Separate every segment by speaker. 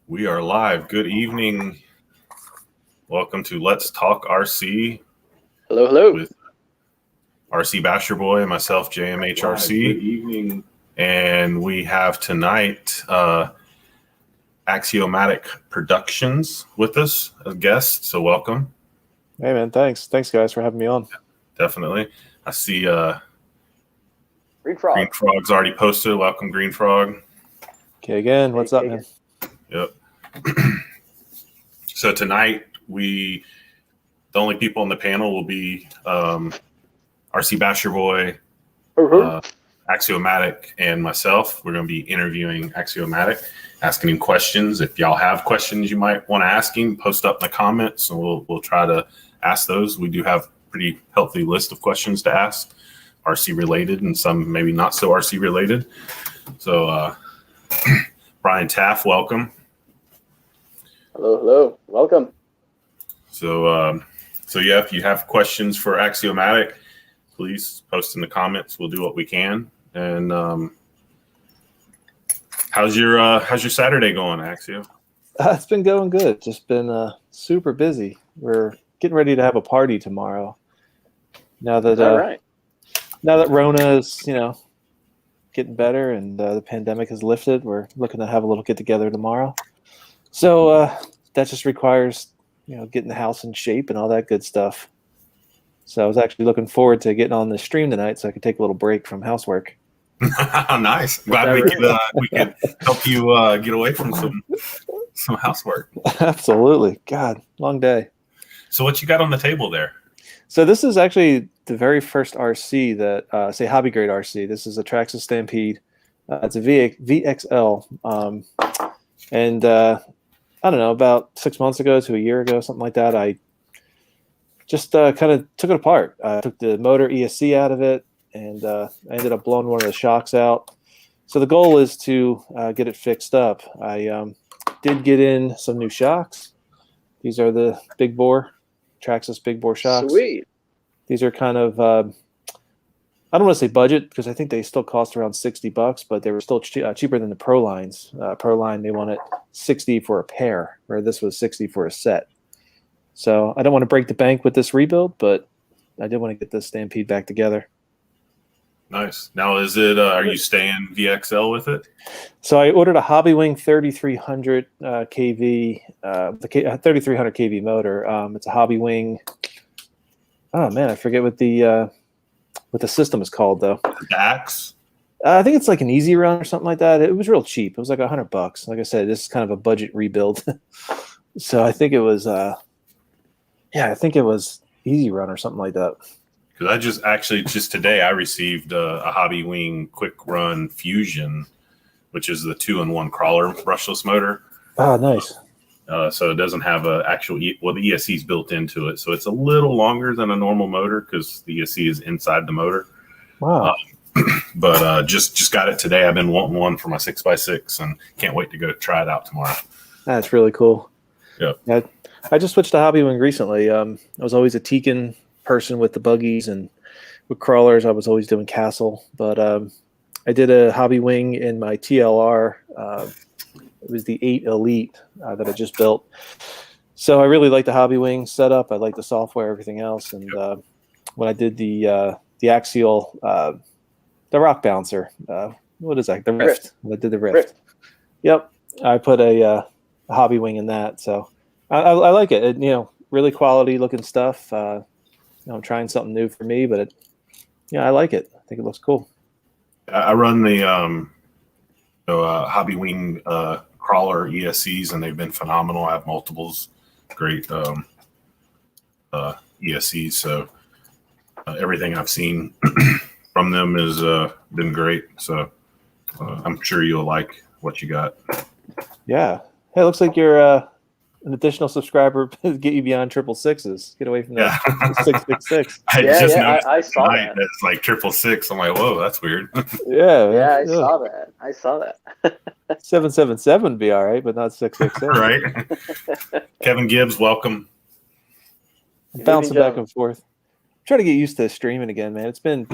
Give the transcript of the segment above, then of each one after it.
Speaker 1: We are live. Good evening. Welcome to Let's Talk RC.
Speaker 2: Hello.
Speaker 1: With RC Basher Boy and myself, JMHRC. Good evening. And we have tonight Axiomatic Productions with us as guests. So welcome.
Speaker 3: Hey man, thanks. Thanks guys for having me on.
Speaker 1: Definitely. I see
Speaker 2: Green
Speaker 1: Frog's already posted. Welcome, Green Frog.
Speaker 3: Okay, again, what's up, man?
Speaker 1: Yep. So tonight the only people on the panel will be RC Basher Boy, Axiomatic, and myself. We're going to be interviewing Axiomatic, asking him questions. If y'all have questions you might want to ask him, post up in the comments, and we'll try to ask those. We do have a pretty healthy list of questions to ask, RC related, and some maybe not so RC related. So Brian Taff, welcome.
Speaker 2: Hello. Welcome.
Speaker 1: So yeah, if you have questions for Axiomatic, please post in the comments. We'll do what we can. And how's your Saturday going, Axio?
Speaker 3: It's been going good. Just been super busy. We're getting ready to have a party tomorrow. Now that Rona is getting better and the pandemic has lifted, we're looking to have a little get together tomorrow. So that just requires getting the house in shape and all that good stuff. So I was actually looking forward to getting on the stream tonight so I could take a little break from housework.
Speaker 1: Nice. Glad we could help you get away from some housework.
Speaker 3: Absolutely. God, long day.
Speaker 1: So what you got on the table there?
Speaker 3: So this is actually the very first RC that, say hobby grade RC. This is a Traxxas Stampede. It's a VXL. And I don't know, about 6 months ago to a year ago, something like that, I just kind of took it apart. I took the motor ESC out of it, and I ended up blowing one of the shocks out. So the goal is to get it fixed up. I did get in some new shocks. These are the big bore, Traxxas big bore shocks.
Speaker 2: Sweet.
Speaker 3: These are kind of, I don't want to say budget because I think they still cost around $60, but they were still cheaper than the Pro lines. Pro line, they wanted $60 for a pair, where this was $60 for a set. So I don't want to break the bank with this rebuild, but I did want to get this Stampede back together.
Speaker 1: Nice. Now, is it? Are you staying VXL with it?
Speaker 3: So I ordered a Hobbywing 3300 kV, the 3300 kV motor. It's a Hobbywing. Oh man, I forget what the system is called though.
Speaker 1: DAX?
Speaker 3: I think it's like an Easy Run or something like that. It was real cheap. It was like $100. Like I said, this is kind of a budget rebuild. So I think it was, I think it was Easy Run or something like that.
Speaker 1: Because just today I received a Hobbywing Quick Run Fusion, which is the 2-in-1 crawler brushless motor.
Speaker 3: Oh, nice.
Speaker 1: So it doesn't have the ESC is built into it. So it's a little longer than a normal motor because the ESC is inside the motor.
Speaker 3: Wow.
Speaker 1: But just got it today. I've been wanting one for my 6x6 and can't wait to go try it out tomorrow.
Speaker 3: That's really cool.
Speaker 1: Yeah.
Speaker 3: I just switched to Hobbywing recently. I was always a Tekin person with the buggies, and with crawlers, I was always doing Castle. But I did a Hobbywing in my TLR. It was the 8 Elite that I just built. So I really like the Hobbywing setup. I like the software, everything else. And when I did the Axial, the Rock Bouncer, what is that? The Rift. When I did the Rift. Yep. I put a Hobbywing in that. So I like it. Really quality looking stuff. I'm trying something new for me, but I like it. I think it looks cool.
Speaker 1: I run the Hobbywing crawler ESCs, and they've been phenomenal. I have multiples, great ESCs. So everything I've seen from them has been great. So I'm sure you'll like what you got.
Speaker 3: Yeah. Hey, it looks like you're an additional subscriber to get you beyond 666s. Get away from that 666.
Speaker 2: I saw that.
Speaker 1: It's like 666. I'm like, whoa, that's weird.
Speaker 2: I saw that.
Speaker 3: 777 would be all right, but not 666.
Speaker 1: Right. Kevin Gibbs, welcome.
Speaker 3: I'm bouncing back and forth. I'm trying to get used to streaming again, man. It's been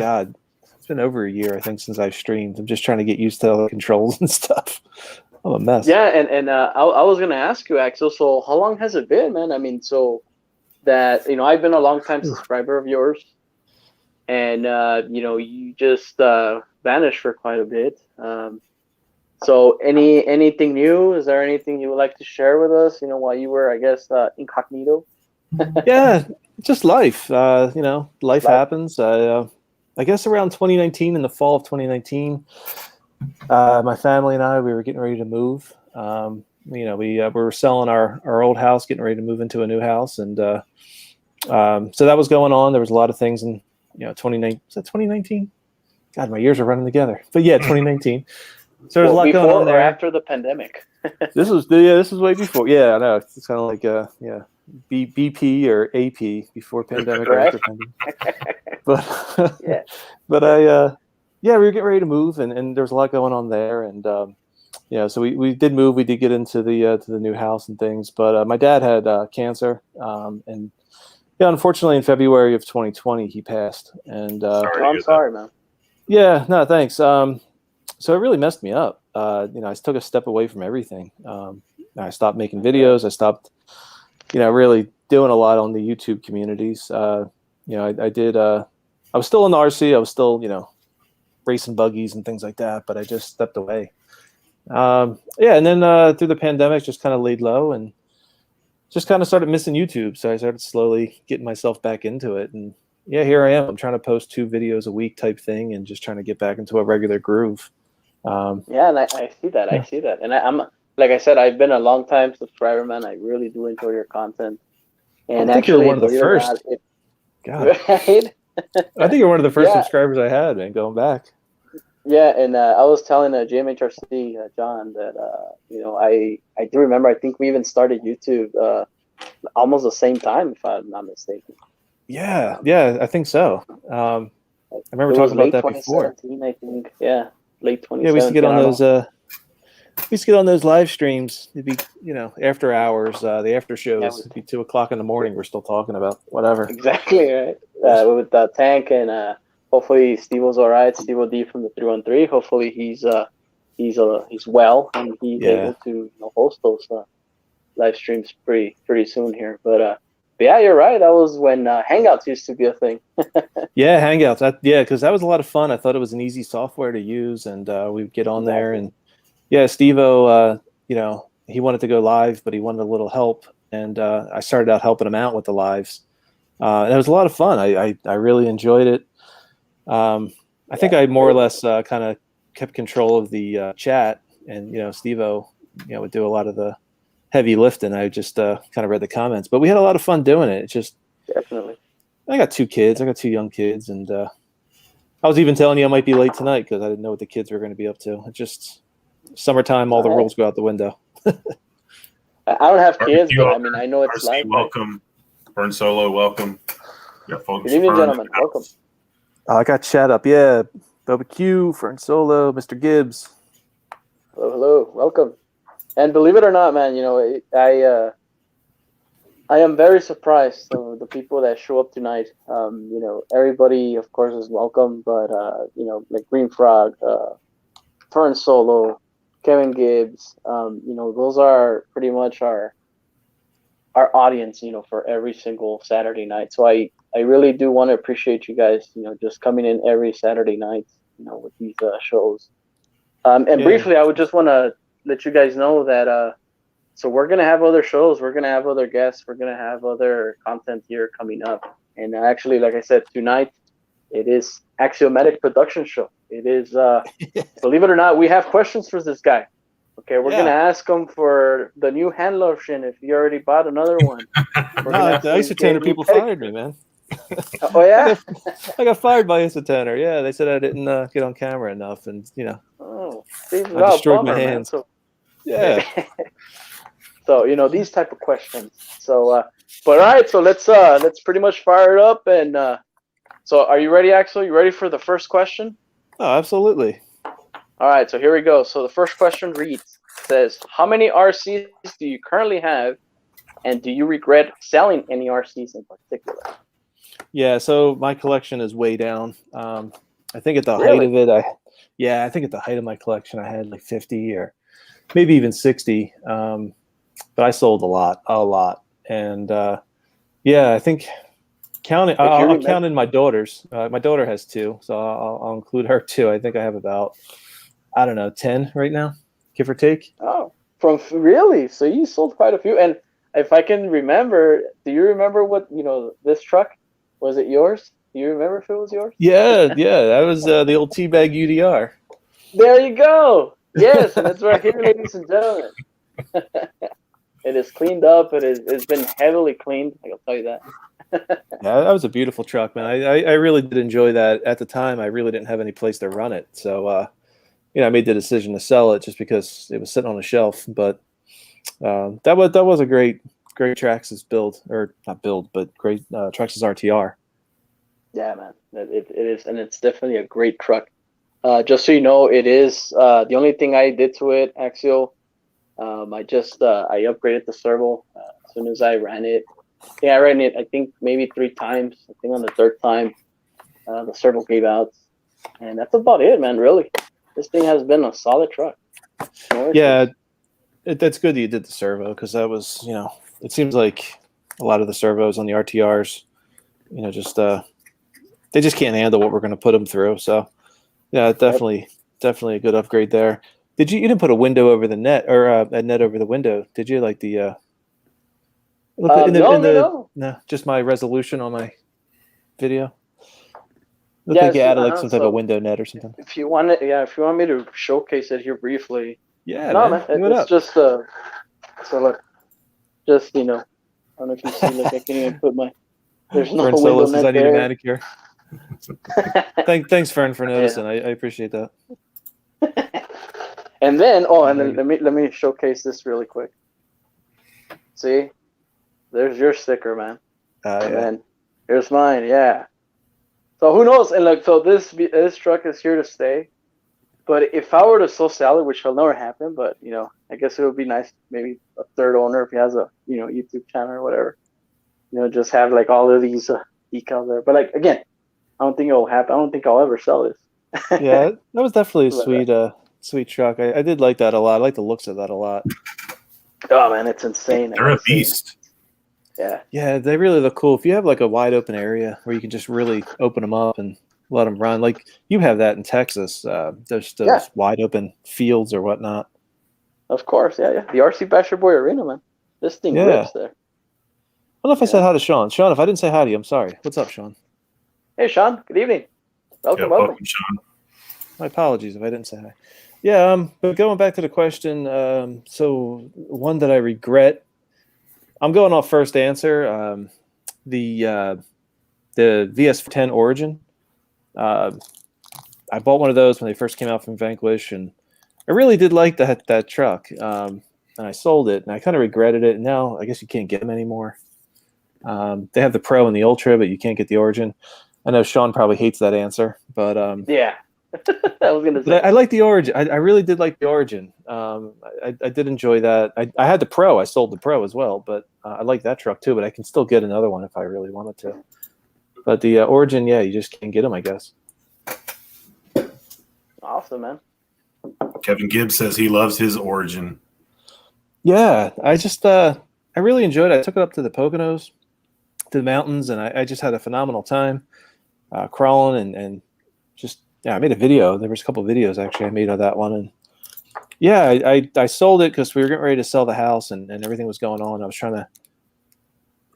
Speaker 3: over a year, I think, since I've streamed. I'm just trying to get used to all the controls and stuff. I'm a mess.
Speaker 2: Yeah, and I was gonna ask you, Axel. So how long has it been, man? I mean, so that I've been a long time subscriber of yours, and you just vanished for quite a bit. So anything new? Is there anything you would like to share with us? While you were, I guess, incognito.
Speaker 3: Yeah, just life. Life happens. I guess around 2019, in the fall of 2019, my family and I, we were getting ready to move. We were selling our old house, getting ready to move into a new house, and so that was going on. There was a lot of things in 2019. Is that 2019? God, my years are running together. But yeah, 2019. So there's a lot going on there.
Speaker 2: Before or after the pandemic?
Speaker 3: This was way before. Yeah, I know. It's kind of like BP or AP, before pandemic or after pandemic. But
Speaker 2: yeah,
Speaker 3: but we were getting ready to move, and there was a lot going on there, and so we did move. We did get into the new house and things, but my dad had cancer, and unfortunately in February of 2020 he passed, and
Speaker 2: I'm sorry, man.
Speaker 3: Yeah, no, thanks. So it really messed me up. I took a step away from everything. I stopped making videos. I stopped, really doing a lot on the YouTube communities. I did. I was still in the RC. I was still, racing buggies and things like that. But I just stepped away. And then through the pandemic, just kind of laid low and just kind of started missing YouTube. So I started slowly getting myself back into it. And yeah, here I am. I'm trying to post 2 videos a week type thing, and just trying to get back into a regular groove.
Speaker 2: Yeah, and I see that. I see that. And I'm, like I said, I've been a long time subscriber, man. I really do enjoy your content. And
Speaker 3: I think
Speaker 2: actually,
Speaker 3: you're one of the first. God.
Speaker 2: Right?
Speaker 3: I think you're one of the first subscribers I had, man, going back.
Speaker 2: Yeah, and I was telling JMHRC, John, that, I do remember, I think we even started YouTube almost the same time, if I'm not mistaken.
Speaker 3: Yeah, I think so. I remember talking about that before.
Speaker 2: I think. Yeah, late 2017.
Speaker 3: Yeah, we used to get on those. We used to get on those live streams. It'd be, after hours, the after shows. It'd be 2:00 in the morning. We're still talking about whatever.
Speaker 2: Exactly right. With Tank, and hopefully Steve was all right. Steve D from the 313. Hopefully he's well and he's able to host those live streams pretty soon here. But yeah, you're right. That was when Hangouts used to be a thing.
Speaker 3: Yeah, Hangouts. Because that was a lot of fun. I thought it was an easy software to use, and we'd get on there, and Steve-O, he wanted to go live, but he wanted a little help, and I started out helping him out with the lives, and it was a lot of fun. I really enjoyed it. I think I more or less kind of kept control of the chat, and Steve-O, would do a lot of the heavy lifting. I just kind of read the comments, but we had a lot of fun doing it. It's just
Speaker 2: definitely.
Speaker 3: I got 2 kids. I got 2 young kids, and I was even telling you I might be late tonight because I didn't know what the kids were going to be up to. It just summertime, all the rules go out the window.
Speaker 2: I don't have kids, but I mean, I know it's live.
Speaker 1: Welcome, Burn Solo. Welcome.
Speaker 2: Good evening, gentlemen. Welcome.
Speaker 3: I got chat up. Yeah, Boba Q, Fern Solo, Mr. Gibbs.
Speaker 2: Hello. Welcome. And believe it or not, man, I am very surprised. So the people that show up tonight, everybody, of course, is welcome. But like Green Frog, Fern Solo, Kevin Gibbs, those are pretty much our audience, for every single Saturday night. So I really do want to appreciate you guys, just coming in every Saturday night, with these shows. Briefly, I would just want to let you guys know that so we're going to have other shows. We're going to have other guests. We're going to have other content here coming up. And actually, like I said, tonight, it is Axiomatic Productions show. It is, believe it or not, we have questions for this guy. Okay, we're going to ask him for the new hand lotion if he already bought another one.
Speaker 3: No, the Isotoner people fired me, man.
Speaker 2: Oh, yeah?
Speaker 3: I got fired by Isotoner. Yeah, they said I didn't get on camera enough, and,
Speaker 2: I
Speaker 3: destroyed my hands.
Speaker 2: So,
Speaker 3: yeah.
Speaker 2: So, these type of questions. So, but all right, so let's pretty much fire it up. And so are you ready, Axel? You ready for the first question?
Speaker 3: Oh, absolutely.
Speaker 2: All right, so here we go. So the first question says, how many RCs do you currently have, and do you regret selling any RCs in particular?
Speaker 3: Yeah, so my collection is way down. I think at the height of it, I think at the height of my collection, I had like 50 or maybe even 60. But I sold a lot. And yeah, I think counting, I'll count in my daughters. My daughter has 2, so I'll include her too. I think I have about, I don't know, 10 right now, give or take.
Speaker 2: Oh, really? So you sold quite a few. And if I can remember, do you remember what, this truck? Was it yours? Do you remember if it was yours?
Speaker 3: Yeah, that was the old teabag UDR.
Speaker 2: There you go. Yes, and it's right here, ladies and gentlemen. It is cleaned up. It's been heavily cleaned. I'll tell you that.
Speaker 3: Yeah, that was a beautiful truck, man. I really did enjoy that. At the time, I really didn't have any place to run it, so I made the decision to sell it just because it was sitting on a shelf. But that was a great Traxxas build, or not build, but great Traxxas RTR.
Speaker 2: Yeah, man, it is, and it's definitely a great truck. Just so you know, it is the only thing I did to it, Axio. I upgraded the servo as soon as I ran it. Yeah, I ran it, I think, maybe 3 times. I think on the 3rd time, the servo gave out. And that's about it, man, really. This thing has been a solid truck. No issues.
Speaker 3: Yeah, that's good that you did the servo, because that was, it seems like a lot of the servos on the RTRs, just they just can't handle what we're going to put them through. So, yeah, definitely a good upgrade there. You didn't put a window over the net, or a net over the window, did you? Like the
Speaker 2: no.
Speaker 3: No, just my resolution on my video. Looked
Speaker 2: Yeah,
Speaker 3: like you added like some type
Speaker 2: so
Speaker 3: of window net or something.
Speaker 2: if you want me to showcase it here briefly.
Speaker 3: Yeah,
Speaker 2: no,
Speaker 3: man.
Speaker 2: it's just so look, just I don't know if you see, like, I can't even put my. There's no
Speaker 3: Fern
Speaker 2: window
Speaker 3: Solis says
Speaker 2: net
Speaker 3: I need a
Speaker 2: there.
Speaker 3: manicure. Thanks, Fern, for noticing.
Speaker 2: Yeah.
Speaker 3: I appreciate that.
Speaker 2: And then, let me showcase this really quick. See, there's your sticker, man. And then here's mine. Yeah. So who knows? And like, so this truck is here to stay. But if I were to sell it, which will never happen, but I guess it would be nice, maybe a 3rd owner if he has a YouTube channel or whatever. Just have like all of these decals there. But like, again, I don't think it will happen. I don't think I'll ever sell this.
Speaker 3: Yeah, that was definitely a sweet truck. I did like that a lot. I like the looks of that a lot.
Speaker 2: Oh man, it's insane.
Speaker 1: They're a beast.
Speaker 2: Yeah,
Speaker 3: they really look cool. If you have like a wide open area where you can just really open them up and let them run, like you have that in Texas, there's those wide open fields or whatnot.
Speaker 2: Of course, yeah. The RC Basher Boy Arena, man. This thing rips there.
Speaker 3: I don't know if I said hi to Sean. Sean, if I didn't say hi to you, I'm sorry. What's up, Sean?
Speaker 2: Hey, Sean. Good evening. Welcome,
Speaker 1: Sean.
Speaker 3: My apologies if I didn't say hi. Yeah, but going back to the question, so one that I regret, I'm going off first answer. The VS10 Origin. I bought one of those when they first came out from Vanquish, and I really did like that truck. And I sold it, and I kind of regretted it. And now I guess you can't get them anymore. They have the Pro and the Ultra, but you can't get the Origin. I know Sean probably hates that answer, but
Speaker 2: yeah. I was gonna say.
Speaker 3: I like the Origin. I really did like the Origin. I did enjoy that. I had the Pro. I sold the Pro as well, but I like that truck too. But I can still get another one if I really wanted to. But the Origin, yeah, you just can't get them, I guess.
Speaker 2: Awesome, man.
Speaker 1: Kevin Gibbs says he loves his Origin.
Speaker 3: Yeah, I just I really enjoyed it. I took it up to the Poconos, to the mountains, and I just had a phenomenal time crawling and just. Yeah, I made a video. There was a couple of videos actually I made of that one, and yeah, I sold it because we were getting ready to sell the house and everything was going on. I was trying to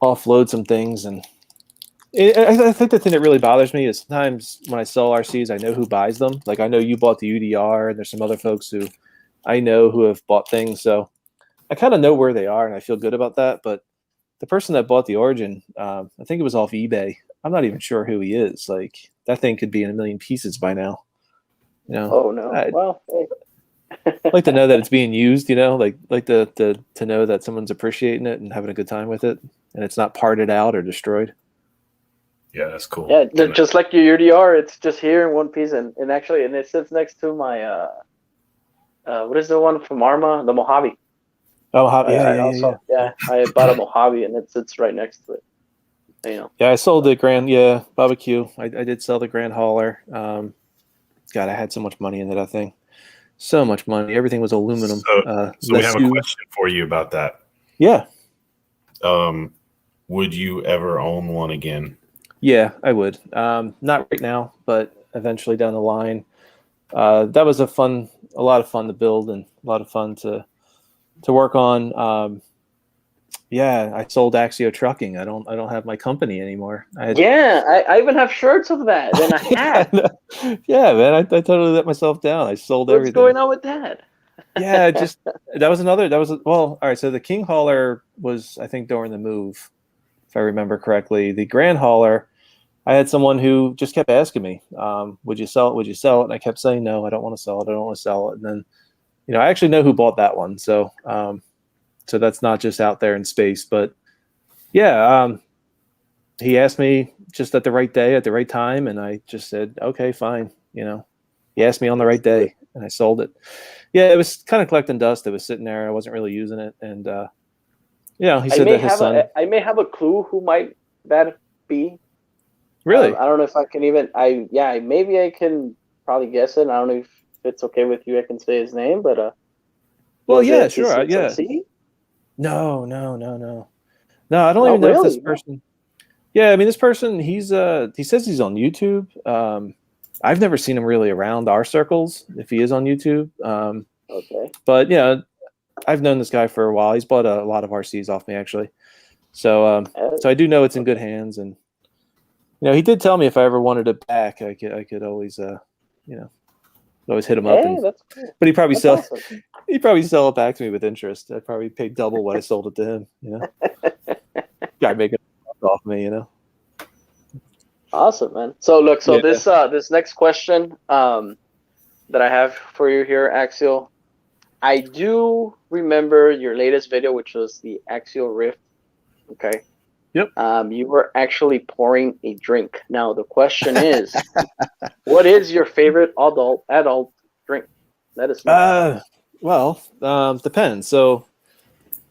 Speaker 3: offload some things, and I think the thing that really bothers me is sometimes when I sell RCs, I know who buys them. Like I know you bought the UDR, and there's some other folks who I know who have bought things, so I kind of know where they are, and I feel good about that. But the person that bought the Origin, I think it was off eBay. I'm not even sure who he is. Like that thing could be in a million pieces by now.
Speaker 2: Oh no! Well, hey.
Speaker 3: I'd like to know that it's being used. Like to know that someone's appreciating it and having a good time with it, and it's not parted out or destroyed.
Speaker 1: Yeah, that's cool.
Speaker 2: Yeah, just like your UDR, it's just here in one piece, and actually, it sits next to my what is the one from Arma, the Mojave.
Speaker 3: Oh, yeah.
Speaker 2: I bought a Mojave, and it sits right next to it.
Speaker 3: Yeah, I sold the Grand barbecue. I did sell the Grand Hauler. God, I had so much money into that thing. So much money. Everything was aluminum.
Speaker 1: So we have a question for you about that.
Speaker 3: Yeah.
Speaker 1: Would you ever own one again?
Speaker 3: Yeah, I would. Not right now, but eventually down the line. That was a lot of fun to build and a lot of fun to work on. Yeah, I sold Axio Trucking. I don't have my company anymore.
Speaker 2: I even have shirts of that and a hat.
Speaker 3: Yeah, man, I totally let myself down. I sold everything.
Speaker 2: What's going on with that?
Speaker 3: Yeah, all right. So the King Hauler was, I think, during the move, if I remember correctly. The Grand Hauler, I had someone who just kept asking me, would you sell it? Would you sell it? And I kept saying, no, I don't want to sell it. I don't want to sell it. And then, I actually know who bought that one. So, so that's not just out there in space, but yeah, he asked me just at the right day, at the right time. And I just said, okay, fine. He asked me on the right day and I sold it. Yeah, it was kind of collecting dust. It was sitting there. I wasn't really using it. And, he said that his son.
Speaker 2: I may have a clue who might that be.
Speaker 3: Really?
Speaker 2: I don't know if I can even. Maybe I can probably guess it. I don't know if it's okay with you. I can say his name, but
Speaker 3: well, yeah, sure, yeah. No. I don't even know if this person. Yeah, I mean, this person. He says he's on YouTube. I've never seen him really around our circles. If he is on YouTube,
Speaker 2: okay.
Speaker 3: But yeah, I've known this guy for a while. He's bought a lot of RCs off me actually. So I do know it's in good hands, and he did tell me if I ever wanted it back, I could always always hit him up.
Speaker 2: That's cool.
Speaker 3: But he'd probably sell it back to me with interest. I'd probably pay double what I sold it to him. Guy making off me,
Speaker 2: Awesome, man. So look, this next question that I have for you here, Axial. I do remember your latest video, which was the Axial Rift. Okay.
Speaker 3: Yep.
Speaker 2: You were actually pouring a drink. Now the question is, what is your favorite adult drink? That is.
Speaker 3: Well, depends. So,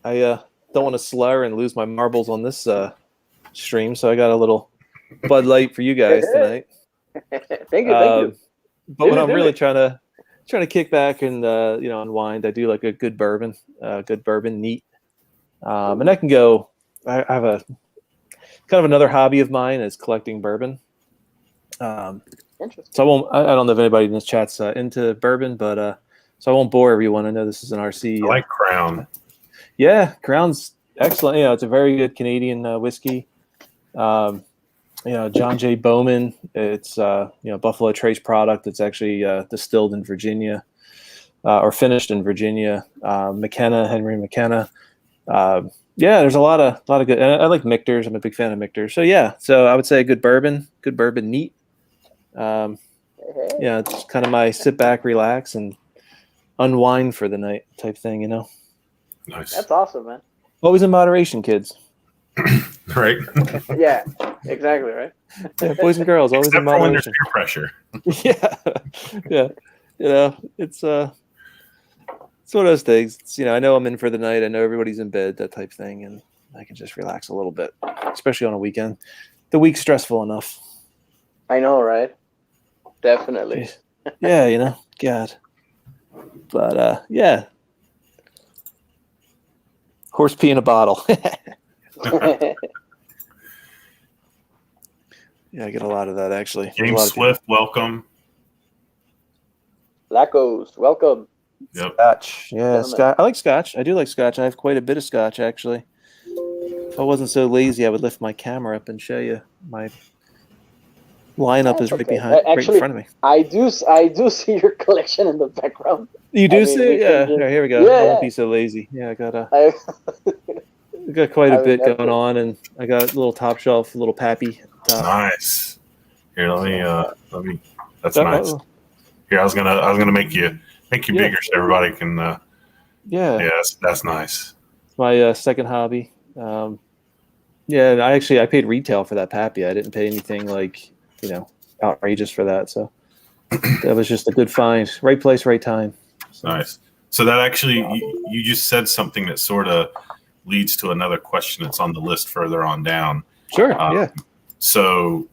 Speaker 3: I don't want to slur and lose my marbles on this stream, so I got a little Bud Light for you guys tonight.
Speaker 2: Thank you.
Speaker 3: But when I'm really trying to kick back and unwind, I do like a good bourbon neat, and I can go. I have a kind of another hobby of mine is collecting bourbon.
Speaker 2: Interesting.
Speaker 3: So I don't know if anybody in this chat's into bourbon, but so I won't bore everyone. I know this is an RC.
Speaker 1: I like Crown.
Speaker 3: Yeah, Crown's excellent. It's a very good Canadian whiskey. John J. Bowman. It's Buffalo Trace product. It's actually distilled in Virginia or finished in Virginia. Henry McKenna. There's a lot of good. And I like Michter's. I'm a big fan of Michter's. So yeah, so I would say good bourbon neat. It's kind of my sit back, relax, and unwind for the night type thing.
Speaker 1: Nice.
Speaker 2: That's awesome, man.
Speaker 3: Always in moderation, kids.
Speaker 1: Right.
Speaker 2: Yeah, exactly. Right.
Speaker 3: Yeah, boys and girls, always
Speaker 1: Except
Speaker 3: in moderation.
Speaker 1: When there's peer pressure.
Speaker 3: Yeah. It's one of those things. It's, I know I'm in for the night. I know everybody's in bed, that type thing, and I can just relax a little bit, especially on a weekend. The week's stressful enough.
Speaker 2: I know, right? Definitely.
Speaker 3: Yeah, God. But yeah. Horse pee in a bottle. Yeah, I get a lot of that actually.
Speaker 1: James Swift, welcome.
Speaker 2: Lacos, welcome.
Speaker 1: Yep.
Speaker 3: Scotch. Yeah, Scotch. I like Scotch. I do like Scotch. I have quite a bit of Scotch actually. If I wasn't so lazy, I would lift my camera up and show you. My lineup is right behind, right in front of me.
Speaker 2: I do see your collection in the background.
Speaker 3: You do see? Yeah. Here we go.
Speaker 2: Yeah,
Speaker 3: I won't be so lazy. Yeah, I got quite a bit going on, and I got a little top shelf, a little pappy.
Speaker 1: Nice. Here, let me. That's nice. Here, I was gonna make you bigger so everybody can. Yeah, that's nice.
Speaker 3: It's my second hobby. And I paid retail for that pappy. I didn't pay anything like outrageous for that. So that was just a good find. Right place, right time. So.
Speaker 1: Nice. So that actually, you just said something that sort of leads to another question that's on the list further on down.
Speaker 3: Sure. Yeah.
Speaker 1: So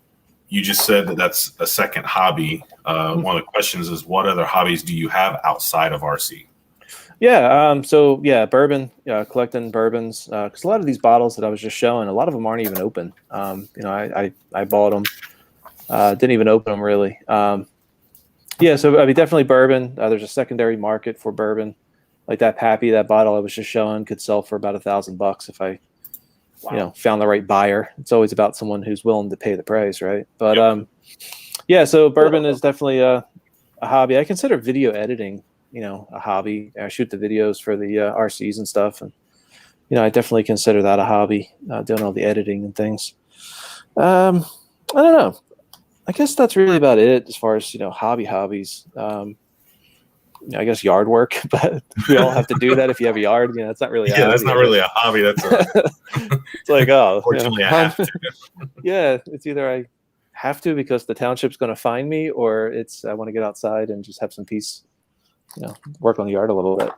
Speaker 1: you just said that that's a second hobby. One of the questions is, what other hobbies do you have outside of RC?
Speaker 3: Yeah. So yeah, bourbon. Yeah, collecting bourbons. Because a lot of these bottles that I was just showing, a lot of them aren't even open. I bought them. Didn't even open them really. Yeah. So I mean, definitely bourbon. There's a secondary market for bourbon. Like that Pappy, that bottle I was just showing, could sell for about $1,000 if I, found the right buyer. It's always about someone who's willing to pay the price, right? But yeah. So bourbon is definitely a hobby. I consider video editing, a hobby. I shoot the videos for the RCs and stuff, and I definitely consider that a hobby. Doing all the editing and things. I don't know. I guess that's really about it as far as hobbies. I guess yard work, but we all have to do that if you have a yard. It's not really.
Speaker 1: That's not really a hobby. That's
Speaker 3: it's like, oh,
Speaker 1: fortunately, I have to.
Speaker 3: Yeah, it's either I have to because the township's going to find me, or it's I want to get outside and just have some peace. Work on the yard a little bit.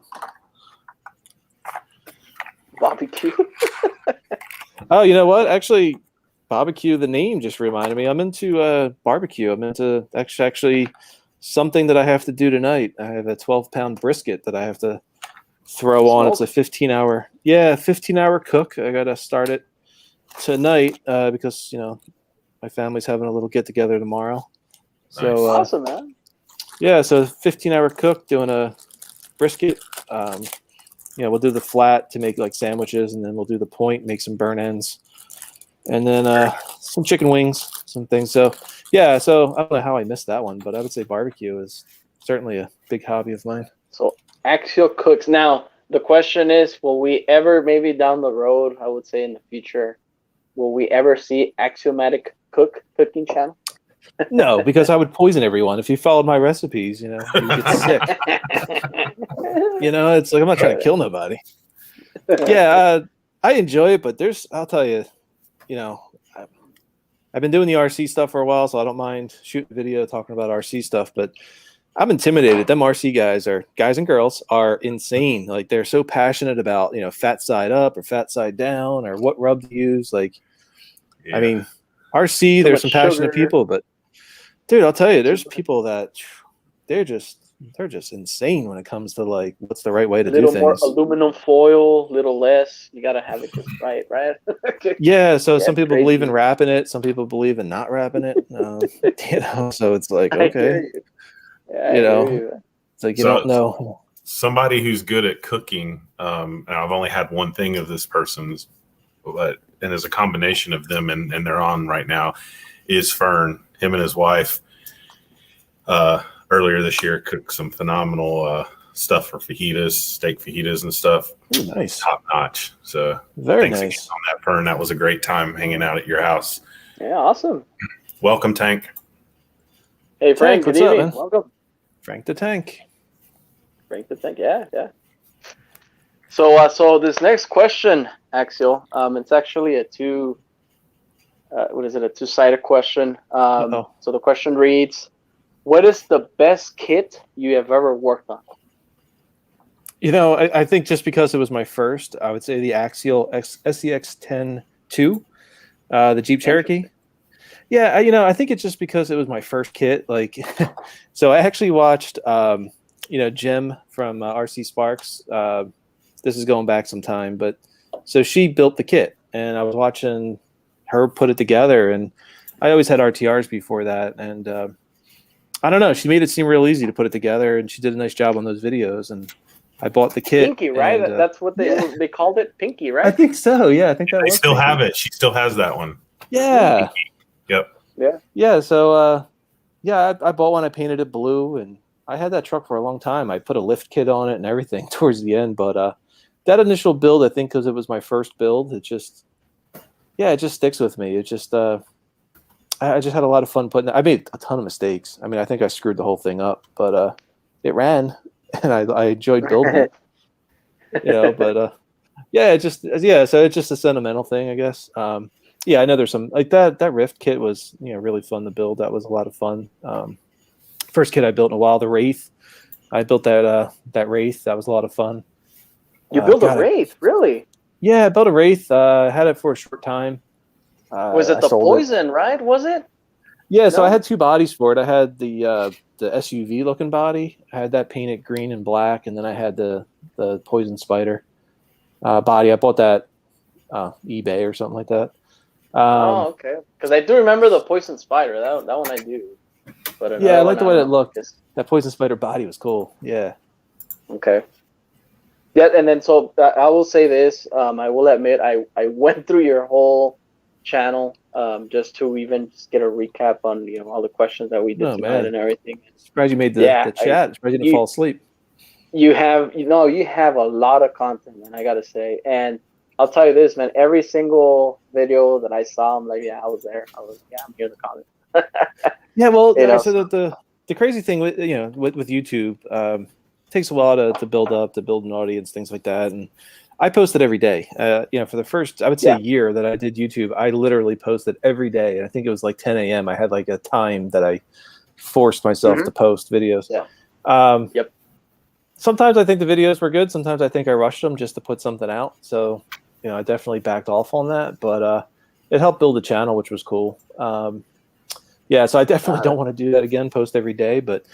Speaker 2: Barbecue.
Speaker 3: Oh, you know what? Actually, barbecue. The name just reminded me. I'm into barbecue. I'm into actually. Something that I have to do tonight. I have a 12-pound brisket that I have to throw on. It's a 15-hour cook. I got to start it tonight because, my family's having a little get together tomorrow.
Speaker 1: Nice.
Speaker 3: So
Speaker 2: Awesome, man.
Speaker 3: Yeah, so 15-hour cook doing a brisket. We'll do the flat to make like sandwiches, and then we'll do the point, make some burn ends, and then some chicken wings, some things. So yeah, so I don't know how I missed that one, but I would say barbecue is certainly a big hobby of mine.
Speaker 2: So Axial cooks. Now the question is, will we ever, maybe down the road, I would say in the future, will we ever see Axiomatic cooking channel?
Speaker 3: No, because I would poison everyone if you followed my recipes. You get sick. It's like I'm not trying to kill nobody. Yeah, I enjoy it, but I'll tell you, I've been doing the RC stuff for a while, so I don't mind shooting video talking about RC stuff, but I'm intimidated. Them RC guys and girls are insane. Like they're so passionate about, fat side up or fat side down or what rub to use. Like, I mean, RC, there's some passionate people, but dude, I'll tell you, there's people that they're just insane when it comes to like what's the right way to do things.
Speaker 2: A little more aluminum foil, little less. You gotta have it just right?
Speaker 3: Yeah. So some people believe in wrapping it. Some people believe in not wrapping it. So it's like, okay, it's like you don't know.
Speaker 1: Somebody who's good at cooking. And I've only had one thing of this person's, and there's a combination of them, and they're on right now. Is Fern? Him and his wife. Earlier this year, cooked some phenomenal stuff for fajitas, steak fajitas and stuff.
Speaker 3: Ooh, nice.
Speaker 1: Top notch. So
Speaker 3: very
Speaker 1: thanks
Speaker 3: nice.
Speaker 1: again on that, Fern. That was a great time hanging out at your house.
Speaker 2: Yeah, awesome.
Speaker 1: Welcome, Tank.
Speaker 2: Hey, Frank,
Speaker 3: Tank,
Speaker 2: good evening.
Speaker 3: Up,
Speaker 2: welcome.
Speaker 3: Frank the Tank.
Speaker 2: Frank the Tank, yeah. So this next question, Axial, it's actually a two-sided question. So the question reads, what is the best kit you have ever worked on?
Speaker 3: I think just because it was my first, I would say the Axial SCX-10-2, the Jeep Cherokee. Yeah, I think it's just because it was my first kit. Like, so I actually watched, Jim from RC Sparks. This is going back some time, but so she built the kit, and I was watching her put it together, and I always had RTRs before that, and I don't know. She made it seem real easy to put it together, and she did a nice job on those videos. And I bought the kit.
Speaker 2: Pinky, right?
Speaker 3: And,
Speaker 2: that's what they called it. Pinky, right?
Speaker 3: I think so. Yeah, I think that.
Speaker 1: They still have it. She still has that one.
Speaker 3: Yeah.
Speaker 1: Yep.
Speaker 2: Yeah.
Speaker 3: Yeah. So, I bought one. I painted it blue, and I had that truck for a long time. I put a lift kit on it and everything towards the end. But that initial build, I think, because it was my first build, it just sticks with me. It just. I just had a lot of fun putting it. I made a ton of mistakes. I mean, I think I screwed the whole thing up, but it ran, and I enjoyed building it. So it's just a sentimental thing, I guess. I know there's some like that Rift kit was really fun to build. That was a lot of fun. First kit I built in a while, the Wraith. I built that Wraith. That was a lot of fun.
Speaker 2: You built a Wraith, really?
Speaker 3: Yeah, I built a Wraith. Had it for a short time.
Speaker 2: Was it the Poison, right? Was it?
Speaker 3: Yeah, so I
Speaker 2: No?
Speaker 3: had two bodies for it. I had the SUV looking body. I had that painted green and black, and then I had the poison spider body. I bought that eBay or something like that.
Speaker 2: Oh, okay. Because I do remember the poison spider. That one I do. But
Speaker 3: Yeah, I
Speaker 2: another
Speaker 3: like
Speaker 2: one
Speaker 3: the
Speaker 2: I
Speaker 3: way
Speaker 2: don't
Speaker 3: it
Speaker 2: know.
Speaker 3: looked. That poison spider body was cool. Yeah.
Speaker 2: Okay. Yeah, and then so I will say this. I will admit I went through your whole channel just to even just get a recap on all the questions that we did
Speaker 3: No,
Speaker 2: tonight
Speaker 3: man.
Speaker 2: and everything.
Speaker 3: Surprised you made
Speaker 2: Yeah,
Speaker 3: the chat. Surprised you didn't fall asleep.
Speaker 2: you have you have a lot of content, man. I gotta say, and I'll tell you this, man. Every single video that I saw, I'm like, yeah, I was there. I'm here in the comments.
Speaker 3: Yeah, well,
Speaker 2: You know,
Speaker 3: so the crazy thing with with YouTube, it takes a while to build up, to build an audience, things like that. And I posted every day. For the first, I would say,
Speaker 2: yeah.
Speaker 3: year that I did YouTube, I literally posted every day. And I think it was like 10 a.m. I had like a time that I forced myself to post videos.
Speaker 2: Yeah.
Speaker 3: Yep. Sometimes I think the videos were good. Sometimes I think I rushed them just to put something out. So, I definitely backed off on that. But it helped build the channel, which was cool. Yeah, so I definitely don't want to do that again, post every day. But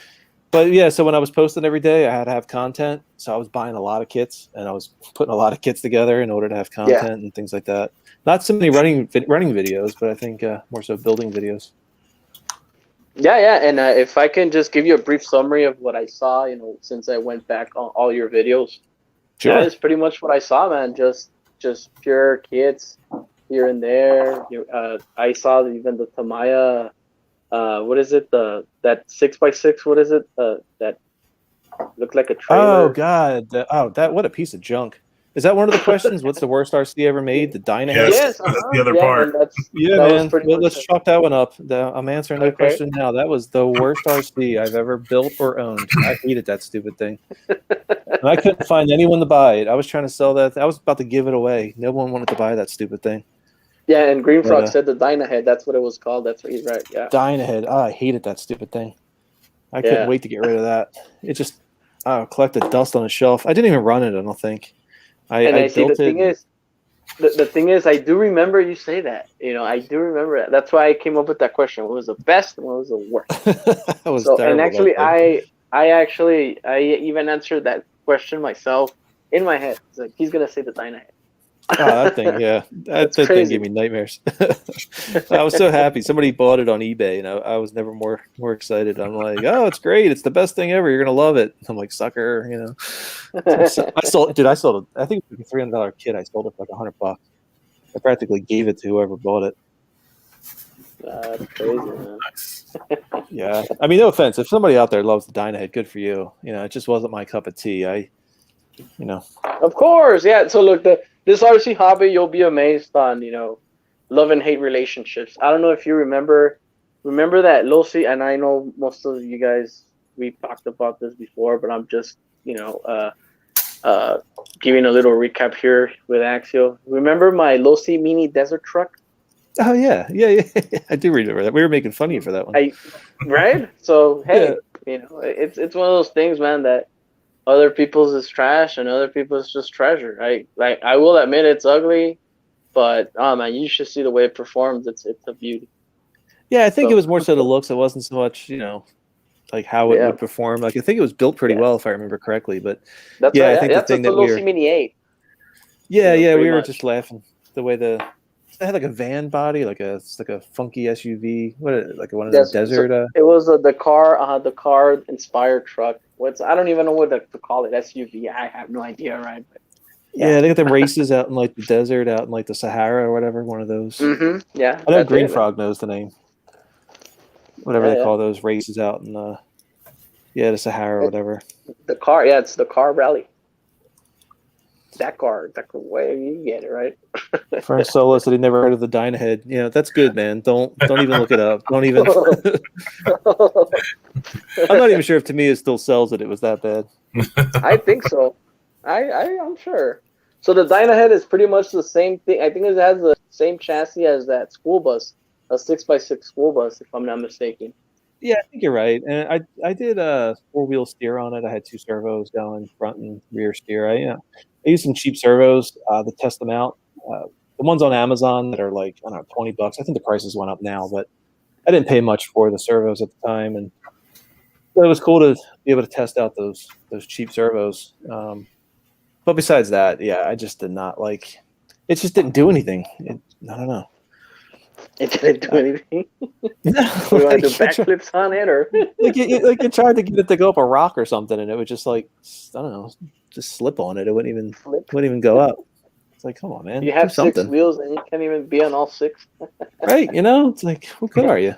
Speaker 3: yeah, so when I was posting every day, I had to have content. So I was buying a lot of kits, and I was putting a lot of kits together in order to have content and things like that. Not so many running videos, but I think more so building videos.
Speaker 2: Yeah. And if I can just give you a brief summary of what I saw, since I went back on all your videos,
Speaker 3: Sure.
Speaker 2: that is pretty much what I saw, man. Just pure kits here and there. I saw even the Tamaya. What is it? That 6x6. What is it? That looked like a trailer.
Speaker 3: Oh God! What a piece of junk. Is that one of the questions? What's the worst RC ever made? The Dynahead?
Speaker 1: Yes, that's the other part.
Speaker 2: And
Speaker 3: Yeah,
Speaker 2: that was
Speaker 3: man.
Speaker 2: pretty
Speaker 3: Well,
Speaker 2: much
Speaker 3: let's chalk that one up. I'm answering that
Speaker 2: Okay.
Speaker 3: question now. That was the worst RC I've ever built or owned. I hated that stupid thing. And I couldn't find anyone to buy it. I was trying to sell that. I was about to give it away. No one wanted to buy that stupid thing.
Speaker 2: Yeah, and Green Frog said the Dynahead. That's what it was called. That's what he's right. Yeah.
Speaker 3: Dynahead. Oh, I hated that stupid thing. I couldn't wait to get rid of that. It just collected dust on a shelf. I didn't even run it, I don't think. I
Speaker 2: see,
Speaker 3: built
Speaker 2: it. The thing is, I do remember you say that. I do remember that. That's why I came up with that question. What was the best and what was the worst?
Speaker 3: That was terrible.
Speaker 2: And actually, I even answered that question myself in my head. It's like, he's going to say the Dynahead.
Speaker 3: Oh, that thing, yeah. That thing gave me nightmares. I was so happy. Somebody bought it on eBay, and I was never more excited. I'm like, oh, it's great. It's the best thing ever. You're going to love it. I'm like, sucker, I sold it. I think it was a $300 kit. I sold it for like $100. I practically gave it to whoever bought it.
Speaker 2: That's crazy, man.
Speaker 3: Yeah. I mean, no offense. If somebody out there loves the Dynahead, good for you. It just wasn't my cup of tea. Of
Speaker 2: course, yeah. So look, this RC hobby, you'll be amazed on, love and hate relationships. I don't know if you remember that Losi, and I know most of you guys, we've talked about this before, but I'm just, giving a little recap here with Axio. Remember my Losi mini desert truck?
Speaker 3: Oh yeah. I do remember that. We were making fun of you for that one.
Speaker 2: Right? So hey, it's one of those things, man, that other people's is trash and other people's just treasure. I will admit it's ugly, but man, you should see the way it performs. It's a beauty.
Speaker 3: Yeah, I think it was more so the looks. It wasn't so much, like how it would perform. Like I think it was built pretty well, if I remember correctly. But
Speaker 2: that's
Speaker 3: I think the thing that we were
Speaker 2: Mini 8.
Speaker 3: Yeah, we were just laughing the way it had like a van body, like a funky SUV. Like one of the desert?
Speaker 2: So it was the car inspired truck. I don't even know what to call it. SUV. I have no idea, right? But,
Speaker 3: yeah, they got them races out in like the desert, out in like the Sahara or whatever. One of those.
Speaker 2: Mm-hmm. Yeah,
Speaker 3: I know Green Frog knows the name. Whatever they call those races out in the Sahara or whatever.
Speaker 2: The car, it's the car rally. That car way you get it right.
Speaker 3: Fern Solo said he never heard of the Dynahead. That's good, man. Don't even look it up. Don't even. I'm not even sure if Tamiya still sells it. It was that bad.
Speaker 2: I think so. I'm sure. So the Dynahead is pretty much the same thing. I think it has the same chassis as that school bus, a 6x6 school bus, if I'm not mistaken.
Speaker 3: Yeah, I think you're right. And I did a 4-wheel steer on it. I had 2 servos going, front and rear steer. I used some cheap servos to test them out. The ones on Amazon that are like, I don't know, $20. I think the prices went up now, but I didn't pay much for the servos at the time, and it was cool to be able to test out those cheap servos. But besides that, yeah, I just did not like. It just didn't do anything. I don't know.
Speaker 2: It didn't do anything.
Speaker 3: No,
Speaker 2: We want to do
Speaker 3: I tried,
Speaker 2: backflips on it, or
Speaker 3: like you tried to get it to go up a rock or something, and it would just like I don't know, just slip on it. It
Speaker 2: flip?
Speaker 3: wouldn't even go up. It's like, come on, man,
Speaker 2: You
Speaker 3: do
Speaker 2: have 6
Speaker 3: something,
Speaker 2: wheels and you can't even be on all 6.
Speaker 3: right? You know, it's like, what good are you?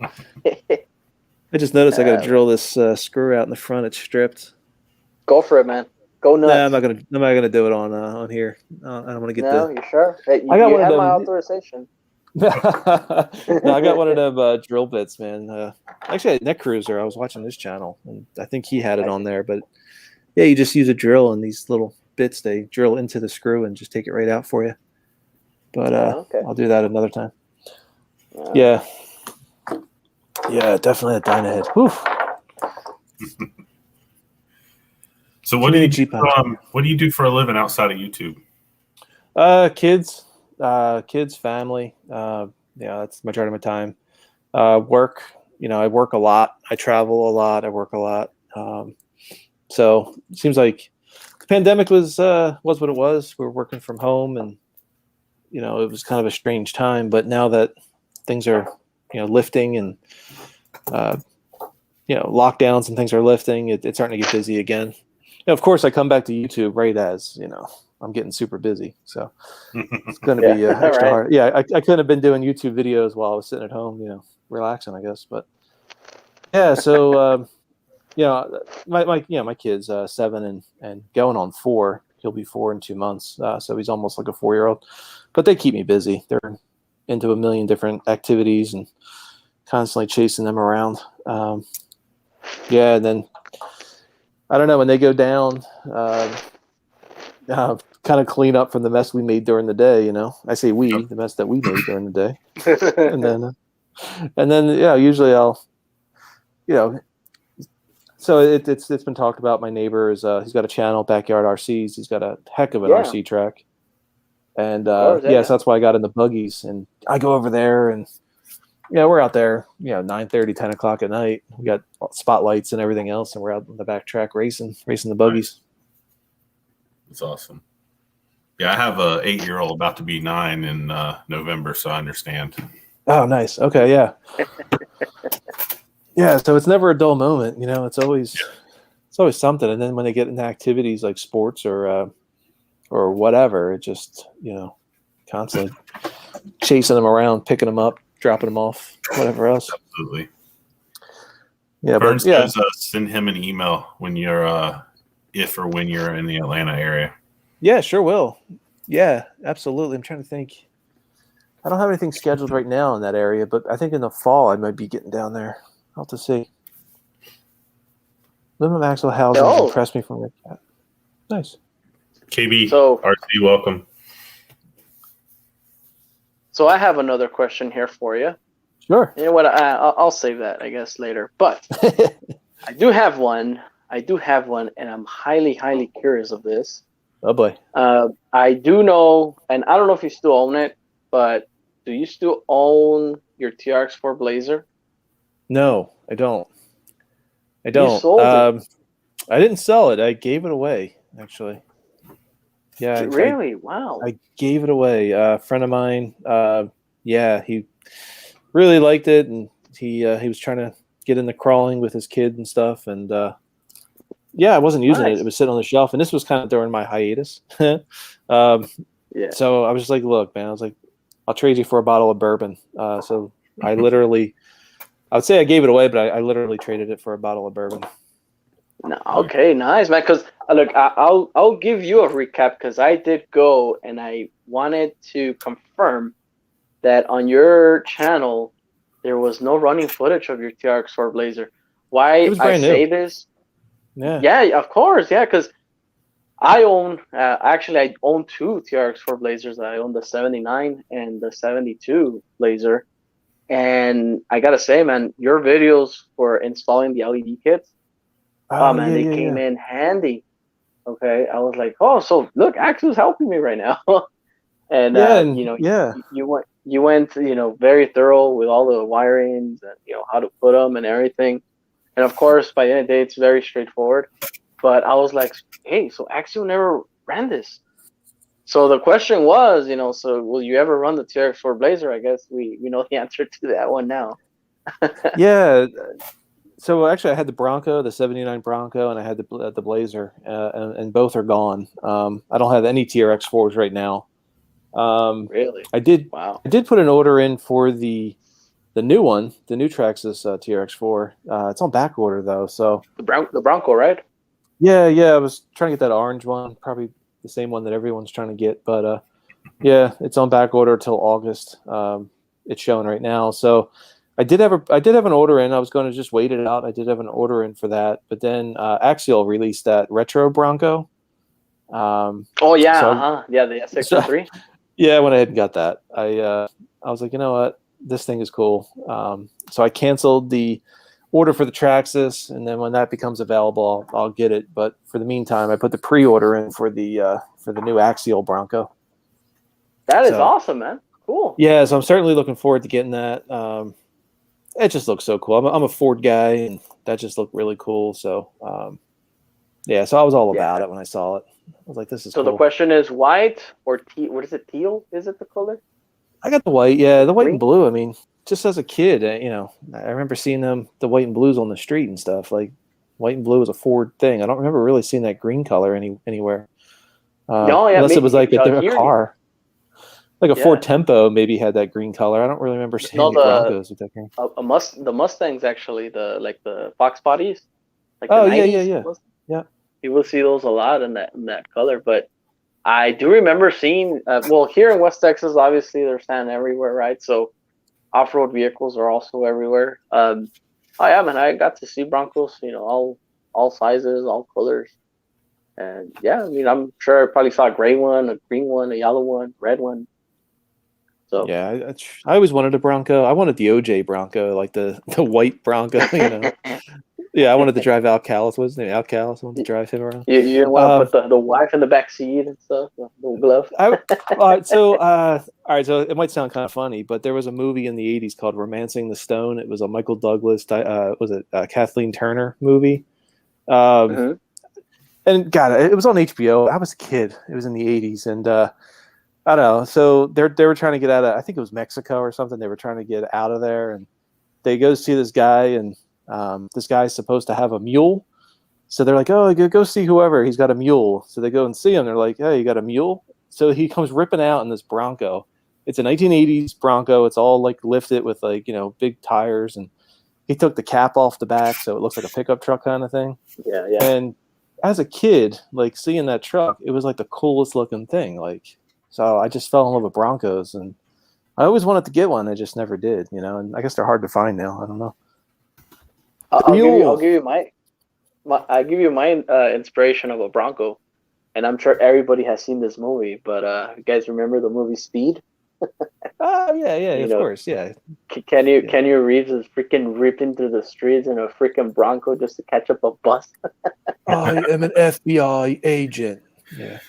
Speaker 3: I just noticed I got to drill this screw out in the front. It's stripped.
Speaker 2: Go for it, man. Go nuts.
Speaker 3: Nah, I'm not gonna do it on here. I don't want to get
Speaker 2: No,
Speaker 3: the.
Speaker 2: you sure? Hey,
Speaker 3: I got
Speaker 2: you
Speaker 3: one of
Speaker 2: have my
Speaker 3: them.
Speaker 2: authorization.
Speaker 3: No, I got one of them drill bits, man. Actually, at Neck Cruiser, I was watching this channel, and I think he had it on there. But yeah, you just use a drill, and these little bits they drill into the screw and just take it right out for you. But
Speaker 2: Okay.
Speaker 3: I'll do that another time. Yeah, definitely a Dynahead. Whew.
Speaker 1: So what do you do for a living outside of YouTube?
Speaker 3: Kids, family. Yeah, that's the majority of my time. Work. I work a lot. I travel a lot. I work a lot. So it seems like the pandemic was what it was. We were working from home, and it was kind of a strange time. But now that things are lifting, and lockdowns and things are lifting, it's starting to get busy again. Of course, I come back to YouTube right as I'm getting super busy, so it's going to be extra hard. Yeah, I couldn't have been doing YouTube videos while I was sitting at home, relaxing, I guess. But yeah, so my kid's 7 and going on 4. He'll be 4 in 2 months, so he's almost like a 4-year-old. But they keep me busy. They're into a million different activities and constantly chasing them around. Yeah, and then I don't know, when they go down, kind of clean up from the mess we made during the day. I say the mess that we made during the day, and then usually I'll, so it's been talked about. My neighbor is he's got a channel, Backyard RCs. He's got a heck of an RC track, and so that's why I got in the buggies, and I go over there, and we're out there, 9:30, 10 o'clock at night. We got spotlights and everything else, and we're out on the back track racing the buggies.
Speaker 1: That's awesome. Yeah, I have a 8-year-old about to be 9 in November, so I understand.
Speaker 3: Oh, nice. Okay, yeah. Yeah, so it's never a dull moment. It's always something. And then when they get into activities like sports or whatever, it just constantly chasing them around, picking them up, dropping them off, whatever else.
Speaker 1: Absolutely.
Speaker 3: Yeah,
Speaker 1: Burns says send him an email when you're if or when you're in the Atlanta area.
Speaker 3: Yeah, sure will. Yeah, absolutely. I'm trying to think. I don't have anything scheduled right now in that area, but I think in the fall I might be getting down there. I'll have to see. Living with Axel Housen impressed me from the cat. Nice.
Speaker 1: KB, RC, welcome.
Speaker 2: So I have another question here for you.
Speaker 3: Sure.
Speaker 2: You know what? I'll save that, I guess, later. But I do have one, and I'm highly, highly curious of this.
Speaker 3: Oh, boy.
Speaker 2: I do know, and I don't know if you still own it, but do you still own your TRX4 Blazer?
Speaker 3: No, I don't.
Speaker 2: You sold it?
Speaker 3: I didn't sell it. I gave it away, actually. Yeah.
Speaker 2: Really? Wow.
Speaker 3: I gave it away. A friend of mine, he really liked it, and he was trying to get into crawling with his kid and stuff, and I wasn't using it. It was sitting on the shelf, and this was kind of during my hiatus. So I was just like, look, man, I was like, I'll trade you for a bottle of bourbon. So I would say I gave it away, but I literally traded it for a bottle of bourbon.
Speaker 2: No, okay, nice, man. Because look, I'll give you a recap, because I did go and I wanted to confirm that on your channel there was no running footage of your TRX4 Blazer. Why I say this? Yeah, of course, yeah, because I own I own 2 TRX4 Blazers. I own the 79 and the 72 Blazer, and I gotta say, man, your videos for installing the LED kits, they came in handy. Okay, I was like, oh, so look, Axel's helping me right now. And you you went, you know, very thorough with all the wirings and, you know, how to put them and everything. And of course, by the end of the day, it's very straightforward. But I was like, hey, so Axio never ran this. So the question was, you know, so will you ever run the TRX4 Blazer? I guess we know the answer to that one now.
Speaker 3: Yeah. So actually, I had the Bronco, the '79 Bronco, and I had the Blazer, and both are gone. I don't have any TRX4s right now.
Speaker 2: Really?
Speaker 3: I did.
Speaker 2: Wow.
Speaker 3: I did put an order in for the new one, the new Traxxas TRX4. It's on back order though, so
Speaker 2: The Bronco, right?
Speaker 3: yeah. I was trying to get that orange one, probably the same one that everyone's trying to get, but yeah, it's on back order till August. It's showing right now, so I did have an order in. I was going to just wait it out. I did have an order in for that, but then Axial released that retro Bronco.
Speaker 2: Oh yeah,
Speaker 3: so
Speaker 2: yeah, the SX3.
Speaker 3: Yeah, I went ahead and got that. I was like, you know what, this thing is cool. So I canceled the order for the Traxxas, and then when that becomes available, I'll get it. But for the meantime, I put the pre-order in for the new Axial Bronco.
Speaker 2: That is awesome, man. Cool.
Speaker 3: Yeah, so I'm certainly looking forward to getting that. It just looks so cool. I'm a Ford guy, and that just looked really cool. So yeah, so I was all about it when I saw it. I was like, this is
Speaker 2: so
Speaker 3: cool.
Speaker 2: The question is white or what is it, teal? Is it the color?
Speaker 3: I got the white. Yeah, the white
Speaker 2: Green?
Speaker 3: and blue. I mean, just as a kid, you know, I remember seeing the white and blues on the street and stuff. Like white and blue was a Ford thing. I don't remember really seeing that green color anywhere.
Speaker 2: No, yeah,
Speaker 3: unless it was like a car. Like a Ford Tempo maybe had that green color. I don't really remember seeing the Broncos with that green.
Speaker 2: The Mustangs actually, the Fox bodies. Like
Speaker 3: oh,
Speaker 2: the 90s
Speaker 3: yeah.
Speaker 2: Mustang.
Speaker 3: Yeah.
Speaker 2: You will see those a lot in that color, but I do remember seeing. Well, here in West Texas, obviously they're standing everywhere, right? So off-road vehicles are also everywhere. Oh yeah, man, I got to see Broncos. You know, all sizes, all colors, and yeah, I mean, I'm sure I probably saw a gray one, a green one, a yellow one, red one. So
Speaker 3: yeah, I always wanted a Bronco. I wanted the OJ Bronco, like the white Bronco, you know. Yeah, I wanted to drive Al Callis. What's his name? Al Callis. I wanted to drive him around.
Speaker 2: You didn't want to put the wife in the back seat and stuff, the glove.
Speaker 3: all right, so it might sound kind of funny, but there was a movie in the '80s called "Romancing the Stone." It was a Michael Douglas, was it Kathleen Turner movie? And God, it was on HBO. I was a kid. It was in the '80s, and I don't know. So they were trying to get out of, I think it was Mexico or something. They were trying to get out of there, and they go see this guy, and this guy's supposed to have a mule. So they're like, oh, go see whoever. He's got a mule. So they go and see him. They're like, hey, you got a mule? So he comes ripping out in this Bronco. It's a 1980s Bronco. It's all like lifted with like, you know, big tires. And he took the cap off the back, so it looks like a pickup truck kind of thing.
Speaker 2: Yeah.
Speaker 3: And as a kid, like seeing that truck, it was like the coolest looking thing. Like, so I just fell in love with Broncos, and I always wanted to get one. I just never did, you know. And I guess they're hard to find now. I don't know.
Speaker 2: I'll give you my inspiration of a Bronco, and I'm sure everybody has seen this movie. But you guys remember the movie Speed?
Speaker 3: Oh yeah, of course, yeah.
Speaker 2: Kenny Reeves is freaking ripping through the streets in a freaking Bronco just to catch up a bus.
Speaker 3: I am an FBI agent. Yeah.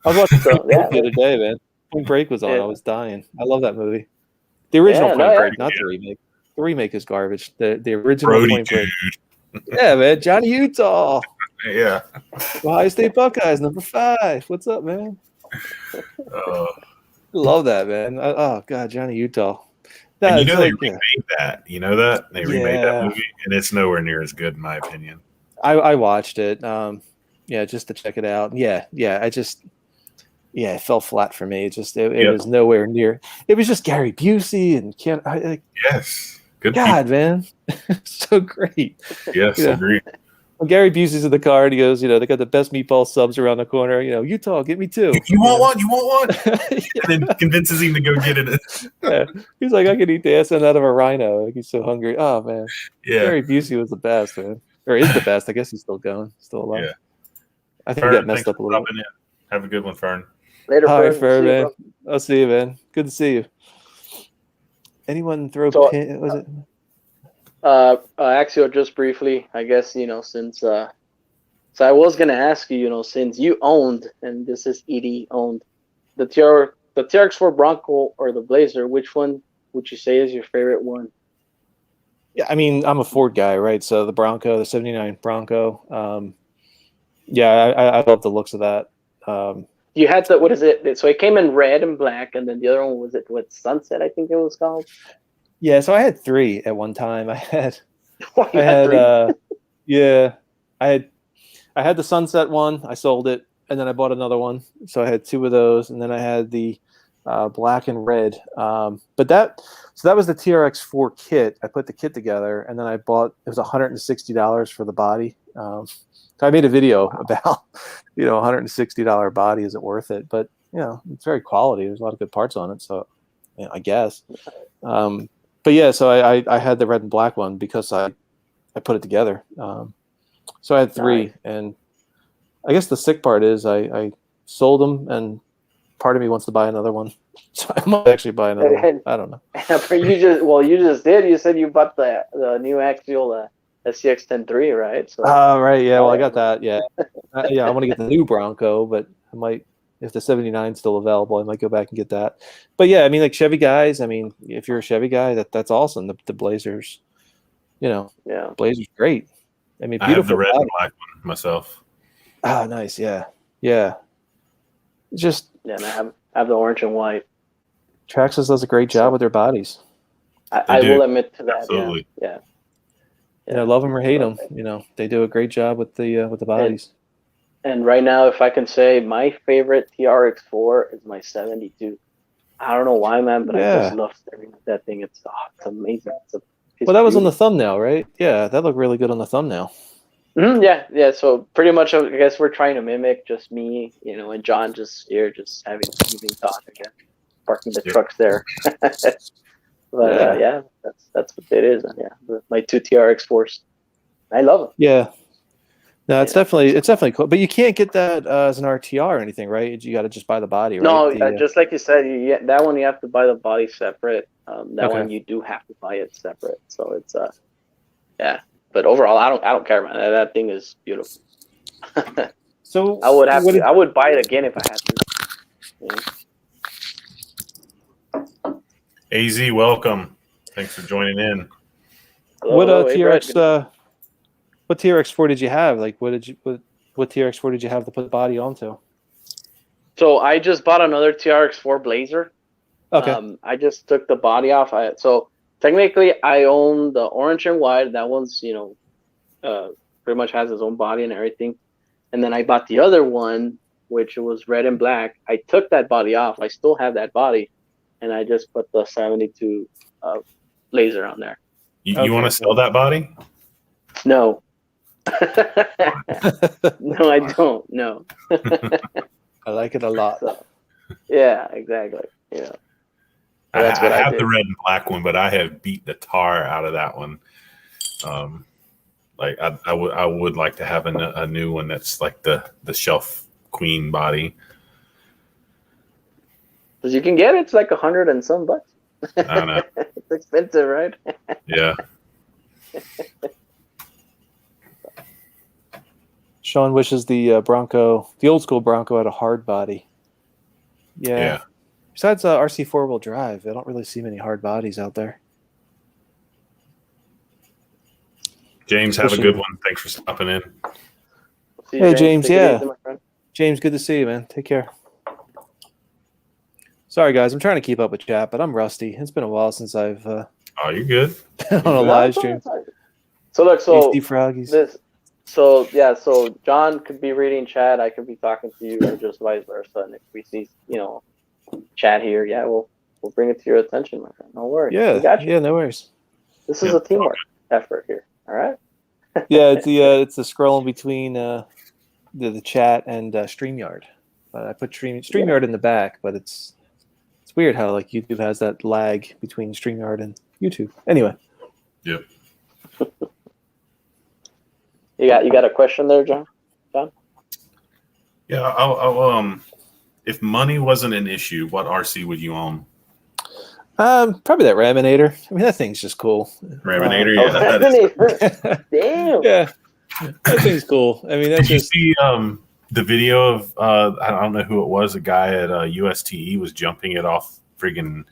Speaker 3: I was watching Point Break the other day, man. Point Break was on. I was dying. I love that movie. The original Point Break, not the remake. The remake is garbage. The original
Speaker 1: Brody
Speaker 3: Point Break. Yeah, man. Johnny Utah.
Speaker 1: Yeah.
Speaker 3: Ohio State Buckeyes, #5. What's up, man? Love that, man. Oh God, Johnny Utah.
Speaker 1: And you know they remade that. You know that they remade that movie, and it's nowhere near as good in my opinion.
Speaker 3: I watched it. Just to check it out. Yeah. It fell flat for me. It was nowhere near. It was just Gary Busey and
Speaker 1: yes, good.
Speaker 3: God, man, so great.
Speaker 1: Yes, agreed.
Speaker 3: When Gary Busey's in the car and he goes, you know, they got the best meatball subs around the corner. You know, Utah, get me 2.
Speaker 1: You want one? You want one? And then convinces him to go get it.
Speaker 3: Yeah, he's like, I could eat the ass end out of a rhino. Like, he's so hungry. Oh man, Gary Busey was the best, man, or is the best. I guess he's still going, still alive. Yeah. I think he got messed up a little bit.
Speaker 1: Have a good one, Fern.
Speaker 2: Later,
Speaker 3: All right, Fern, man. I'll see you, man. Good to see you. Anyone throw pin? Was it?
Speaker 2: Axio, just briefly, I guess, you know, since so I was gonna ask you, you know, since you owned, and this is Edie owned, the the TRX4 Bronco or the Blazer, which one would you say is your favorite one?
Speaker 3: Yeah, I mean, I'm a Ford guy, right? So the Bronco, the '79 Bronco. Yeah, I love the looks of that.
Speaker 2: You had the, what is it? So it came in red and black, and then the other one was it what Sunset? I think it was called.
Speaker 3: Yeah, so I had three at one time. I
Speaker 2: You had three?
Speaker 3: Yeah, I had the Sunset one. I sold it, and then I bought another one. So I had two of those, and then I had the black and red. But that was the TRX4 kit. I put the kit together, and then I bought. It was $160 for the body. So I made a video about, $160 body. Is it worth it? But it's very quality. There's a lot of good parts on it. So I guess. But yeah, so I had the red and black one because I put it together. So I had three,
Speaker 2: Nice.
Speaker 3: and I guess the sick part is I sold them, and part of me wants to buy another one. So I might actually buy another one. I don't know.
Speaker 2: You just did. You said you bought the new Axial SCX 10.3, right? So.
Speaker 3: Right. Yeah. Well, I got that. Yeah. Yeah. I want to get the new Bronco, but I might, if the '79 is still available, I might go back and get that. But yeah, I mean, like Chevy guys. I mean, if you're a Chevy guy, that's awesome. The Blazers,
Speaker 2: Yeah.
Speaker 3: Blazer's great. I mean,
Speaker 1: I have the
Speaker 3: beautiful
Speaker 1: red
Speaker 3: body.
Speaker 1: and black one myself.
Speaker 3: Oh, nice. Yeah. Yeah. Just
Speaker 2: Yeah, and I have the orange and white.
Speaker 3: Traxxas does a great job with their bodies.
Speaker 2: I will admit to that.
Speaker 1: Absolutely.
Speaker 2: Yeah.
Speaker 3: Love them or hate them. They do a great job with the bodies.
Speaker 2: And right now, if I can say, my favorite TRX4 is my 72. I don't know why, man, but I just love staring at that thing. It's amazing.
Speaker 3: Well, that was on the thumbnail, right? Yeah, that looked really good on the thumbnail.
Speaker 2: Yeah. So pretty much, I guess we're trying to mimic just me, and John just here, just having an evening talk again, parking the trucks there. But yeah, that's what it is. And yeah, my two TRX4s, I love them.
Speaker 3: Yeah. No, it's definitely cool, but you can't get that as an RTR or anything, right? You got to just buy the body, right?
Speaker 2: No, just like you said, that one you have to buy the body separate. That one you do have to buy it separate. So it's yeah. But overall, I don't care, man. That thing is beautiful.
Speaker 3: So
Speaker 2: I would buy it again if I had to.
Speaker 1: AZ, welcome. Thanks for joining in.
Speaker 2: Hello,
Speaker 3: What TRX4 did you have? Like, what TRX4 did you have to put the body onto?
Speaker 2: So I just bought another TRX4 Blazer.
Speaker 3: Okay.
Speaker 2: I just took the body off. So technically, I own the orange and white. That one's pretty much has its own body and everything. And then I bought the other one, which was red and black. I took that body off. I still have that body, and I just put the 72 Blazer on there.
Speaker 1: You want to sell that body?
Speaker 2: No. No, I don't. No.
Speaker 3: I like it a lot.
Speaker 2: So, yeah, exactly. Yeah.
Speaker 1: I have the red and black one, but I have beat the tar out of that one. Like I would like to have a new one that's like the shelf queen body.
Speaker 2: Because you can get it, it's like $100 and some bucks.
Speaker 1: I don't know.
Speaker 2: It's expensive, right?
Speaker 1: Yeah.
Speaker 3: Sean wishes the old school Bronco had a hard body. Yeah. Besides RC 4-wheel drive, I don't really see many hard bodies out there.
Speaker 1: James, have a good one. Thanks for stopping in.
Speaker 3: Hey, James. Yeah. James, good to see you, man. Take care. Sorry, guys. I'm trying to keep up with chat, but I'm rusty. It's been a while since I've
Speaker 1: Oh, you're good.
Speaker 3: on a live stream.
Speaker 2: So look,
Speaker 3: Froggies.
Speaker 2: So John could be reading chat, I could be talking to you, or just vice versa. And if we see, chat here, we'll bring it to your attention, my friend. No worries.
Speaker 3: Yeah,
Speaker 2: we got you.
Speaker 3: Yeah, no worries.
Speaker 2: This is a teamwork effort here. All right.
Speaker 3: Yeah, it's the scrolling between the chat and StreamYard. I put StreamYard in the back, but it's weird how like YouTube has that lag between StreamYard and YouTube. Anyway.
Speaker 1: Yep.
Speaker 2: You got a question there, John?
Speaker 1: Yeah, I'll if money wasn't an issue, what RC would you own?
Speaker 3: Probably that Raminator. I mean, that thing's just cool.
Speaker 1: Raminator,
Speaker 2: Damn.
Speaker 3: Yeah, that thing's cool. I mean, that's
Speaker 1: Did you see the video of I don't know who it was. A guy at USTE was jumping it off friggin'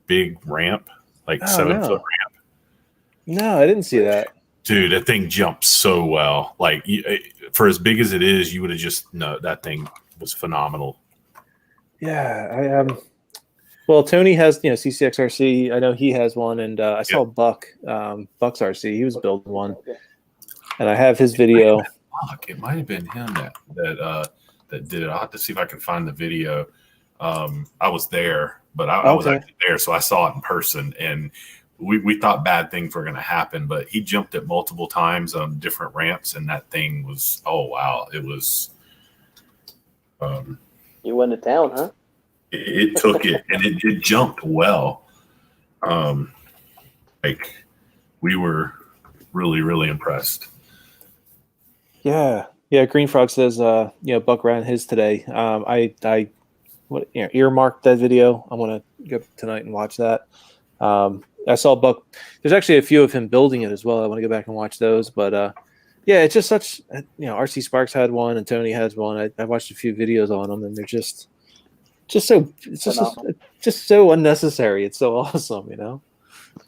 Speaker 1: big ramp, like
Speaker 3: Oh,
Speaker 1: 7 foot
Speaker 3: no.
Speaker 1: ramp.
Speaker 3: No, I didn't see that.
Speaker 1: Dude, that thing jumps so well. Like for as big as it is, you would have just that thing was phenomenal.
Speaker 3: Yeah, well, Tony has CCXRC. I know he has one, and I saw Buck Buck's RC. He was building one, and I have his video.
Speaker 1: It might have been him that did it. I'll have to see if I can find the video. I was there, but I was actually there, so I saw it in person, and we thought bad things were going to happen, but he jumped it multiple times on different ramps, and that thing was, oh wow, it was.
Speaker 2: You went to town, huh?
Speaker 1: It took it, and it jumped well. Like we were really, really impressed.
Speaker 3: Yeah. Green Frog says, Buck ran his today. I earmarked that video. I'm gonna go tonight and watch that. I saw Buck. There's actually a few of him building it as well. I want to go back and watch those. But it's just such. RC Sparks had one, and Tony has one. I watched a few videos on them, and they're just so just so unnecessary. It's so awesome,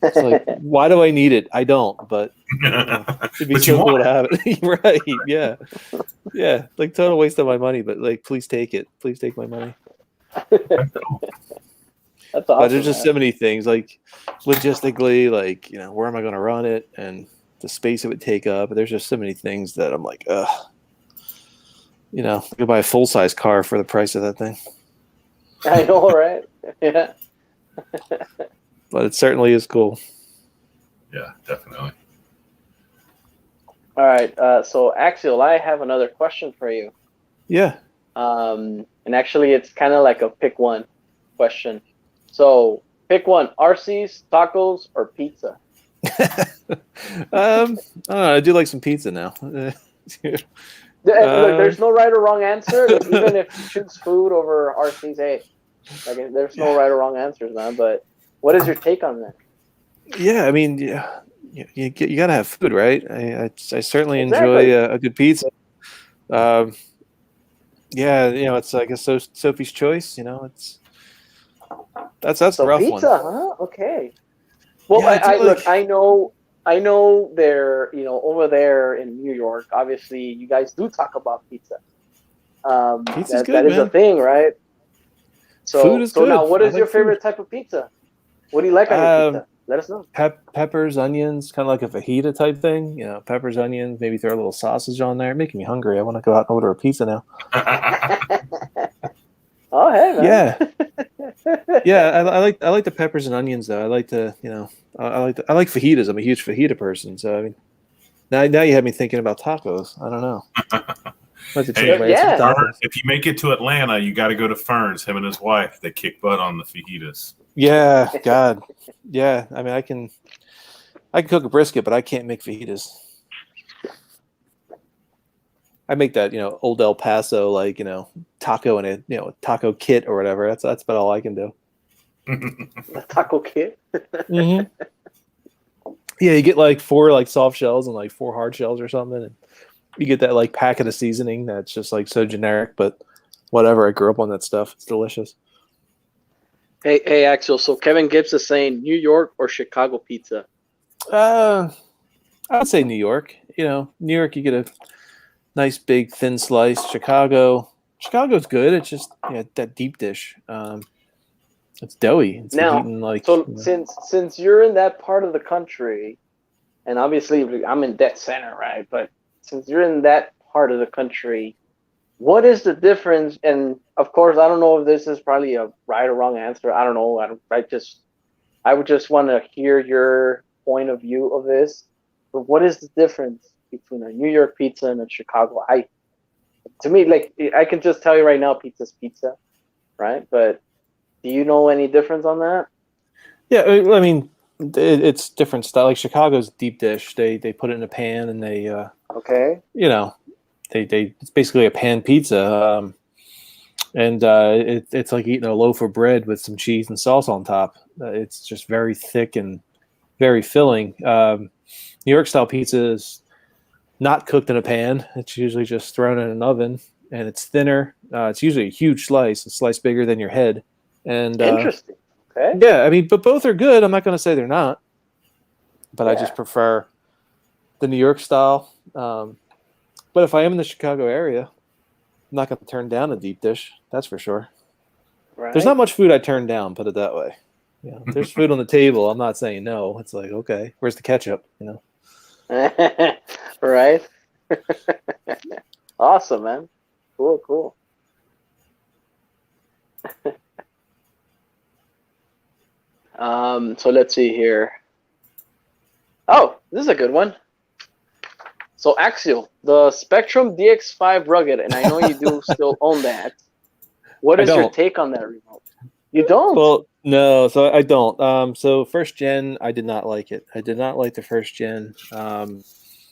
Speaker 3: It's like, why do I need it? I don't, but it'd be so cool to have it. Right? Yeah, like total waste of my money. But like, please take it. Please take my money.
Speaker 2: That's awesome.
Speaker 3: But there's just so many things, like logistically, like where am I going to run it, and the space it would take up. There's just so many things that I'm like, ugh. Go buy a full size car for the price of that thing.
Speaker 2: I know, right? Yeah.
Speaker 3: But it certainly is cool.
Speaker 1: Yeah, definitely.
Speaker 2: All right. So Axial, I have another question for you.
Speaker 3: Yeah.
Speaker 2: And actually, it's kind of like a pick one question. So pick one: RCs, tacos, or pizza.
Speaker 3: I don't know. I do like some pizza now.
Speaker 2: Look, there's no right or wrong answer. Like, even if you choose food over RCs, hey, like there's no right or wrong answers, man. But what is your take on that?
Speaker 3: Yeah, I mean, you gotta have food, right? I certainly enjoy a good pizza. It's like a Sophie's choice. That's
Speaker 2: so
Speaker 3: a rough
Speaker 2: pizza,
Speaker 3: one.
Speaker 2: huh? Okay. Well, I know they're over there in New York. Obviously, you guys do talk about pizza.
Speaker 3: Pizza's good,
Speaker 2: that is
Speaker 3: man.
Speaker 2: a thing, right? So,
Speaker 3: Food is good.
Speaker 2: Now, what is
Speaker 3: like
Speaker 2: your favorite
Speaker 3: food.
Speaker 2: type of pizza? What do you like on your pizza? Let us know.
Speaker 3: Peppers, onions, kind of like a fajita type thing. Peppers, onions, maybe throw a little sausage on there. Making me hungry. I want to go out and order a pizza now.
Speaker 2: Oh, hey, man.
Speaker 3: Yeah. I like the peppers and onions though. I like the I like fajitas. I'm a huge fajita person. So I mean, now you have me thinking about tacos. I don't know.
Speaker 1: If you make it to Atlanta, you got to go to Fern's. Him and his wife, they kick butt on the fajitas.
Speaker 3: Yeah, God, yeah. I mean, I can cook a brisket, but I can't make fajitas. I make that old El Paso taco and a taco kit or whatever. That's about all I can do.
Speaker 2: A taco kit.
Speaker 3: Mm-hmm. Yeah, you get like 4 soft shells and 4 hard shells or something, and you get that packet of seasoning that's just so generic, but whatever. I grew up on that stuff. It's delicious.
Speaker 2: Hey, Axel. So Kevin Gibbs is saying New York or Chicago pizza.
Speaker 3: I would say New York. New York, you get a nice big thin slice. Chicago's good. It's just that deep dish. It's doughy. It's
Speaker 2: since you're in that part of the country, and obviously I'm in dead center, right? But since you're in that part of the country, what is the difference? And of course, I don't know if this is probably a right or wrong answer. I don't know. I would just want to hear your point of view of this. But what is the difference between a New York pizza and a Chicago? To me, I can just tell you right now, pizza's pizza, right? But do you know any difference on that?
Speaker 3: Yeah, I mean, it's different style. Like Chicago's deep dish. They put it in a pan and they it's basically a pan pizza, and it's like eating a loaf of bread with some cheese and sauce on top. It's just very thick and very filling. New York style pizza is not cooked in a pan. It's usually just thrown in an oven, and it's thinner. It's usually a huge slice, a slice bigger than your head. And
Speaker 2: Interesting. Okay.
Speaker 3: yeah, I mean, but both are good. I'm not going to say they're not, but I just prefer the New York style. But if I am in the Chicago area, I'm not going to turn down a deep dish. That's for sure.
Speaker 2: Right.
Speaker 3: There's not much food I turn down, put it that way. Yeah, if there's food on the table, I'm not saying no. It's like, okay, where's the ketchup? You know.
Speaker 2: Right. Awesome, man. Cool. So let's see here. Oh, this is a good one. So Axial, the Spectrum DX5 Rugged, and I know you do still own that. What is your take on that remote? You don't?
Speaker 3: Well, no, so I don't. So first gen, I did not like it. I did not like the first gen.
Speaker 2: Because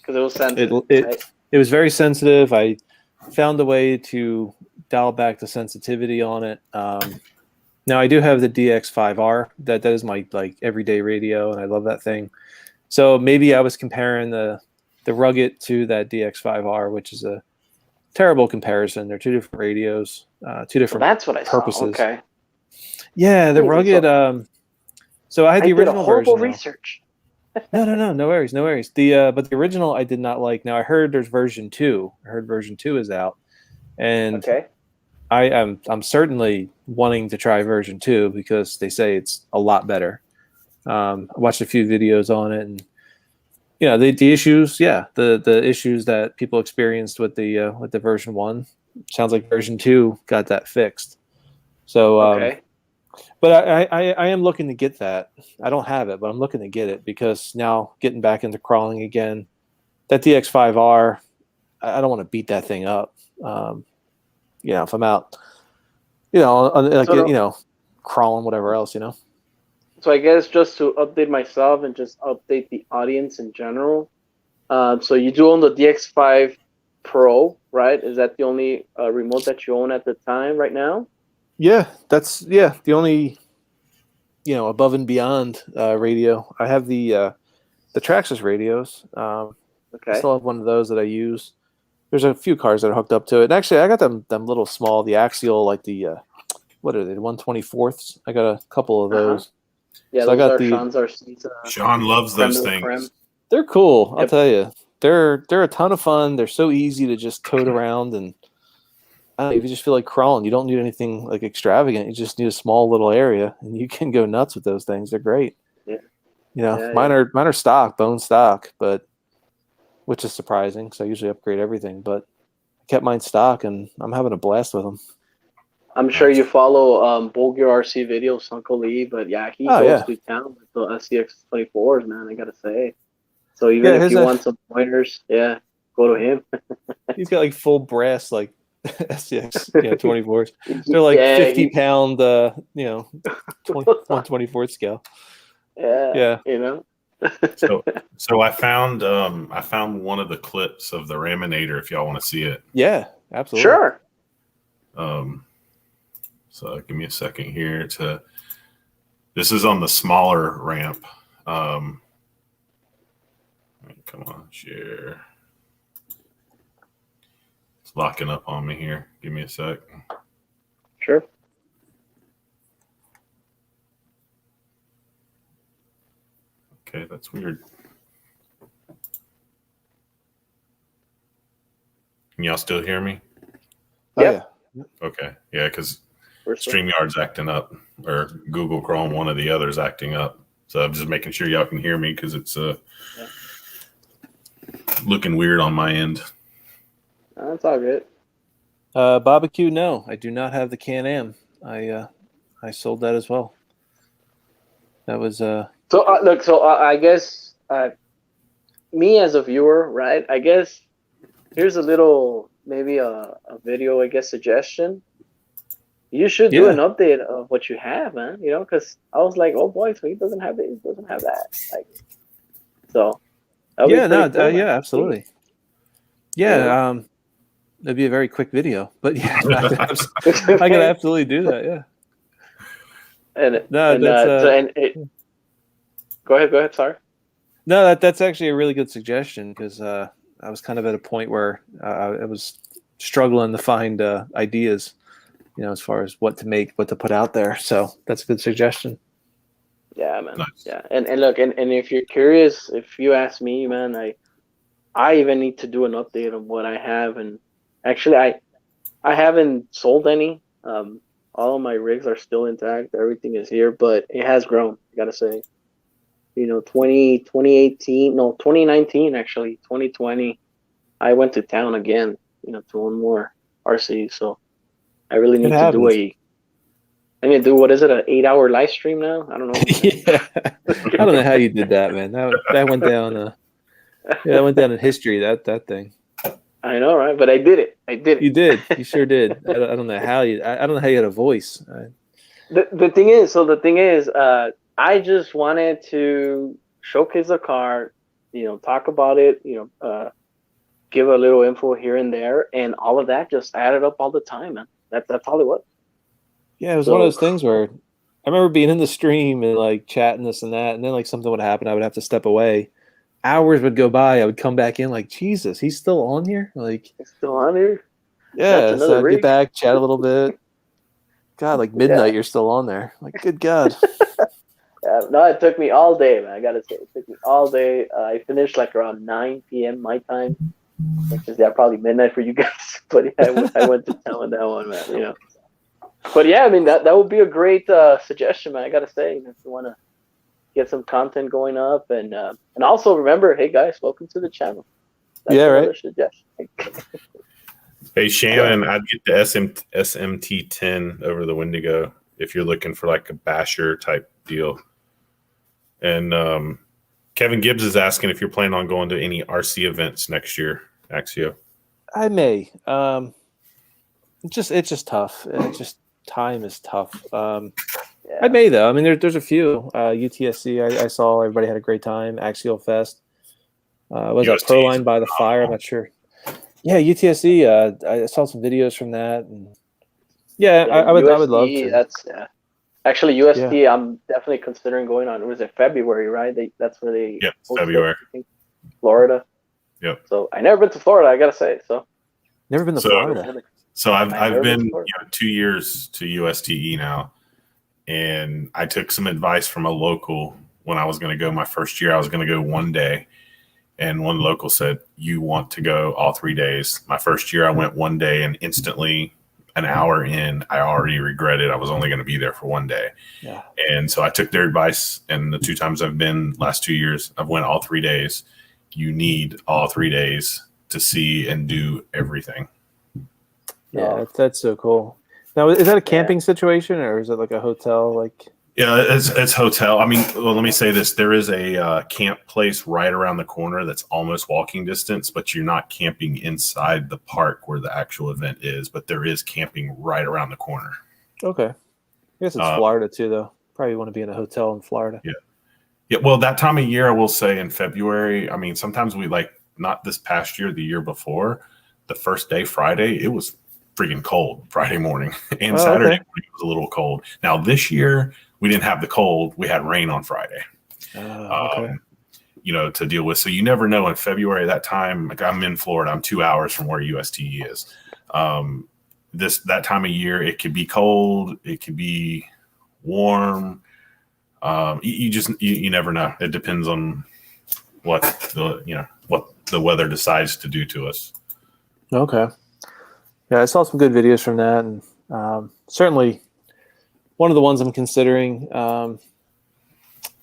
Speaker 2: it was sensitive.
Speaker 3: It was very sensitive. I found a way to dial back the sensitivity on it. Now I do have the DX5R. That is my like everyday radio, and I love that thing. So maybe I was comparing the Rugged to that DX5R, which is a terrible comparison. They're two different radios, two different
Speaker 2: that's what I
Speaker 3: purposes.
Speaker 2: Saw. Okay.
Speaker 3: Yeah, the Rugged. So I had the original
Speaker 2: horrible
Speaker 3: version.
Speaker 2: Research.
Speaker 3: No worries. But the original I did not like. Now I heard there's version 2. I heard version 2 is out, and
Speaker 2: okay.
Speaker 3: I'm certainly wanting to try version 2 because they say it's a lot better. I watched a few videos on it, and the issues, the issues that people experienced with the version 1, sounds like version 2 got that fixed. So
Speaker 2: okay.
Speaker 3: But I am looking to get that. I don't have it, but I'm looking to get it because now getting back into crawling again, that DX5R, I don't want to beat that thing up. If I'm out, crawling, whatever else,
Speaker 2: So I guess just to update myself and just update the audience in general. So you do own the DX5 Pro, right? Is that the only remote that you own at the time right now?
Speaker 3: Yeah, that's the only above and beyond radio. I have the Traxxas radios.
Speaker 2: Okay.
Speaker 3: I still have one of those that I use. There's a few cars that are hooked up to it. And actually, I got them little small, the Axial, like the what are they, 124ths? I got a couple of those.
Speaker 2: Yeah,
Speaker 3: so
Speaker 2: those are Sean's
Speaker 1: Sean loves those things.
Speaker 2: Creme.
Speaker 3: They're cool. I'll tell you. They're a ton of fun. They're so easy to just tote around, and if you just feel like crawling, you don't need anything like extravagant. You just need a small little area, and you can go nuts with those things. They're great.
Speaker 2: Yeah.
Speaker 3: Mine are stock, bone stock, but which is surprising because I usually upgrade everything. But I kept mine stock, and I'm having a blast with them.
Speaker 2: I'm sure you follow Bulgur RC videos, Uncle Lee, but he goes to town with the SCX24s, man. I gotta say. So even if you want some pointers, go to him.
Speaker 3: He's got like full brass like SCX 24s. They're like 50-pound 1/24 scale.
Speaker 2: Yeah.
Speaker 1: So I found one of the clips of the Raminator if y'all want to see it.
Speaker 3: Yeah, absolutely.
Speaker 2: Sure.
Speaker 1: So give me a second here this is on the smaller ramp. Come on, share. It's locking up on me here. Give me a sec.
Speaker 2: Sure.
Speaker 1: Okay, that's weird. Can y'all still hear me?
Speaker 2: Yeah.
Speaker 1: Okay. Yeah, because StreamYard's acting up, or Google Chrome, one of the others acting up. So I'm just making sure y'all can hear me because it's looking weird on my end.
Speaker 2: That's all good.
Speaker 3: Barbecue, no, I do not have the Can-Am. I sold that as well. That was
Speaker 2: So look. So I guess me as a viewer, right? I guess here's a little maybe a video. I guess suggestion. You should do an update of what you have, man. Because I was like, oh boy, so he doesn't have this, he doesn't have that. Like, so. Cool,
Speaker 3: absolutely. Yeah, it'd be a very quick video, but I could absolutely do that. Yeah.
Speaker 2: Go ahead. Sorry.
Speaker 3: No, that's actually a really good suggestion because I was kind of at a point where I was struggling to find ideas, as far as what to make, what to put out there. So that's a good suggestion.
Speaker 2: Yeah, man.
Speaker 1: Nice.
Speaker 2: Yeah, and look, and if you're curious, if you ask me, man, I even need to do an update on what I have, and actually, I haven't sold any. All of my rigs are still intact. Everything is here, but it has grown. I gotta say, 2018, no, 2019, actually, 2020, I went to town again, to one more RC. So I really
Speaker 3: It
Speaker 2: need to do
Speaker 3: happens.
Speaker 2: I need to do, what is it, an 8-hour live stream now? I don't know.
Speaker 3: Yeah, I don't know how you did that, man. That went down. That went down in history. That thing.
Speaker 2: I know, right? But I did it. I did it.
Speaker 3: You did. You sure did. I don't know how you. I don't know how you had a voice.
Speaker 2: The thing is, I just wanted to showcase the car, talk about it, give a little info here and there, and all of that just added up all the time, man. That's all it was.
Speaker 3: Yeah, it was one of those things where I remember being in the stream and like chatting this and that, and then like something would happen. I would have to step away. Hours would go by. I would come back in like, Jesus, he's still on here. Like,
Speaker 2: It's still on here.
Speaker 3: yeah.
Speaker 2: That's
Speaker 3: So
Speaker 2: another
Speaker 3: I'd
Speaker 2: rig.
Speaker 3: get back, chat a little bit. God, like midnight, you're still on there. Like, good God.
Speaker 2: No, it took me all day, man. I gotta say, it took me all day. I finished like around 9 p.m. my time, which is probably midnight for you guys. But yeah, I went to town on that one, man. But yeah, I mean that would be a great suggestion, man. I gotta say, if you want to get some content going up, and also remember, hey guys, welcome to the channel. That's
Speaker 3: right.
Speaker 2: Suggestion.
Speaker 1: Hey Shannon, I'd get the SMT10 over the Wendigo if you're looking for like a basher type deal. And Kevin Gibbs is asking if you're planning on going to any RC events next year, Axio.
Speaker 3: I may. It's just tough. Time is tough. I may though. I mean, there's a few. UTSC. I saw everybody had a great time. Axial Fest. Was that Proline by the Fire? I'm not sure. Yeah, UTSC. I saw some videos from that. And I would love to.
Speaker 2: That's actually UST. I'm definitely considering going on. It was in February, right? That's where they.
Speaker 1: Yep, February.
Speaker 2: I think, Florida.
Speaker 1: Yep.
Speaker 2: So I never been to Florida. I gotta say. So.
Speaker 3: Never been to Florida.
Speaker 1: So I've been 2 years to USTE now, and I took some advice from a local when I was going to go my first year. I was going to go one day, and one local said, "You want to go all 3 days." My first year, I went one day, and instantly, an hour in, I already regretted I was only going to be there for one day.
Speaker 3: Yeah.
Speaker 1: And so I took their advice, and the 2 times I've been last 2 years, I've went all 3 days. You need all 3 days to see and do everything.
Speaker 3: Yeah, that's so cool. Now, is that a camping situation, or is it like a hotel? Like,
Speaker 1: yeah, it's hotel. I mean, well, let me say this: there is a camp place right around the corner that's almost walking distance, but you're not camping inside the park where the actual event is. But there is camping right around the corner.
Speaker 3: Okay, I guess it's Florida too, though. Probably want to be in a hotel in Florida.
Speaker 1: Yeah. Well, that time of year, I will say in February. I mean, sometimes we not this past year, the year before, the first day, Friday, it was freaking cold Friday morning, and Saturday morning it was a little cold. Now this year we didn't have the cold; we had rain on Friday. To deal with. So you never know in February that time. Like I'm in Florida, I'm 2 hours from where USTE is. That time of year, it could be cold, it could be warm. You never know. It depends on what the weather decides to do to us.
Speaker 3: Okay. Yeah, I saw some good videos from that, and certainly one of the ones I'm considering. I'm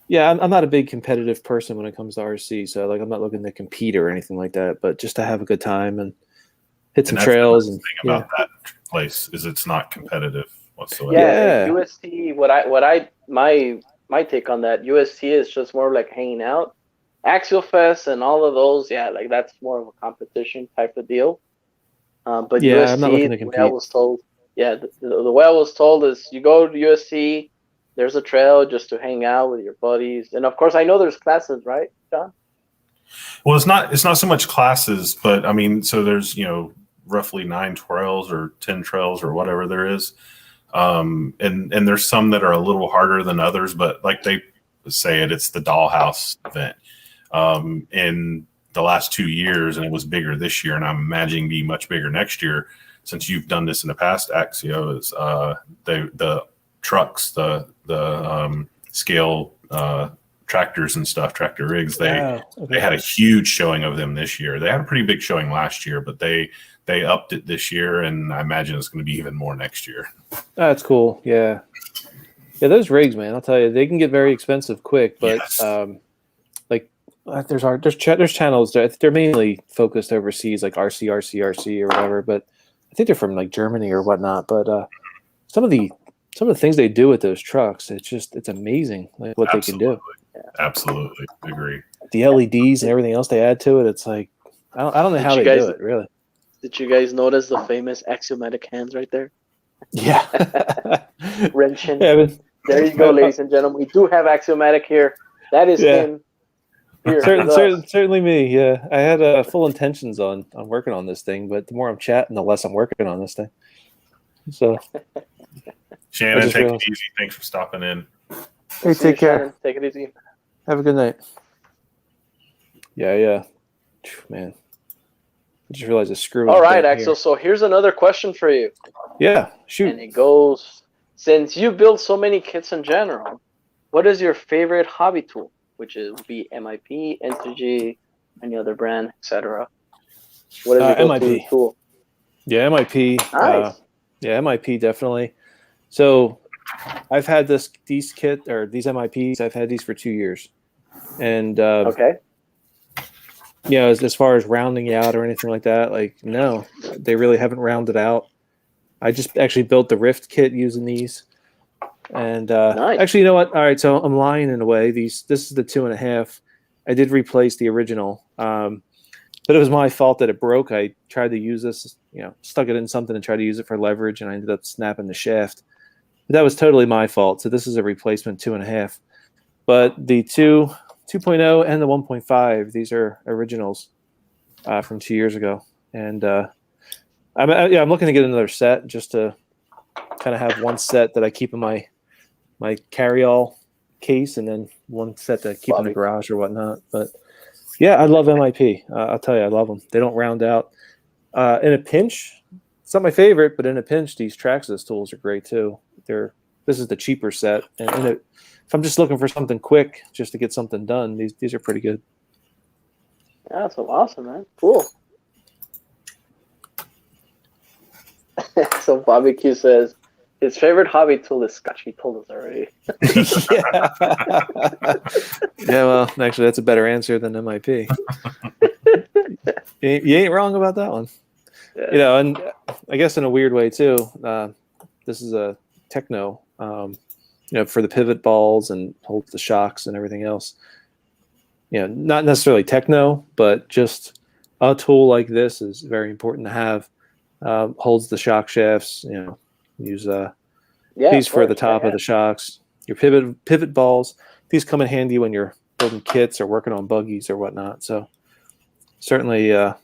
Speaker 3: not a big competitive person when it comes to RC, so like I'm not looking to compete or anything like that, but just to have a good time and hit some trails. And
Speaker 1: thing about that place is it's not competitive whatsoever.
Speaker 2: Yeah, UST. My take on that, UST is just more like hanging out. Axial Fest and all of those, like that's more of a competition type of deal. But USC,
Speaker 3: I'm not looking to compete.
Speaker 2: The way I was told, the way I was told is you go to USC, there's a trail just to hang out with your buddies, and of course I know there's classes, right, John?
Speaker 1: Well, it's not so much classes, but I mean, so there's roughly 9 trails or 10 trails or whatever there is, and there's some that are a little harder than others, but like they say it's the dollhouse event, and the last 2 years, and it was bigger this year, and I'm imagining be much bigger next year. Since you've done this in the past, Axio, is the trucks, the scale tractors and stuff, tractor rigs. They had a huge showing of them this year. They had a pretty big showing last year, but they upped it this year, and I imagine it's going to be even more next year.
Speaker 3: That's cool. Yeah. Yeah, those rigs, man, I'll tell you, they can get very expensive quick, but there's channels that they're mainly focused overseas, like RC or whatever, but I think they're from like Germany or whatnot. But some of the things they do with those trucks, it's amazing, like what they can do.
Speaker 1: Absolutely agree.
Speaker 3: The LEDs and everything else they add to it, it's like I don't know how they do it, really.
Speaker 2: Did you guys notice the famous axiomatic hands right there?
Speaker 3: Yeah.
Speaker 2: Wrenching.
Speaker 3: Yeah,
Speaker 2: there you go, ladies and gentlemen. We do have axiomatic here. That is him. Here,
Speaker 3: certainly me. Yeah, I had full intentions on working on this thing, but the more I'm chatting, the less I'm working on this thing. So,
Speaker 1: Shannon, take it easy. Thanks for stopping in.
Speaker 3: Hey, take care.
Speaker 2: Shannon. Take it easy.
Speaker 3: Have a good night. Yeah. Man, I just realized the screw.
Speaker 2: All right, Axel. So here's another question for you.
Speaker 3: Yeah, shoot.
Speaker 2: And it goes: since you build so many kits in general, what is your favorite hobby tool? Which is be MIP, Entergy, any other brand, etc. What is your go-to tool?
Speaker 3: Yeah, MIP.
Speaker 2: Nice.
Speaker 3: Yeah, MIP definitely. So I've had these MIPs. I've had these for 2 years, and
Speaker 2: okay.
Speaker 3: You know, as far as rounding out or anything like that, like no, they really haven't rounded out. I just actually built the Rift kit using these. And
Speaker 2: nice.
Speaker 3: Actually, you know what? All right, so I'm lying in a way. This is the 2.5. I did replace the original, but it was my fault that it broke. I tried to use this, stuck it in something and tried to use it for leverage, and I ended up snapping the shaft. But that was totally my fault. So this is a replacement 2.5. But the 2.0 and the 1.5, these are originals from 2 years ago, and I'm looking to get another set just to kind of have one set that I keep in my carry-all case, and then one set that I keep in the garage or whatnot. But yeah, I love MIP. I'll tell you, I love them. They don't round out. In a pinch, it's not my favorite, but in a pinch, these Traxxas tools are great too. This is the cheaper set, and if I'm just looking for something quick, just to get something done, these are pretty good.
Speaker 2: Yeah, that's awesome, man. Cool. So Bobby Q says his favorite hobby tool is Scotch. He told us already.
Speaker 3: Yeah, well, actually, that's a better answer than MIP. You ain't wrong about that one. Yeah. And I guess in a weird way too. This is a Techno, for the pivot balls and holds the shocks and everything else. Not necessarily Techno, but just a tool like this is very important to have. Holds the shock shafts. Use these for the top of the shocks. Your pivot balls. These come in handy when you're building kits or working on buggies or whatnot. So certainly, it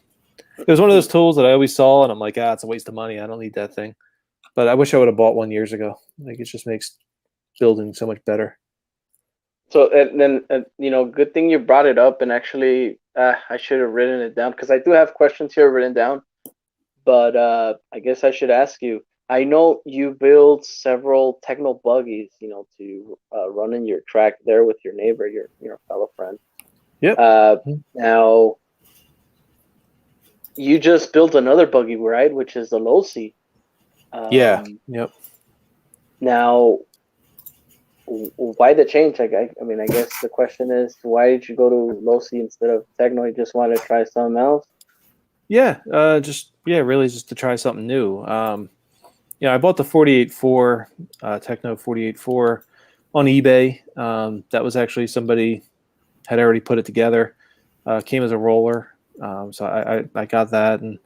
Speaker 3: was one of those tools that I always saw, and I'm like, it's a waste of money. I don't need that thing. But I wish I would have bought one years ago. Like, it just makes building so much better.
Speaker 2: So and then good thing you brought it up. And actually, I should have written it down because I do have questions here written down. But I guess I should ask you. I know you build several techno buggies, to run in your track there with your neighbor, your fellow friend.
Speaker 3: Yep.
Speaker 2: Now, you just built another buggy, right? Which is the Losi.
Speaker 3: Yeah. Yep.
Speaker 2: Now, why the change? I guess the question is, why did you go to Losi instead of Techno? You just wanted to try something else?
Speaker 3: Yeah, really just to try something new. I bought the 48.4 Techno 48.4 on eBay. That was actually somebody had already put it together. Came as a roller, so I got that, and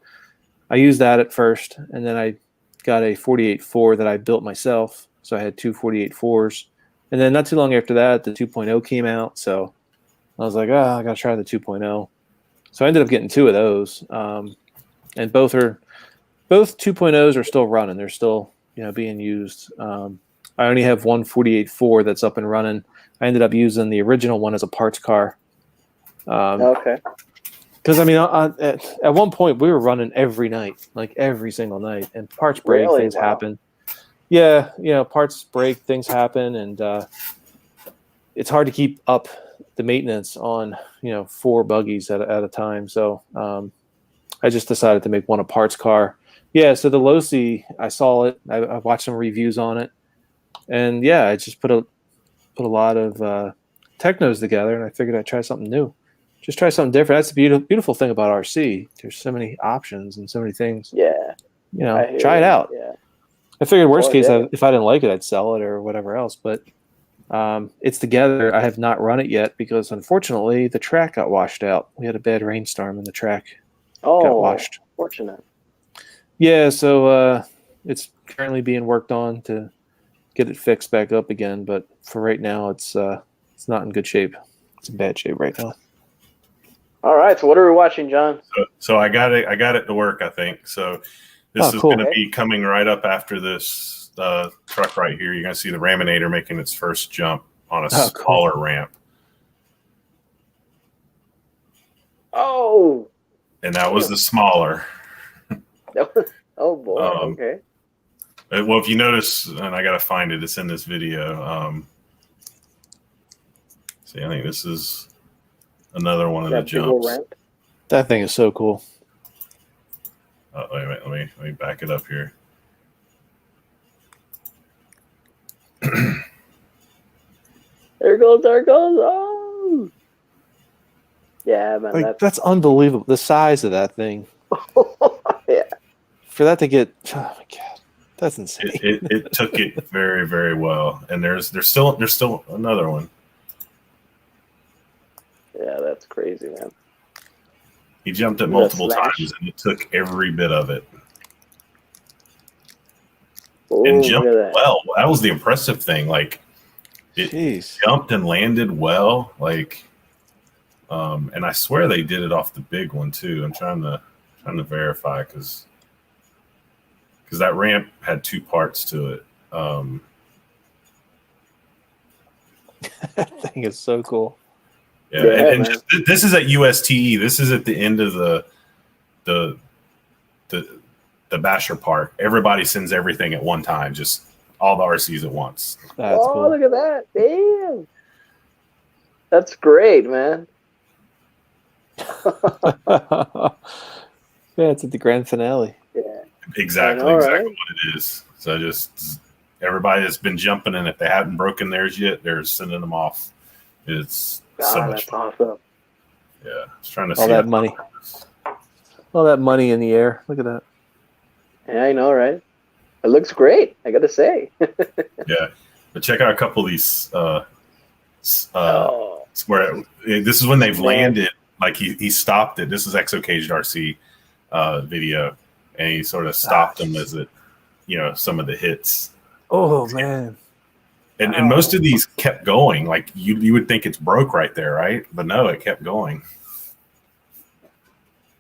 Speaker 3: I used that at first, and then I got a 48.4 that I built myself. So I had two 48.4s, and then not too long after that, the 2.0 came out. So I was like, I gotta try the 2.0. So I ended up getting two of those, and both 2.0s are still running. They're still being used. I only have one 48.4 that's up and running. I ended up using the original one as a parts car.
Speaker 2: Okay.
Speaker 3: Because I mean, at one point we were running every night, like every single night, and parts break,
Speaker 2: Really?
Speaker 3: things
Speaker 2: Wow.
Speaker 3: happen. Yeah, parts break, things happen, and it's hard to keep up the maintenance on 4 buggies at a time. So I just decided to make one a parts car. Yeah, so the Losi, I saw it, I watched some reviews on it, and yeah, I just put a lot of technos together, and I figured I'd try something new. Just try something different. That's the beautiful thing about RC. There's so many options and so many things.
Speaker 2: Yeah.
Speaker 3: Try it out.
Speaker 2: Yeah.
Speaker 3: I figured worst case,
Speaker 2: yeah.
Speaker 3: if I didn't like it, I'd sell it or whatever else. But it's together. I have not run it yet because unfortunately the track got washed out. We had a bad rainstorm and the track got washed.
Speaker 2: Fortunate.
Speaker 3: Yeah, so it's currently being worked on to get it fixed back up again. But for right now, it's not in good shape. It's in bad shape right now.
Speaker 2: All right. So what are we watching, John?
Speaker 1: So I got it to work, I think. So this is
Speaker 3: cool.
Speaker 1: going to be coming right up after this truck right here. You're going to see the Raminator making its first jump on a smaller ramp.
Speaker 2: Oh.
Speaker 1: And that was the smaller.
Speaker 2: Oh boy. Okay.
Speaker 1: Well, if you notice, and I got to find it, it's in this video. See, I think this is another one of the jumps.
Speaker 3: That thing is so cool.
Speaker 1: Wait a minute, let me back it up here.
Speaker 2: There it goes. Oh, yeah, man.
Speaker 3: That's unbelievable. The size of that thing.
Speaker 2: Yeah.
Speaker 3: For that to get, oh my god, that's insane.
Speaker 1: It took it very, very well, and there's still another one.
Speaker 2: Yeah, that's crazy, man.
Speaker 1: He jumped it multiple times, and it took every bit of it.
Speaker 2: Ooh,
Speaker 1: and jumped well. That was the impressive thing. Like, it jumped and landed well. Like, and I swear they did it off the big one too. I'm trying to verify because that ramp had 2 parts to it.
Speaker 3: That thing is so cool.
Speaker 1: Yeah, and just, this is at USTE. This is at the end of the Basher Park. Everybody sends everything at one time, just all the RCs at once.
Speaker 3: That's cool.
Speaker 2: Look at that. Damn. That's great, man.
Speaker 3: Yeah, it's at the grand finale.
Speaker 2: Yeah.
Speaker 1: Exactly what it is. So just everybody that's been jumping, and if they haven't broken theirs yet, they're sending them off. It's so much fun.
Speaker 2: Awesome.
Speaker 1: Yeah, I was trying to
Speaker 3: all
Speaker 1: see
Speaker 3: that money. All that money in the air. Look at that.
Speaker 2: Yeah, I know, right? It looks great, I gotta say.
Speaker 1: Yeah, but check out a couple of these. Where this is when they've landed. Like he stopped it. This is Exo Caged RC video, and he sort of stopped them as it, some of the hits.
Speaker 3: Oh man.
Speaker 1: And most of these kept going. Like you would think it's broke right there, right? But no, it kept going.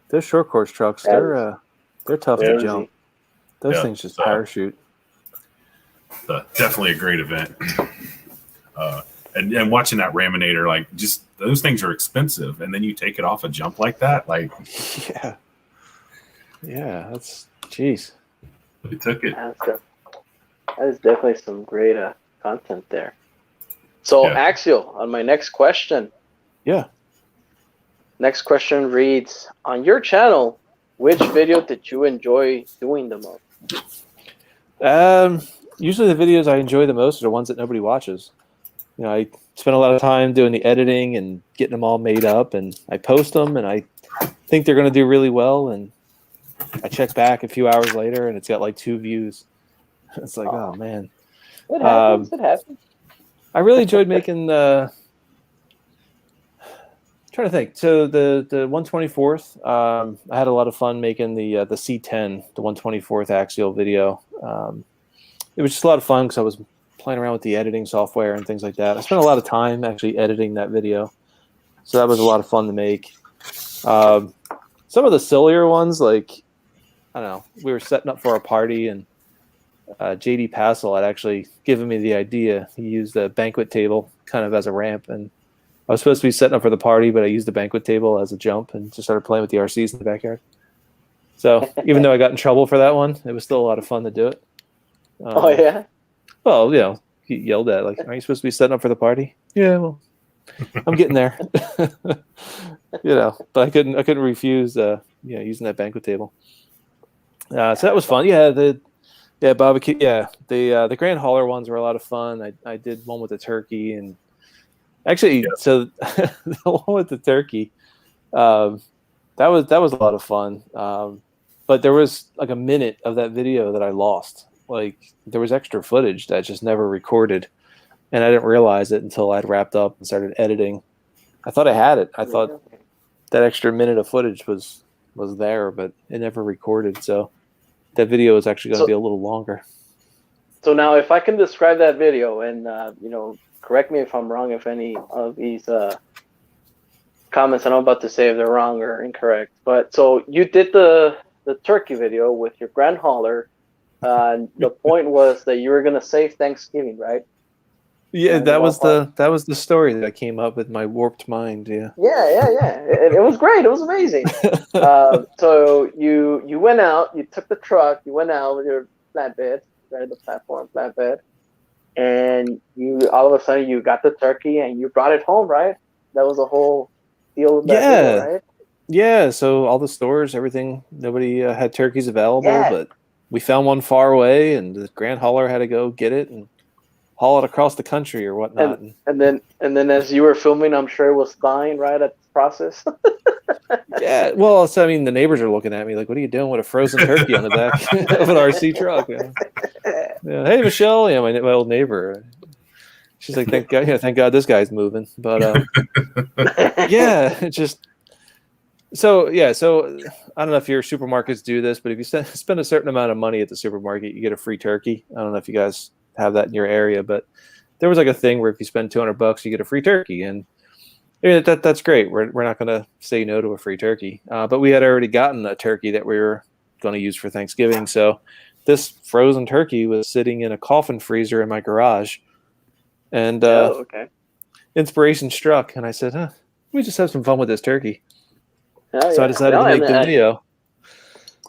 Speaker 3: Those short course trucks, they're tough to jump. Those things just parachute.
Speaker 1: Definitely a great event. And watching that Raminator, like, just those things are expensive, and then you take it off a jump like that, like,
Speaker 3: yeah, that's jeez.
Speaker 1: It took it.
Speaker 2: That is definitely some great content there. So, Axial, on my next question.
Speaker 3: Yeah.
Speaker 2: Next question reads, on your channel, which video did you enjoy doing the most?
Speaker 3: Usually the videos I enjoy the most are the ones that nobody watches. I spend a lot of time doing the editing and getting them all made up, and I post them, and I think they're going to do really well, and I check back a few hours later, and it's got like 2 views. It's like, oh man.
Speaker 2: It happens. It happens.
Speaker 3: I really enjoyed making the. Trying to think. So the 124th, I had a lot of fun making the C10, the 124th axial video. It was just a lot of fun because I was playing around with the editing software and things like that. I spent a lot of time actually editing that video, so that was a lot of fun to make. Some of the sillier ones, like, I don't know, we were setting up for a party, and JD Passel had actually given me the idea. He used a banquet table kind of as a ramp, and I was supposed to be setting up for the party, but I used the banquet table as a jump and just started playing with the RCs in the backyard. So even though I got in trouble for that one, it was still a lot of fun to do it.
Speaker 2: Oh yeah.
Speaker 3: Well, he yelled at like, "Aren't you supposed to be setting up for the party?" Yeah, well, I'm getting there. But I couldn't refuse using that banquet table. So that was fun. Barbecue. Yeah, the Grand Hauler ones were a lot of fun. I did one with the turkey, and actually, so the one with the turkey, that was a lot of fun. But there was like a minute of that video that I lost. Like there was extra footage that just never recorded, and I didn't realize it until I'd wrapped up and started editing. I thought I had it. I thought that extra minute of footage was there, but it never recorded. So that video is actually going to be a little longer.
Speaker 2: So now, if I can describe that video, and correct me if I'm wrong, if any of these comments that I'm about to say if they're wrong or incorrect. But so you did the turkey video with your Grand Hauler. The point was that you were going to save Thanksgiving, right?
Speaker 3: Yeah, that was the story that came up with my warped mind. Yeah.
Speaker 2: Yeah. It was great. It was amazing. So you went out, you took the truck, you went out with your flatbed, right, the platform flatbed, and you all of a sudden you got the turkey and you brought it home, right? That was the whole deal with that video, right?
Speaker 3: Yeah. So all the stores, everything, nobody had turkeys available, but we found one far away, and the Grand Hauler had to go get it and haul it across the country or whatnot.
Speaker 2: And then as you were filming, I'm sure it was dying right at the process.
Speaker 3: Yeah, well, so, I mean, the neighbors are looking at me like, "What are you doing with a frozen turkey on the back of an RC truck?" Yeah. Hey, Michelle, my old neighbor. She's like, "Thank God this guy's moving." But it just so I don't know if your supermarkets do this, but if you spend a certain amount of money at the supermarket, you get a free turkey. I don't know if you guys have that in your area, but there was like a thing where if you spend $200, you get a free turkey, and that's great. We're not going to say no to a free turkey, but we had already gotten a turkey that we were going to use for Thanksgiving, so this frozen turkey was sitting in a coffin freezer in my garage, and inspiration struck, and I said, let me just have some fun with this turkey. So I decided to make the video.